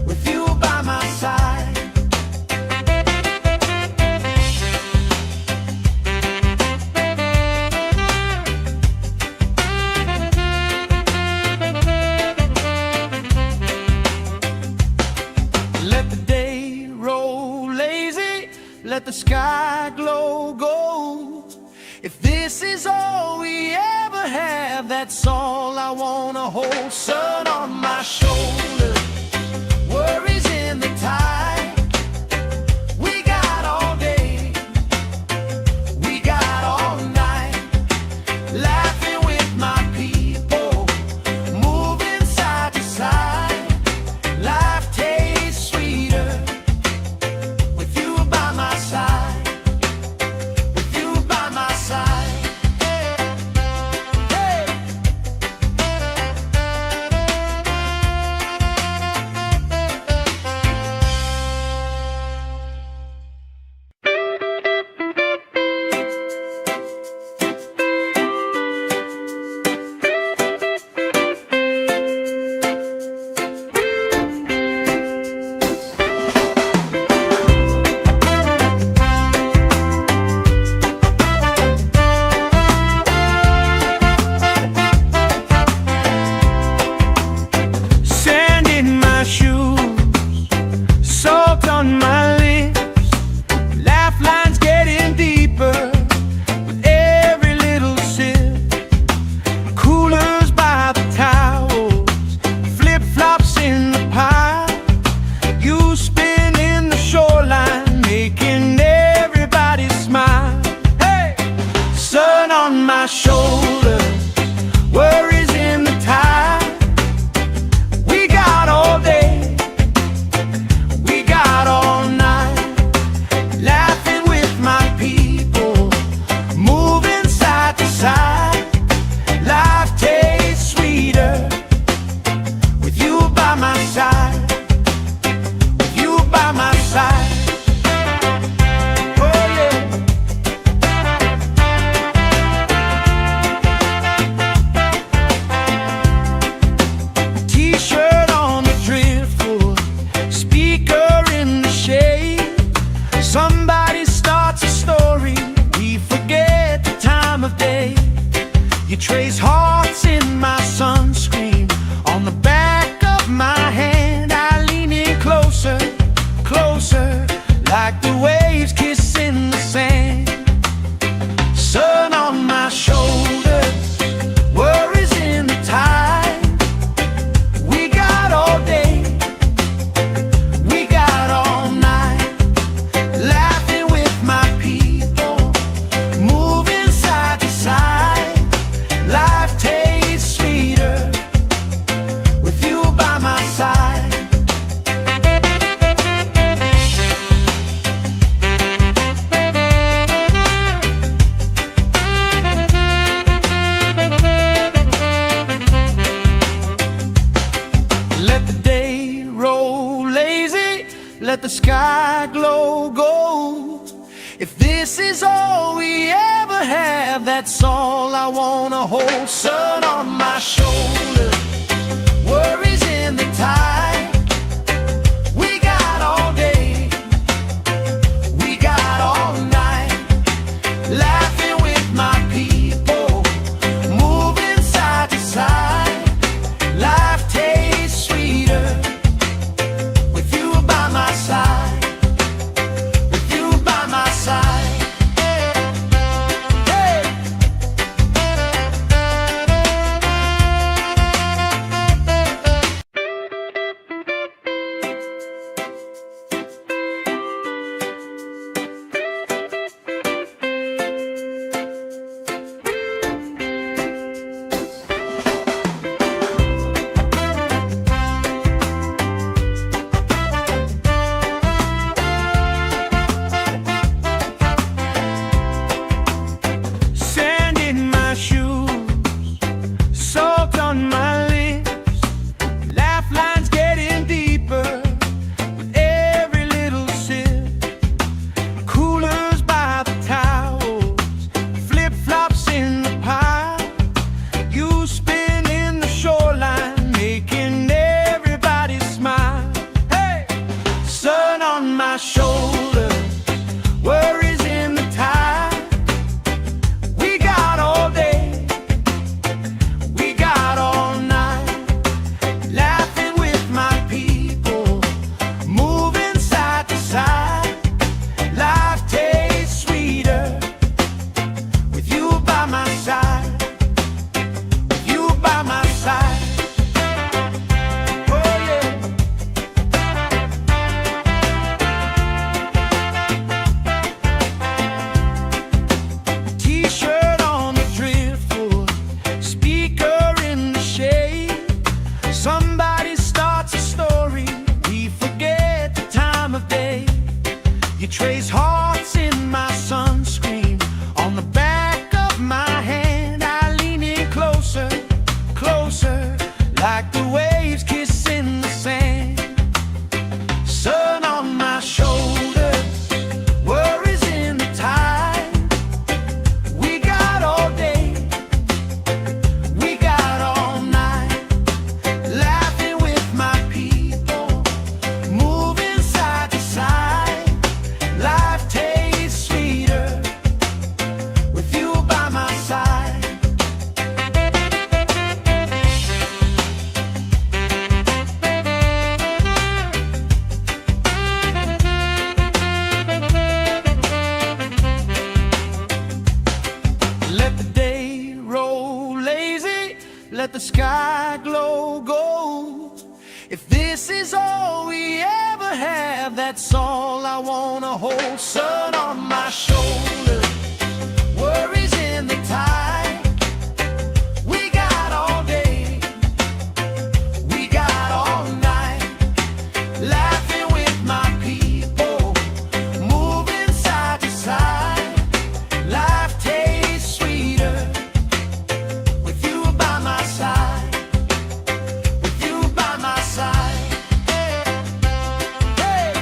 with you by my side. Let the day roll lazy, let the sky glow gold. If this is all we ever have, that's all I wanna hold. Sun on my shoulder, worries in the tide. We got all day, we got all night, laughing with my people, moving side to side. Life tastes sweeter with you by my side, with you by my side. Hey! let the sky glow gold. If this is all we ever have, that's all I wanna hold. Sun on my shoulder, worries in the tide. We got all day, we got all night, laughing with my people, moving side to side. Life tastes sweeter with you by my side, with you by my side. Hey. Sand in my shoes, salt on my lips, laugh lines getting deeper with every little sip. Coolers by the towels, flip-flops in the pile. You spinning the shoreline, making everybody smile. Hey! Sun on my shoulder, worries in the tide. We got all day, we got all night, laughing with my people, moving side to side. Life tastes sweeter with you by my side, with you by my side. Oh yeah. T-shirt on the driftwood, speaker in the shade. Somebody starts a story, we forget the time of day. You trace hearts in my sunscreen, on the back of my hand. I lean in closer, closer, like the waves kissing the sand. Sun on my shoulders, worries in the tide. We got all day, we got all night, laughing with my people, moving side to side. Life tastes sweeter with you by my side. Let the day roll lazy, let the sky glow gold. If this is all we ever have, that's all I wanna hold. Sun on my shoulder, worries in the tide. We got all day, we got all night, laughing with my people, moving side to side. Life tastes sweeter with you by my side, with you by my side. Hey.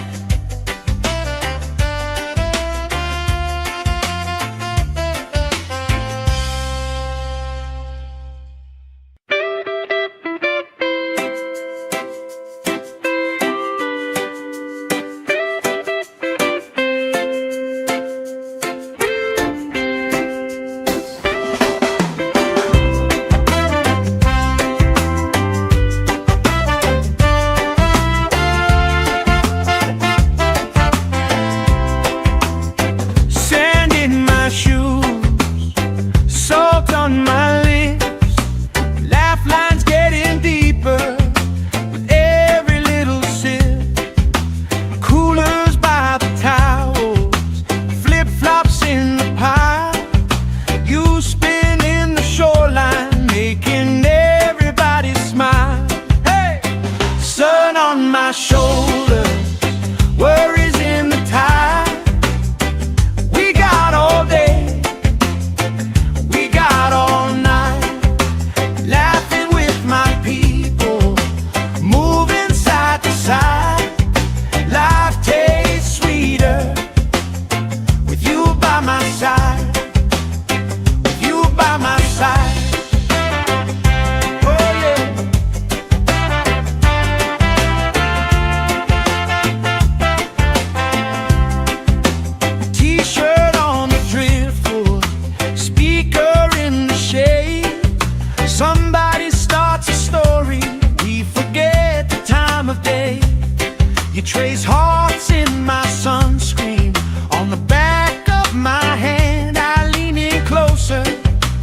You trace hearts in my sunscreen on the back of my hand. I lean in closer,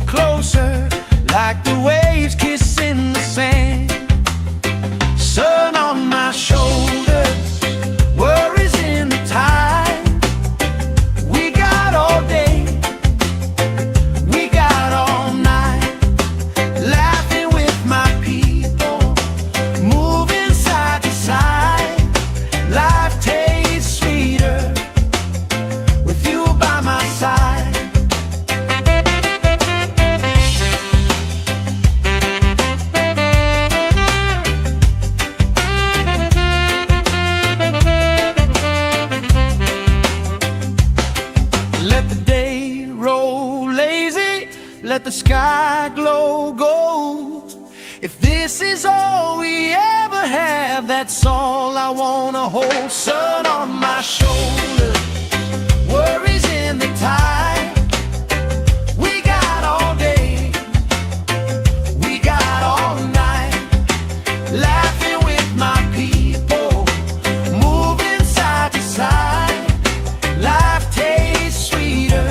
closer, like the waves kissing the sand. Sun on my shoulders, worries in the tide. We got all day, we got all night, laughing with my people, moving side to side. Life tastes sweeter with you by my side. Let the day roll lazy, let the sky glow gold. If this is all we ever have, that's all I wanna hold. Sun on my shoulders, worries in the tide. We got all day, we got all night, laughing with my people, moving side to side. Life tastes sweeter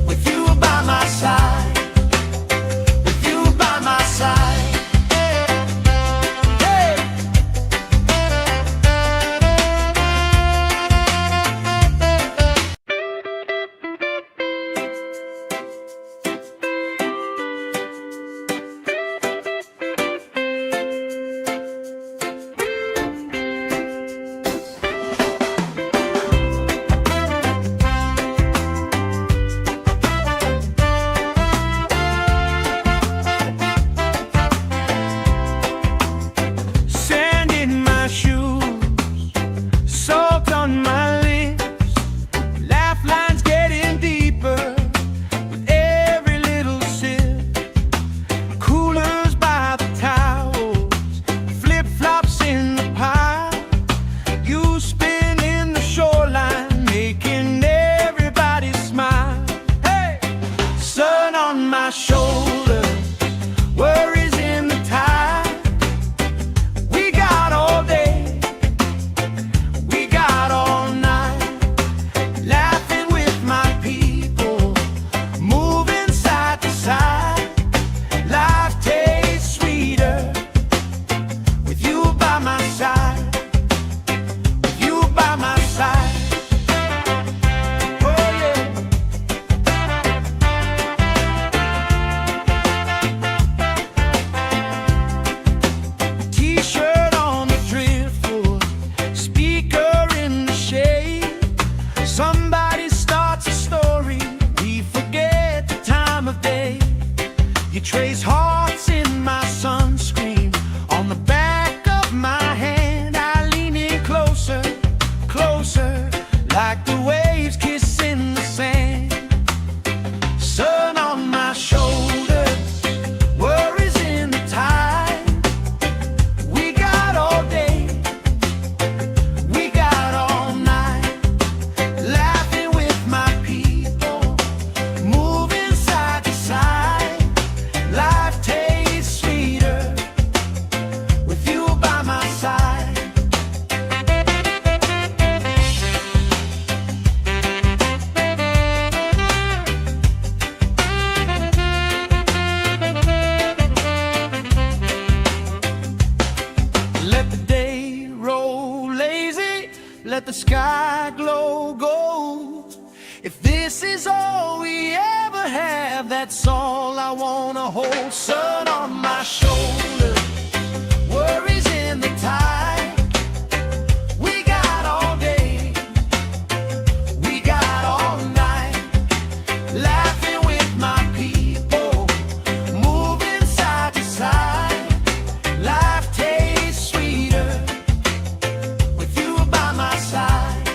with you by my side, with you by my side. Hey! Sand in my shoes, salt on my lips, laugh lines getting deeper with every little sip. Coolers by the towels, flip-flops in the pile. You spin in the shoreline, making everybody smile. Hey! Sun on my shoulders, worries in the tide. We got all day, we got all night, laughing with my people, moving side to side. Life tastes sweeter with you by my side, with you by my side. Oh yeah. T-shirt on the driftwood, speaker in the shade. Somebody starts a story, we forget the time of day. You trace hearts in my sunscreen on the back of my hand. I lean in closer, closer, like the waves kissing the sand. Sun on my shoulders, worries in the tide. We got all day, we got all night, laughing with my people, moving side to side. Life tastes sweeter with you by my side. Let the day roll lazy, let the sky glow gold. If this is all we ever have, that's all I wanna hold. Sun on my shoulders, worries in the tide. We got all day, we got all night, laughing with my people, moving side to side. Life tastes sweeter with you by my side,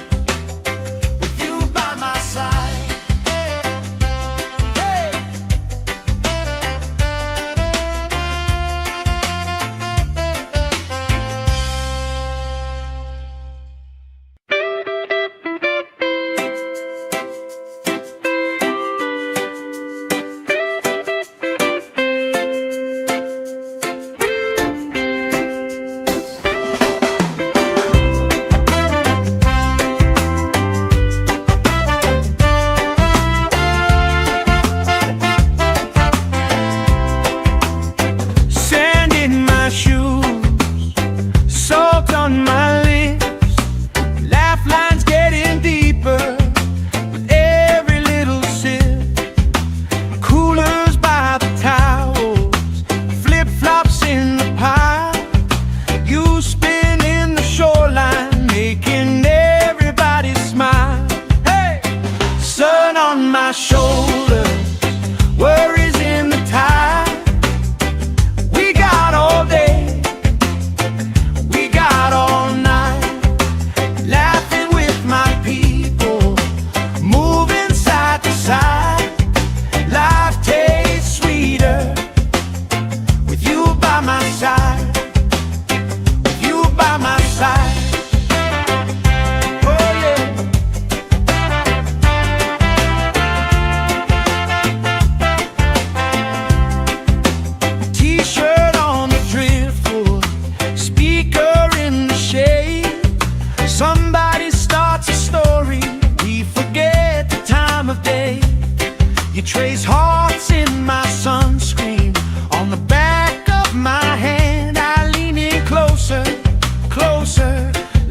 with you by my side. Hey!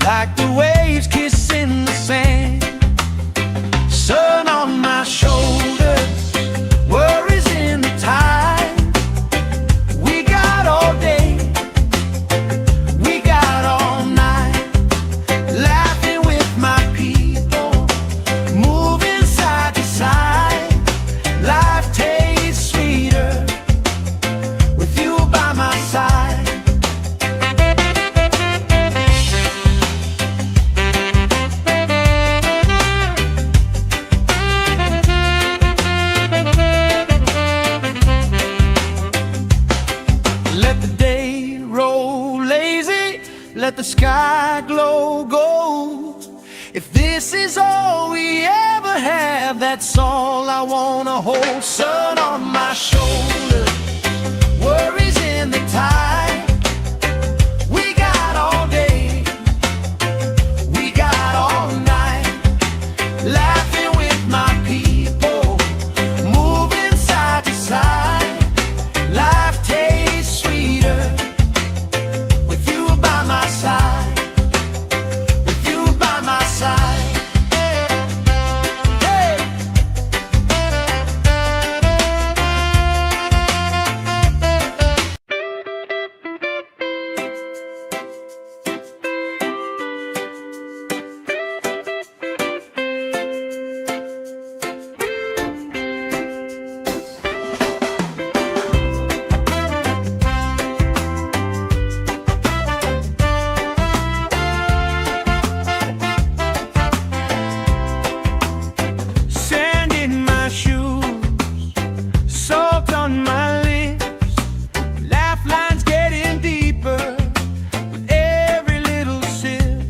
like the waves kissing the sand. Sun on my shoulders, worries in the tide. We got all day, we got all night, laughing with my people, moving side to side. Life tastes sweeter with you by my side. Let the day roll lazy, let the sky glow gold. If this is all we ever have, that's all I wanna hold. Sun on my shoulders, worries in the tide. We got all day, we got all night, laughing with my people, moving side to side. Life tastes sweeter with you by my side, with you by my side. Hey. Sand in my shoes, salt on my lips, laugh lines getting deeper with every little sip.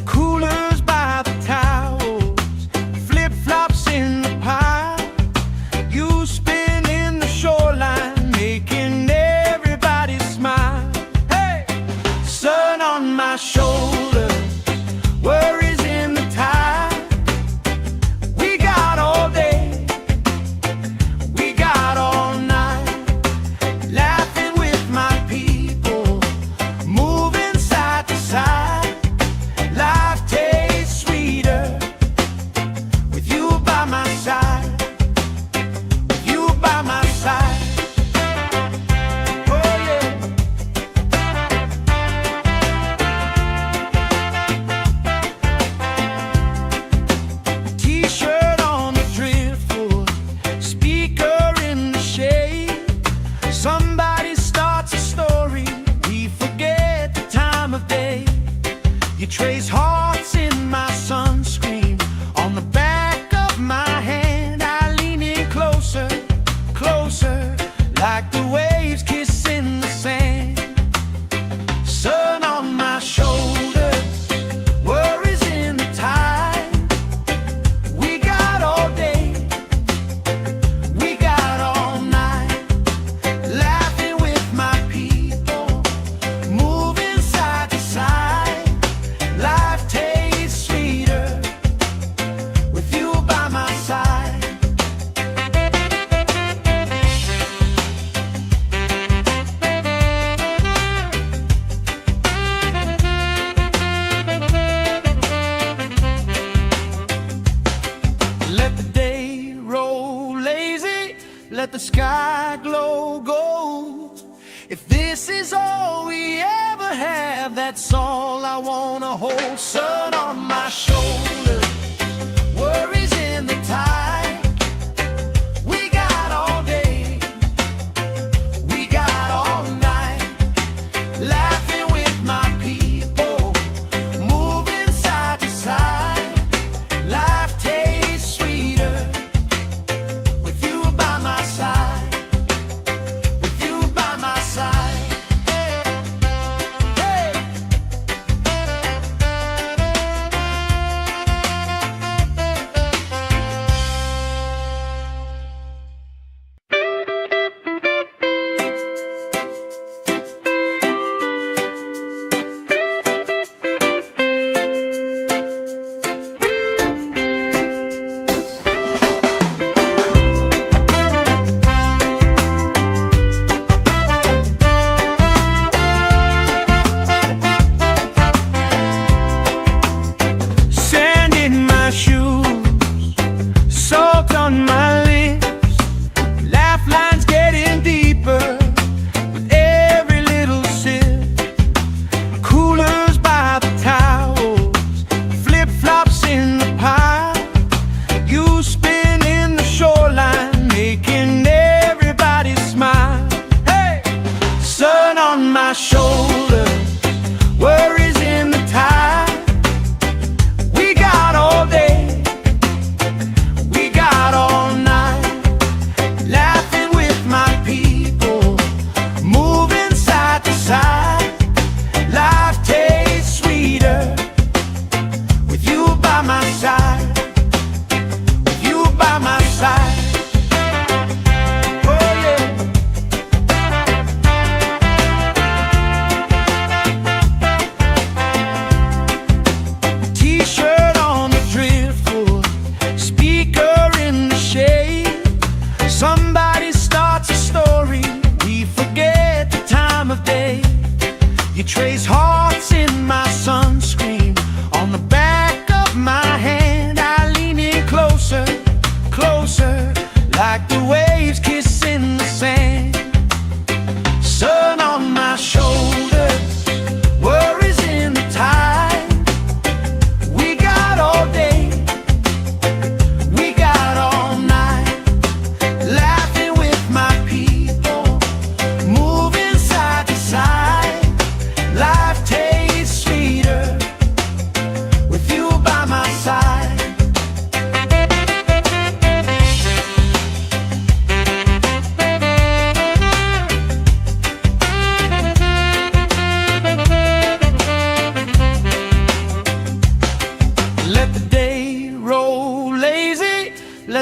Coolers by the towels, flip-flops in the pile. You spin in the shoreline, making everybody smile. Hey! Sun on my shoulders, worries in the tide. We got all day, we got all night, laughing with my people, moving side to side. Life tastes sweeter with you by my side, with you by my side. Oh yeah. T-shirt on the driftwood, speaker in the shade. Somebody starts a story, we forget the time of day. You trace hearts in my sunscreen, on the back of my hand. I lean in closer, closer, like the waves kissing the sand. Sun on my shoulders, worries in the tide. We got all day, we got all night, laughing with my people, moving side to side. Life tastes sweeter with you by my side. Let the day roll lazy, let the sky glow gold. If this is all we ever have, that's all I wanna hold. Sun on my shoulders, worries in the tide. We got all day, we got all night, laughing with my people, moving side to side. Life tastes sweeter with you by my side, with you by my side. Hey.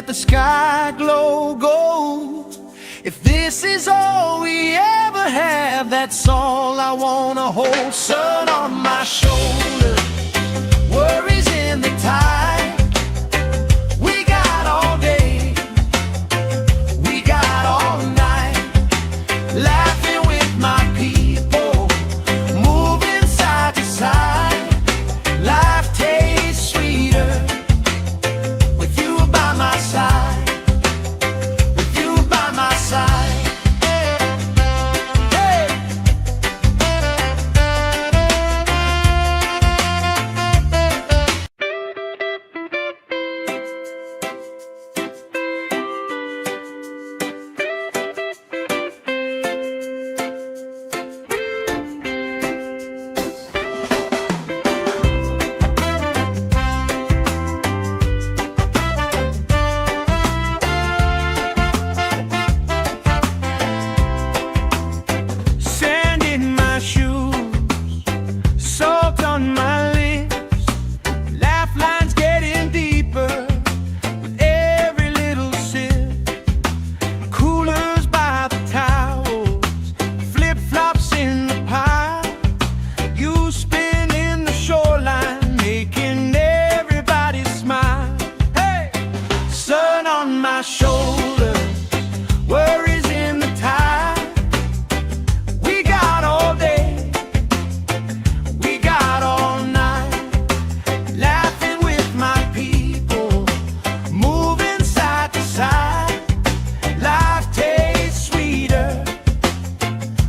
let the sky glow gold. If this is all we ever have, that's all I wanna hold. Sun on my shoulder, worries in the tide. We got all day, we got all night, laughing with my people, moving side to side. Life tastes sweeter with you by my side. Shoulder, worries in the tide. We got all day, we got all night, laughing with my people, moving side to side. Life tastes sweeter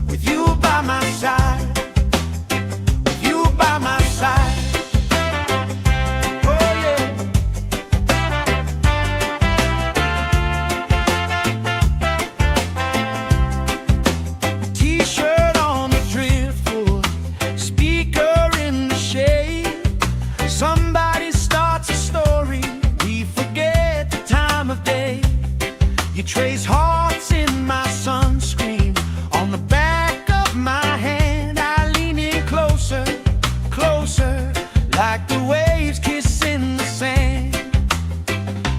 with you by my side, with you by my side. You trace hearts in my sunscreen on the back of my hand. I lean in closer, closer, like the waves kissing the sand.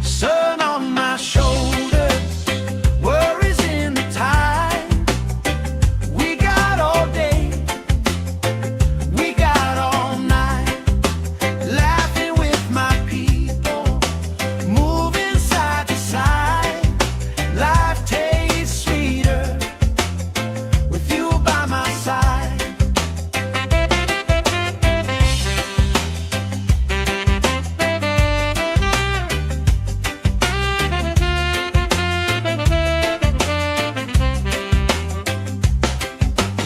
Sun on my shoulders, worries in the tide. We got all day, we got all night, laughing with my people, moving side to side. Life tastes sweeter with you by my side.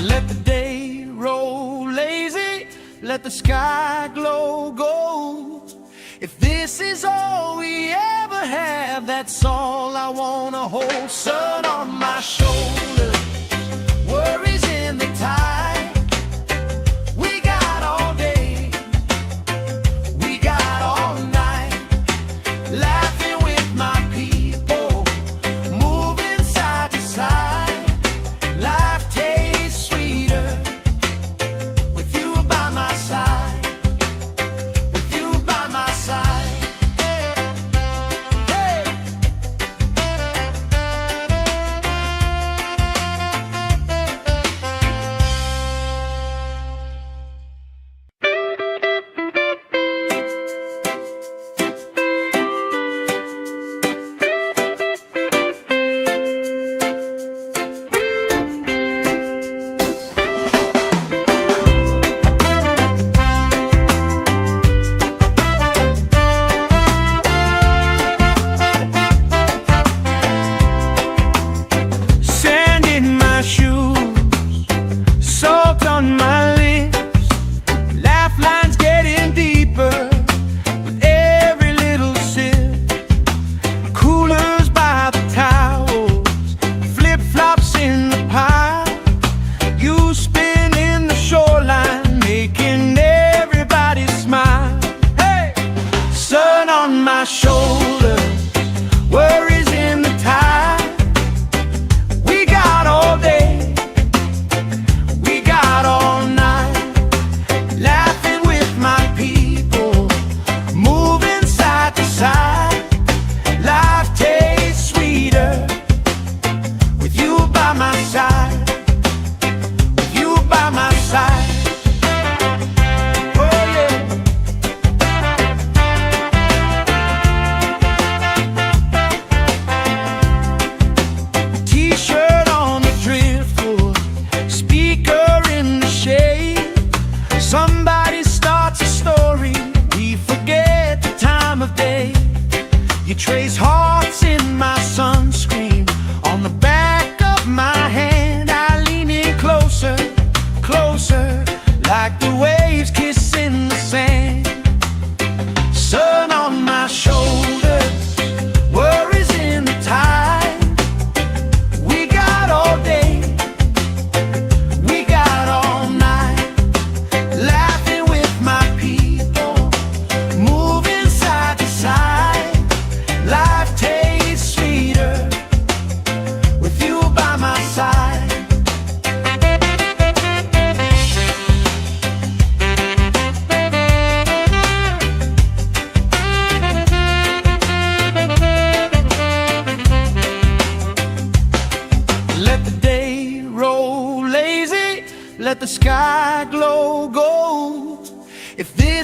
Let the day roll lazy, let the sky glow gold. If this is all we ever have, that's all I wanna hold. Sun on my shoulder, worries in the tide. We got all day, we got all night, laughing with my people, moving side to side. Life tastes sweeter with you by my side.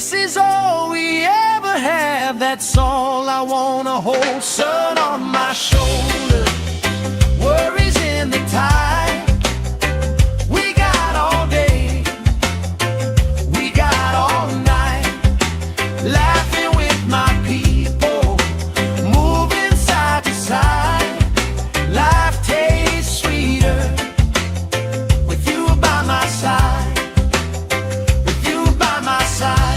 this is all we ever have, that's all I wanna hold. Sun on my shoulder, worries in the tide. We got all day, we got all night, laughing with my people, moving side to side. Life tastes sweeter with you by my side, with you by my side.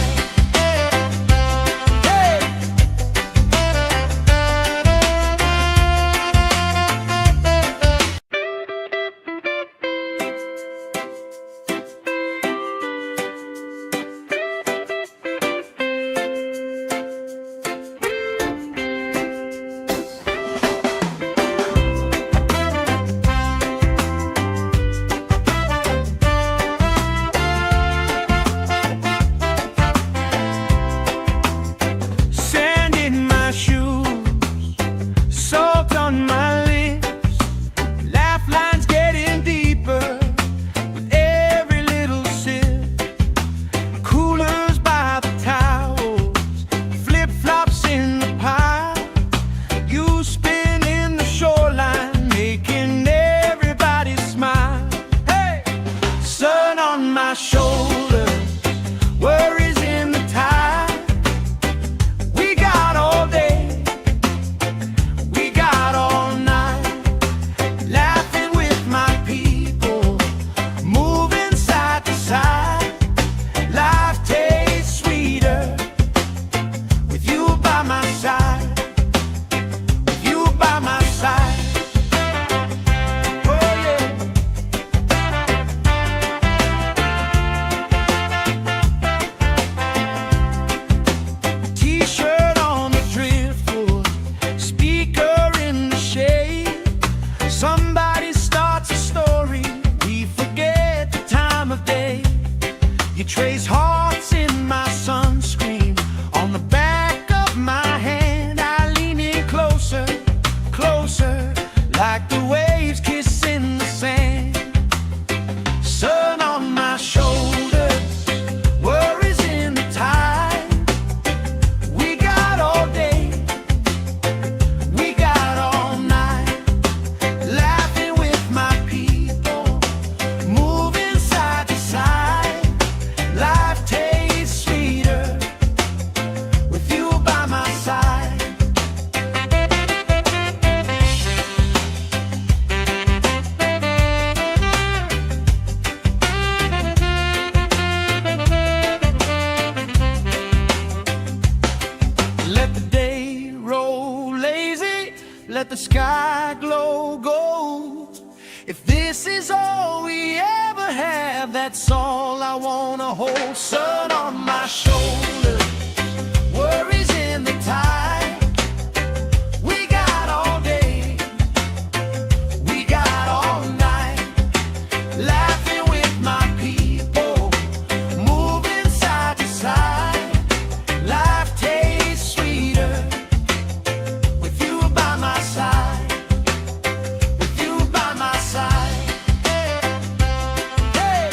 Shoulder, worries in the tide. We got all day, we got all night, laughing with my people, moving side to side. Life tastes sweeter with you by my side, with you by my side. Somebody starts a story, we forget the time of day. You trace hearts in my sunscreen, on the back of my hand. I lean in closer, closer, like the waves kissing the sand. Sun on my shoulders, worries in the tide. We got all day, we got all night, laughing with my people, moving side to side. Life tastes sweeter with you by my side. Let the day roll lazy, let the sky glow gold. If this is all we ever have, that's all I wanna hold. Sun on my shoulder, worries in the tide. We got all day, we got all night, laughing with my people, moving side to side. Life tastes sweeter with you by my side, with you by my side. Hey.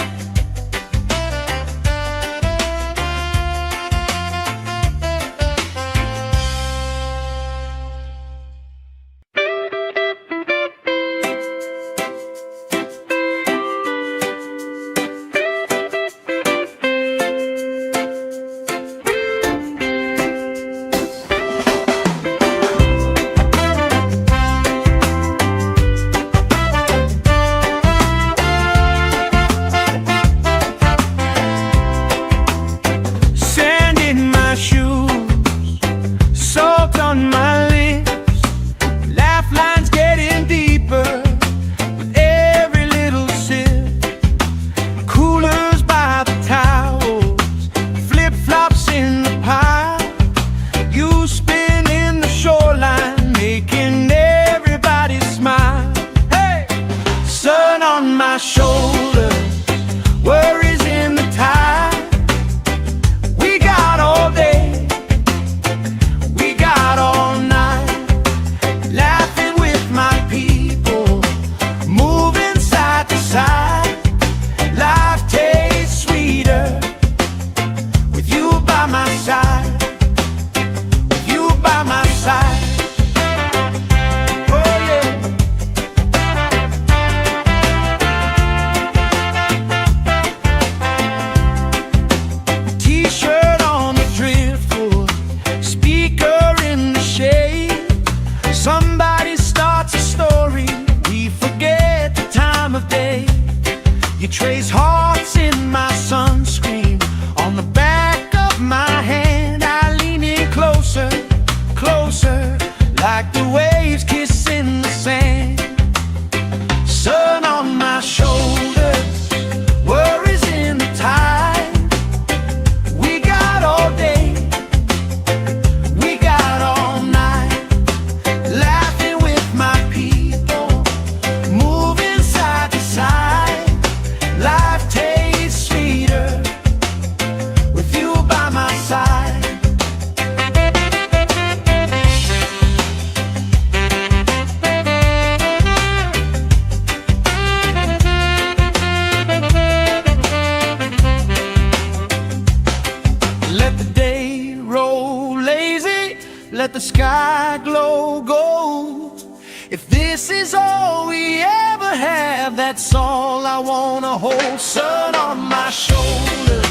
let the sky glow gold. If this is all we ever have, that's all I wanna hold. Sun on my shoulder,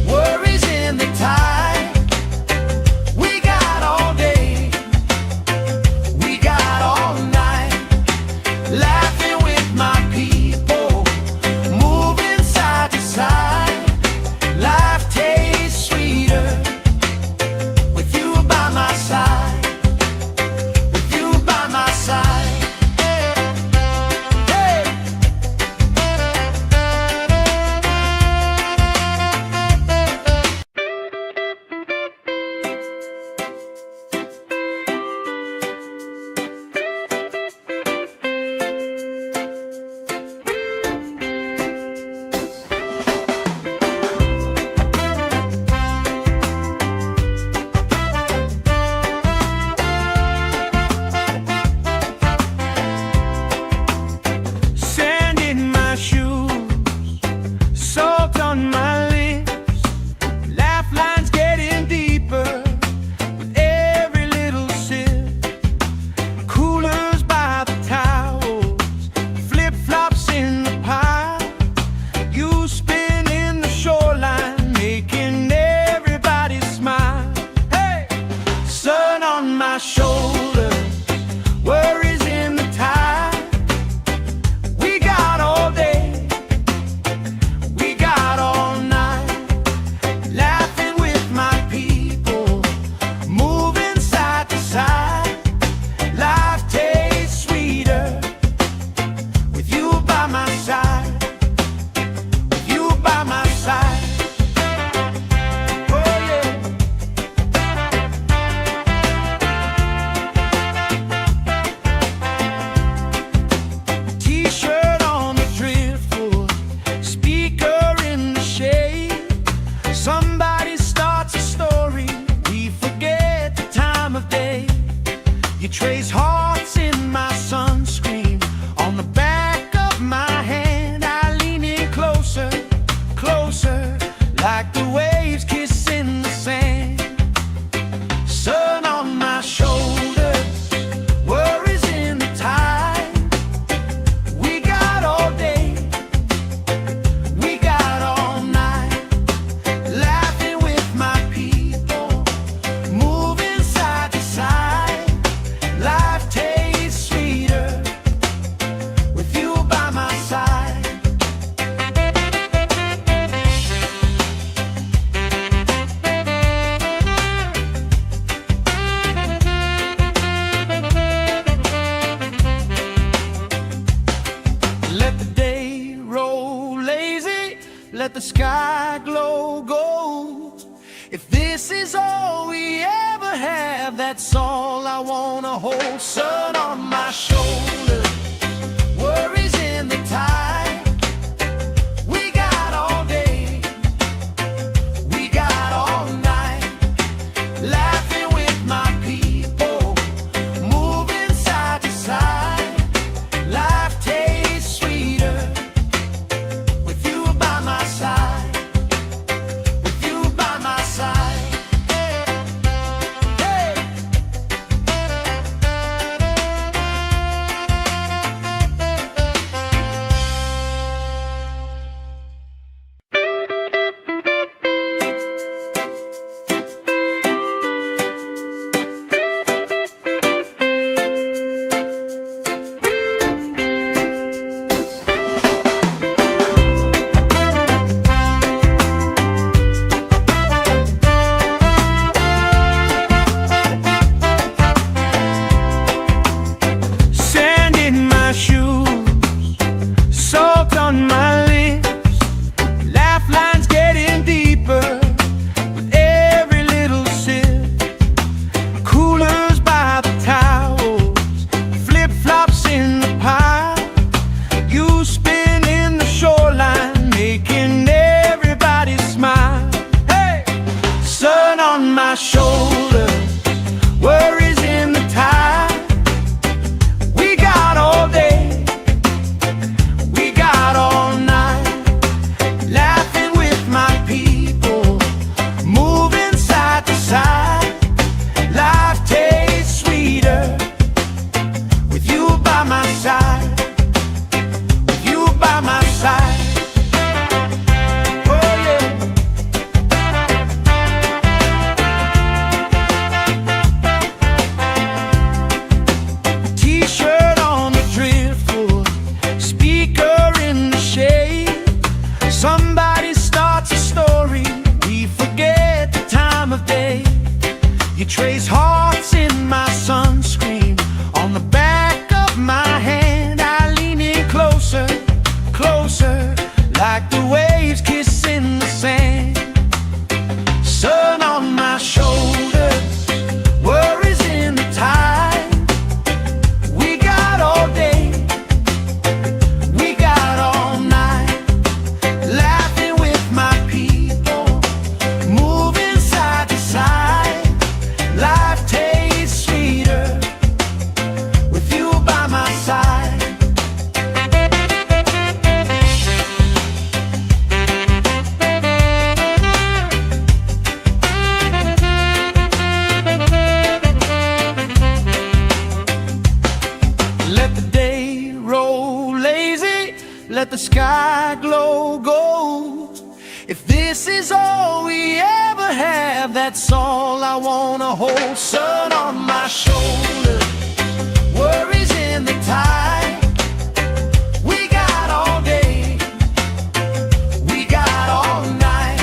worries in the tide. We got all day, we got all night, laughing with my people, moving side to side. Life tastes sweeter with you by my side, with you by my side. Hey. Sand in my shoes, salt on my lips, laugh lines getting deeper with every little sip. Coolers by the towels, flip-flops in the pile. You spin in the shoreline, making everybody smile. Hey! Sun on my shoulder, worries in the tide. We got all day, we got all night, laughing with my people, moving side to side. Life tastes sweeter with you by my side, with you by my side. Oh yeah. T-shirt on the driftwood, speaker in the shade. Somebody starts a story, we forget the time of day. You trace hearts in my sunscreen, on the back of my hand. I lean in closer, closer, like the waves kissing the sand. Sun on my shoulders, worries in the tide. We got all day, we got all night, laughing with my people, moving side to side. Life tastes sweeter with you by my side. Let the day roll lazy, let the sky glow gold. If this is all we ever have, that's all I wanna hold. Sun on my shoulder, worries in the tide. We got all day, we got all night, laughing with my people, moving side to side. Life tastes sweeter with you by my side, with you by my side. Hey. Sand in my shoes, salt on my lips, laugh lines getting deeper with every little sip. Coolers by the towels, flip-flops in the pile. You spin in the shoreline, making everybody smile. Hey! Sun on my shoulder, worries in the tide. We got all day, we got all night, laughing with my people, moving side to side. Life You trace hearts in my sunscreen on the back of my hand. I lean in closer, closer, like the waves kissing the sand. Sun on my shoulders, worries in the tide. We got all day, we got all night, laughing with my people, moving side to side. Life tastes sweeter with you by my side. Let the day roll lazy, let the sky glow gold. If this is all we ever have, that's all I wanna hold. Sun on my shoulder, worries in the tide. We got all day, we got all night,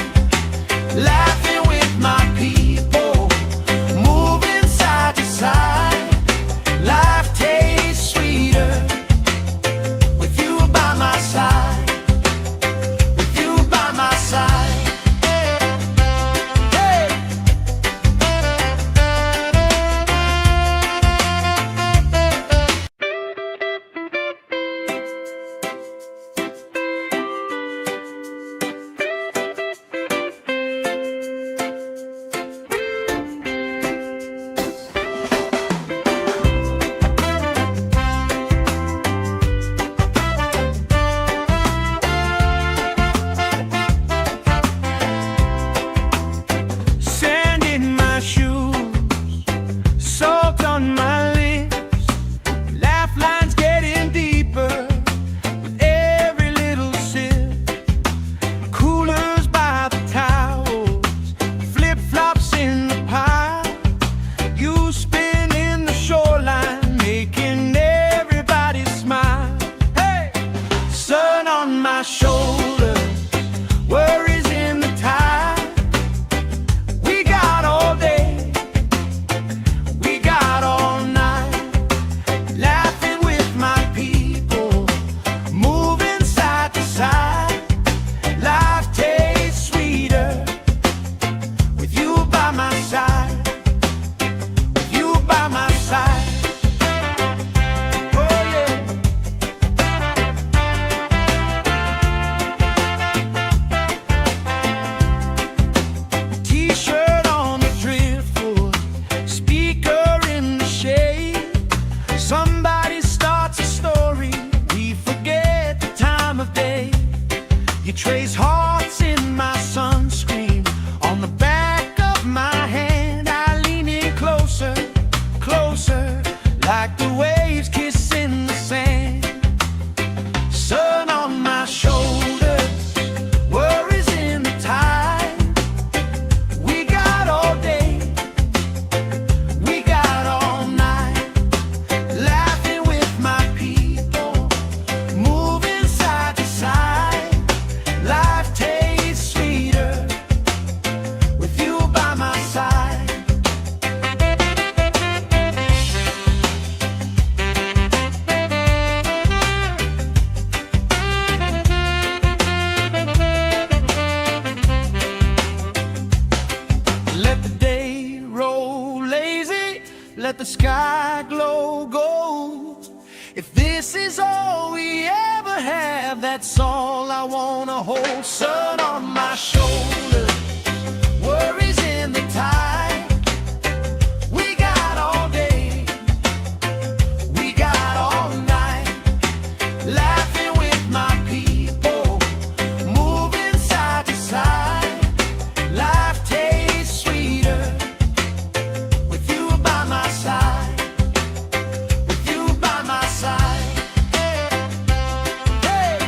laughing with my people, moving side to side. Life tastes sweeter with you by my side, with you by my side. Hey! Sand in my shoes, salt on my lips, laugh lines getting deeper with every little sip. Coolers by the towels, flip-flops in the pile. You spin in the shoreline, making everybody smile. Hey! Sun on my shoulders, worries in the tide. We got all day, we got all night, laughing with my people, moving side to side. Life tastes sweeter with you by my side, with you by my side. Oh yeah. T-shirt on the driftwood, speaker in the shade. Somebody starts a story, we forget the time of day. You trace hearts in my sunscreen on the back of my hand. I lean in closer, closer, like the waves kissing the sand. Sun on my shoulders, worries in the tide. We got all day, we got all night, laughing with my people, moving side to side. Life tastes sweeter with you by my side. Let the day roll lazy, let the sky glow gold. If this is all we ever have, that's all I wanna hold. Sun on my shoulder, worries in the tide. We got all day, we got all night, laughing with my people, moving side to side. Life tastes sweeter with you by my side, with you by my side. Hey!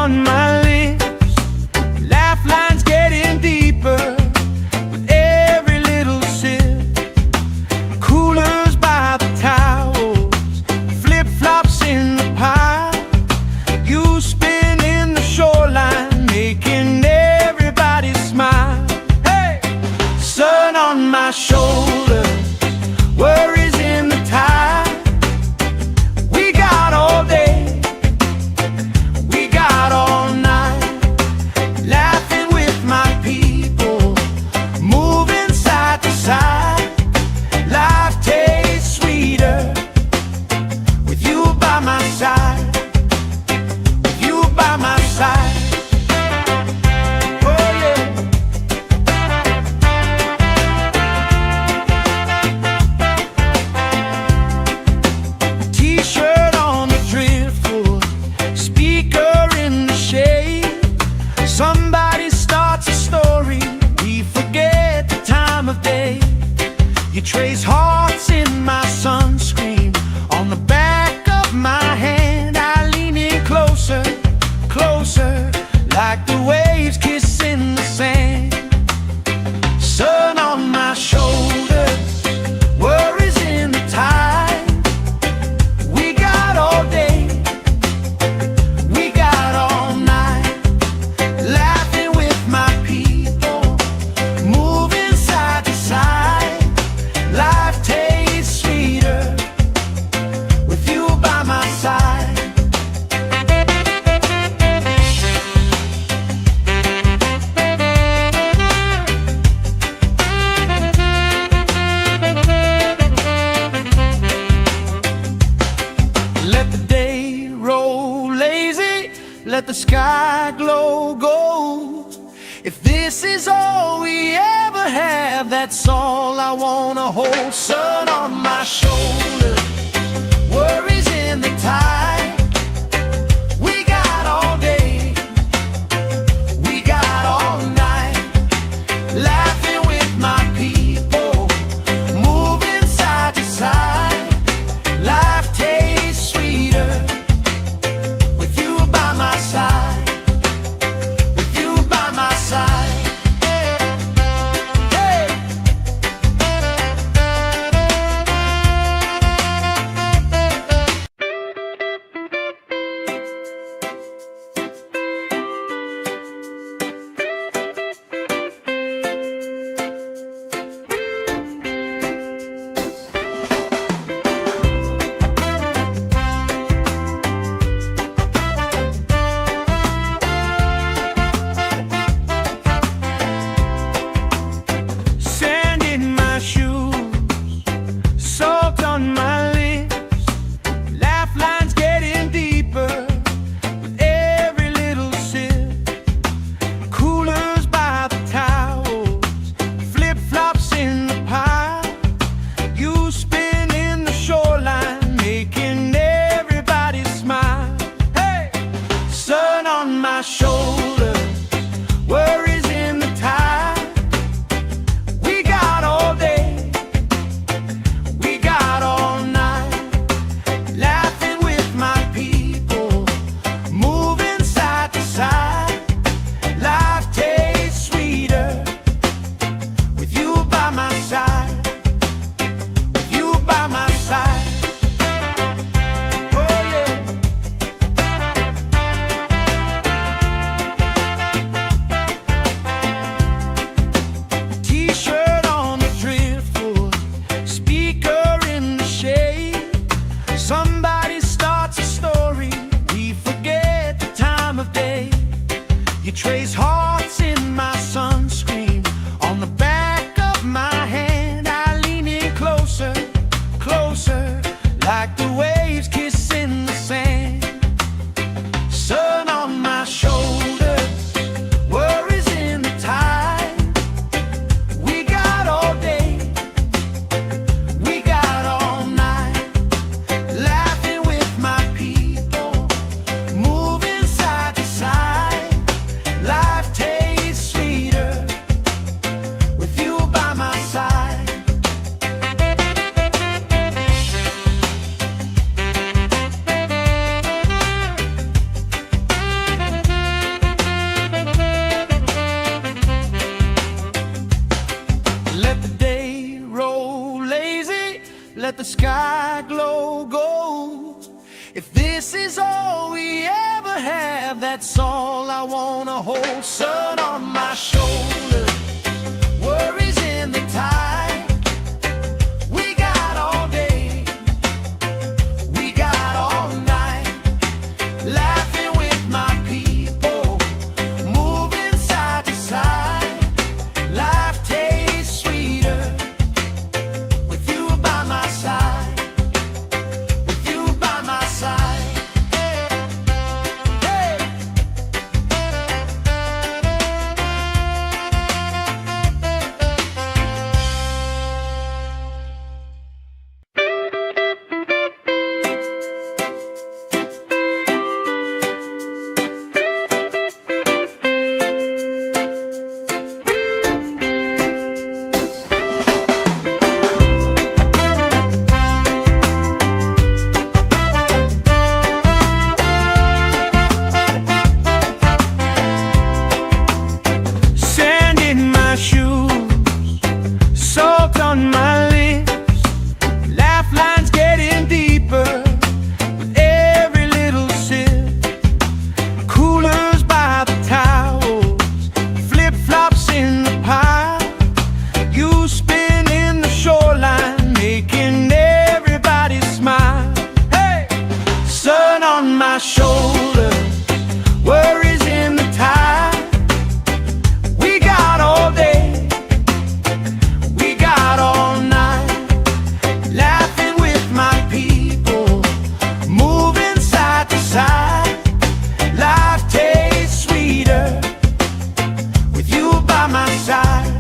on my lips, laugh lines getting deeper with every little sip. Coolers by the towels, flip-flops in the pile. You spinning the shoreline, making everybody smile. Hey! Sun on my shoulders, worries in the tide. We got all day, we got all night, laughing with my people, moving side to side. Life tastes sweeter with you by my side, with you by my side. Oh yeah. T-shirt on the driftwood, speaker in the shade. Somebody starts a story, we forget the time of day. You trace hearts in my sunscreen, on the back of my hand. I lean in closer, closer, like the waves kissing the sand. Sun on my shoulders, worries in the tide. We got all day, we got all night, laughing with my people, moving side to side. Life tastes sweeter with you by my side. Let the day roll lazy, let the sky glow gold. If this is all we ever have, that's all I wanna hold. Sun on my shoulders, worries in the tide. We got all day, we got all night, laughing with my people, moving side to side. Life tastes sweeter with you by my side, with you by my side. Hey! Sand in my shoes, salt on my lips, laugh lines getting deeper with every little sip. Coolers by the towels, flip-flops in the pile. You spinning the shoreline, making everybody smile. Hey! Sun on my shoulders, worries in the tide. We got all day, we got all night, laughing with my people, moving side to side. Life tastes sweeter with you by my side, with you by my side. Oh yeah. T-shirt on the driftwood, speaker in the shade. Somebody starts a story, we forget the time of day. You trace hearts in my sunscreen, on the back of my hand. I lean in closer, closer, like the waves kissing the sand. Sun on my shoulders, worries in the tide. We got all day, we got all night, laughing with my people, moving side to side. Life the sky glow gold. If this is all we ever have, that's all I wanna hold. Sun on my shoulder, worries in the tide. We got all day, we got all night, laughing with my people, moving side to side. Life tastes sweeter with you by my side, with you by my side. Hey. Sand in my shoes, salt on my lips, laugh lines getting deeper with every little sip. Coolers by the towels, flip-flops in the pile, you spin in the shoreline, making everybody smile. Hey! Sun on my shoulder, worries in the tide. We got all day, we got all night, laughing with my people, moving side to side. Life tastes sweeter with you by my side,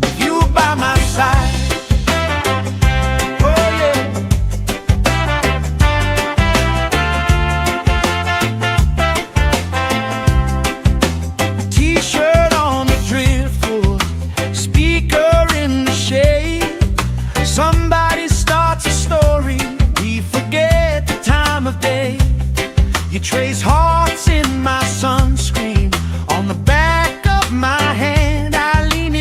with you by my side. Oh yeah. T-shirt on the driftwood, speaker in the shade. Somebody starts a story, we forget the time of day. You trace hearts in my sunscreen,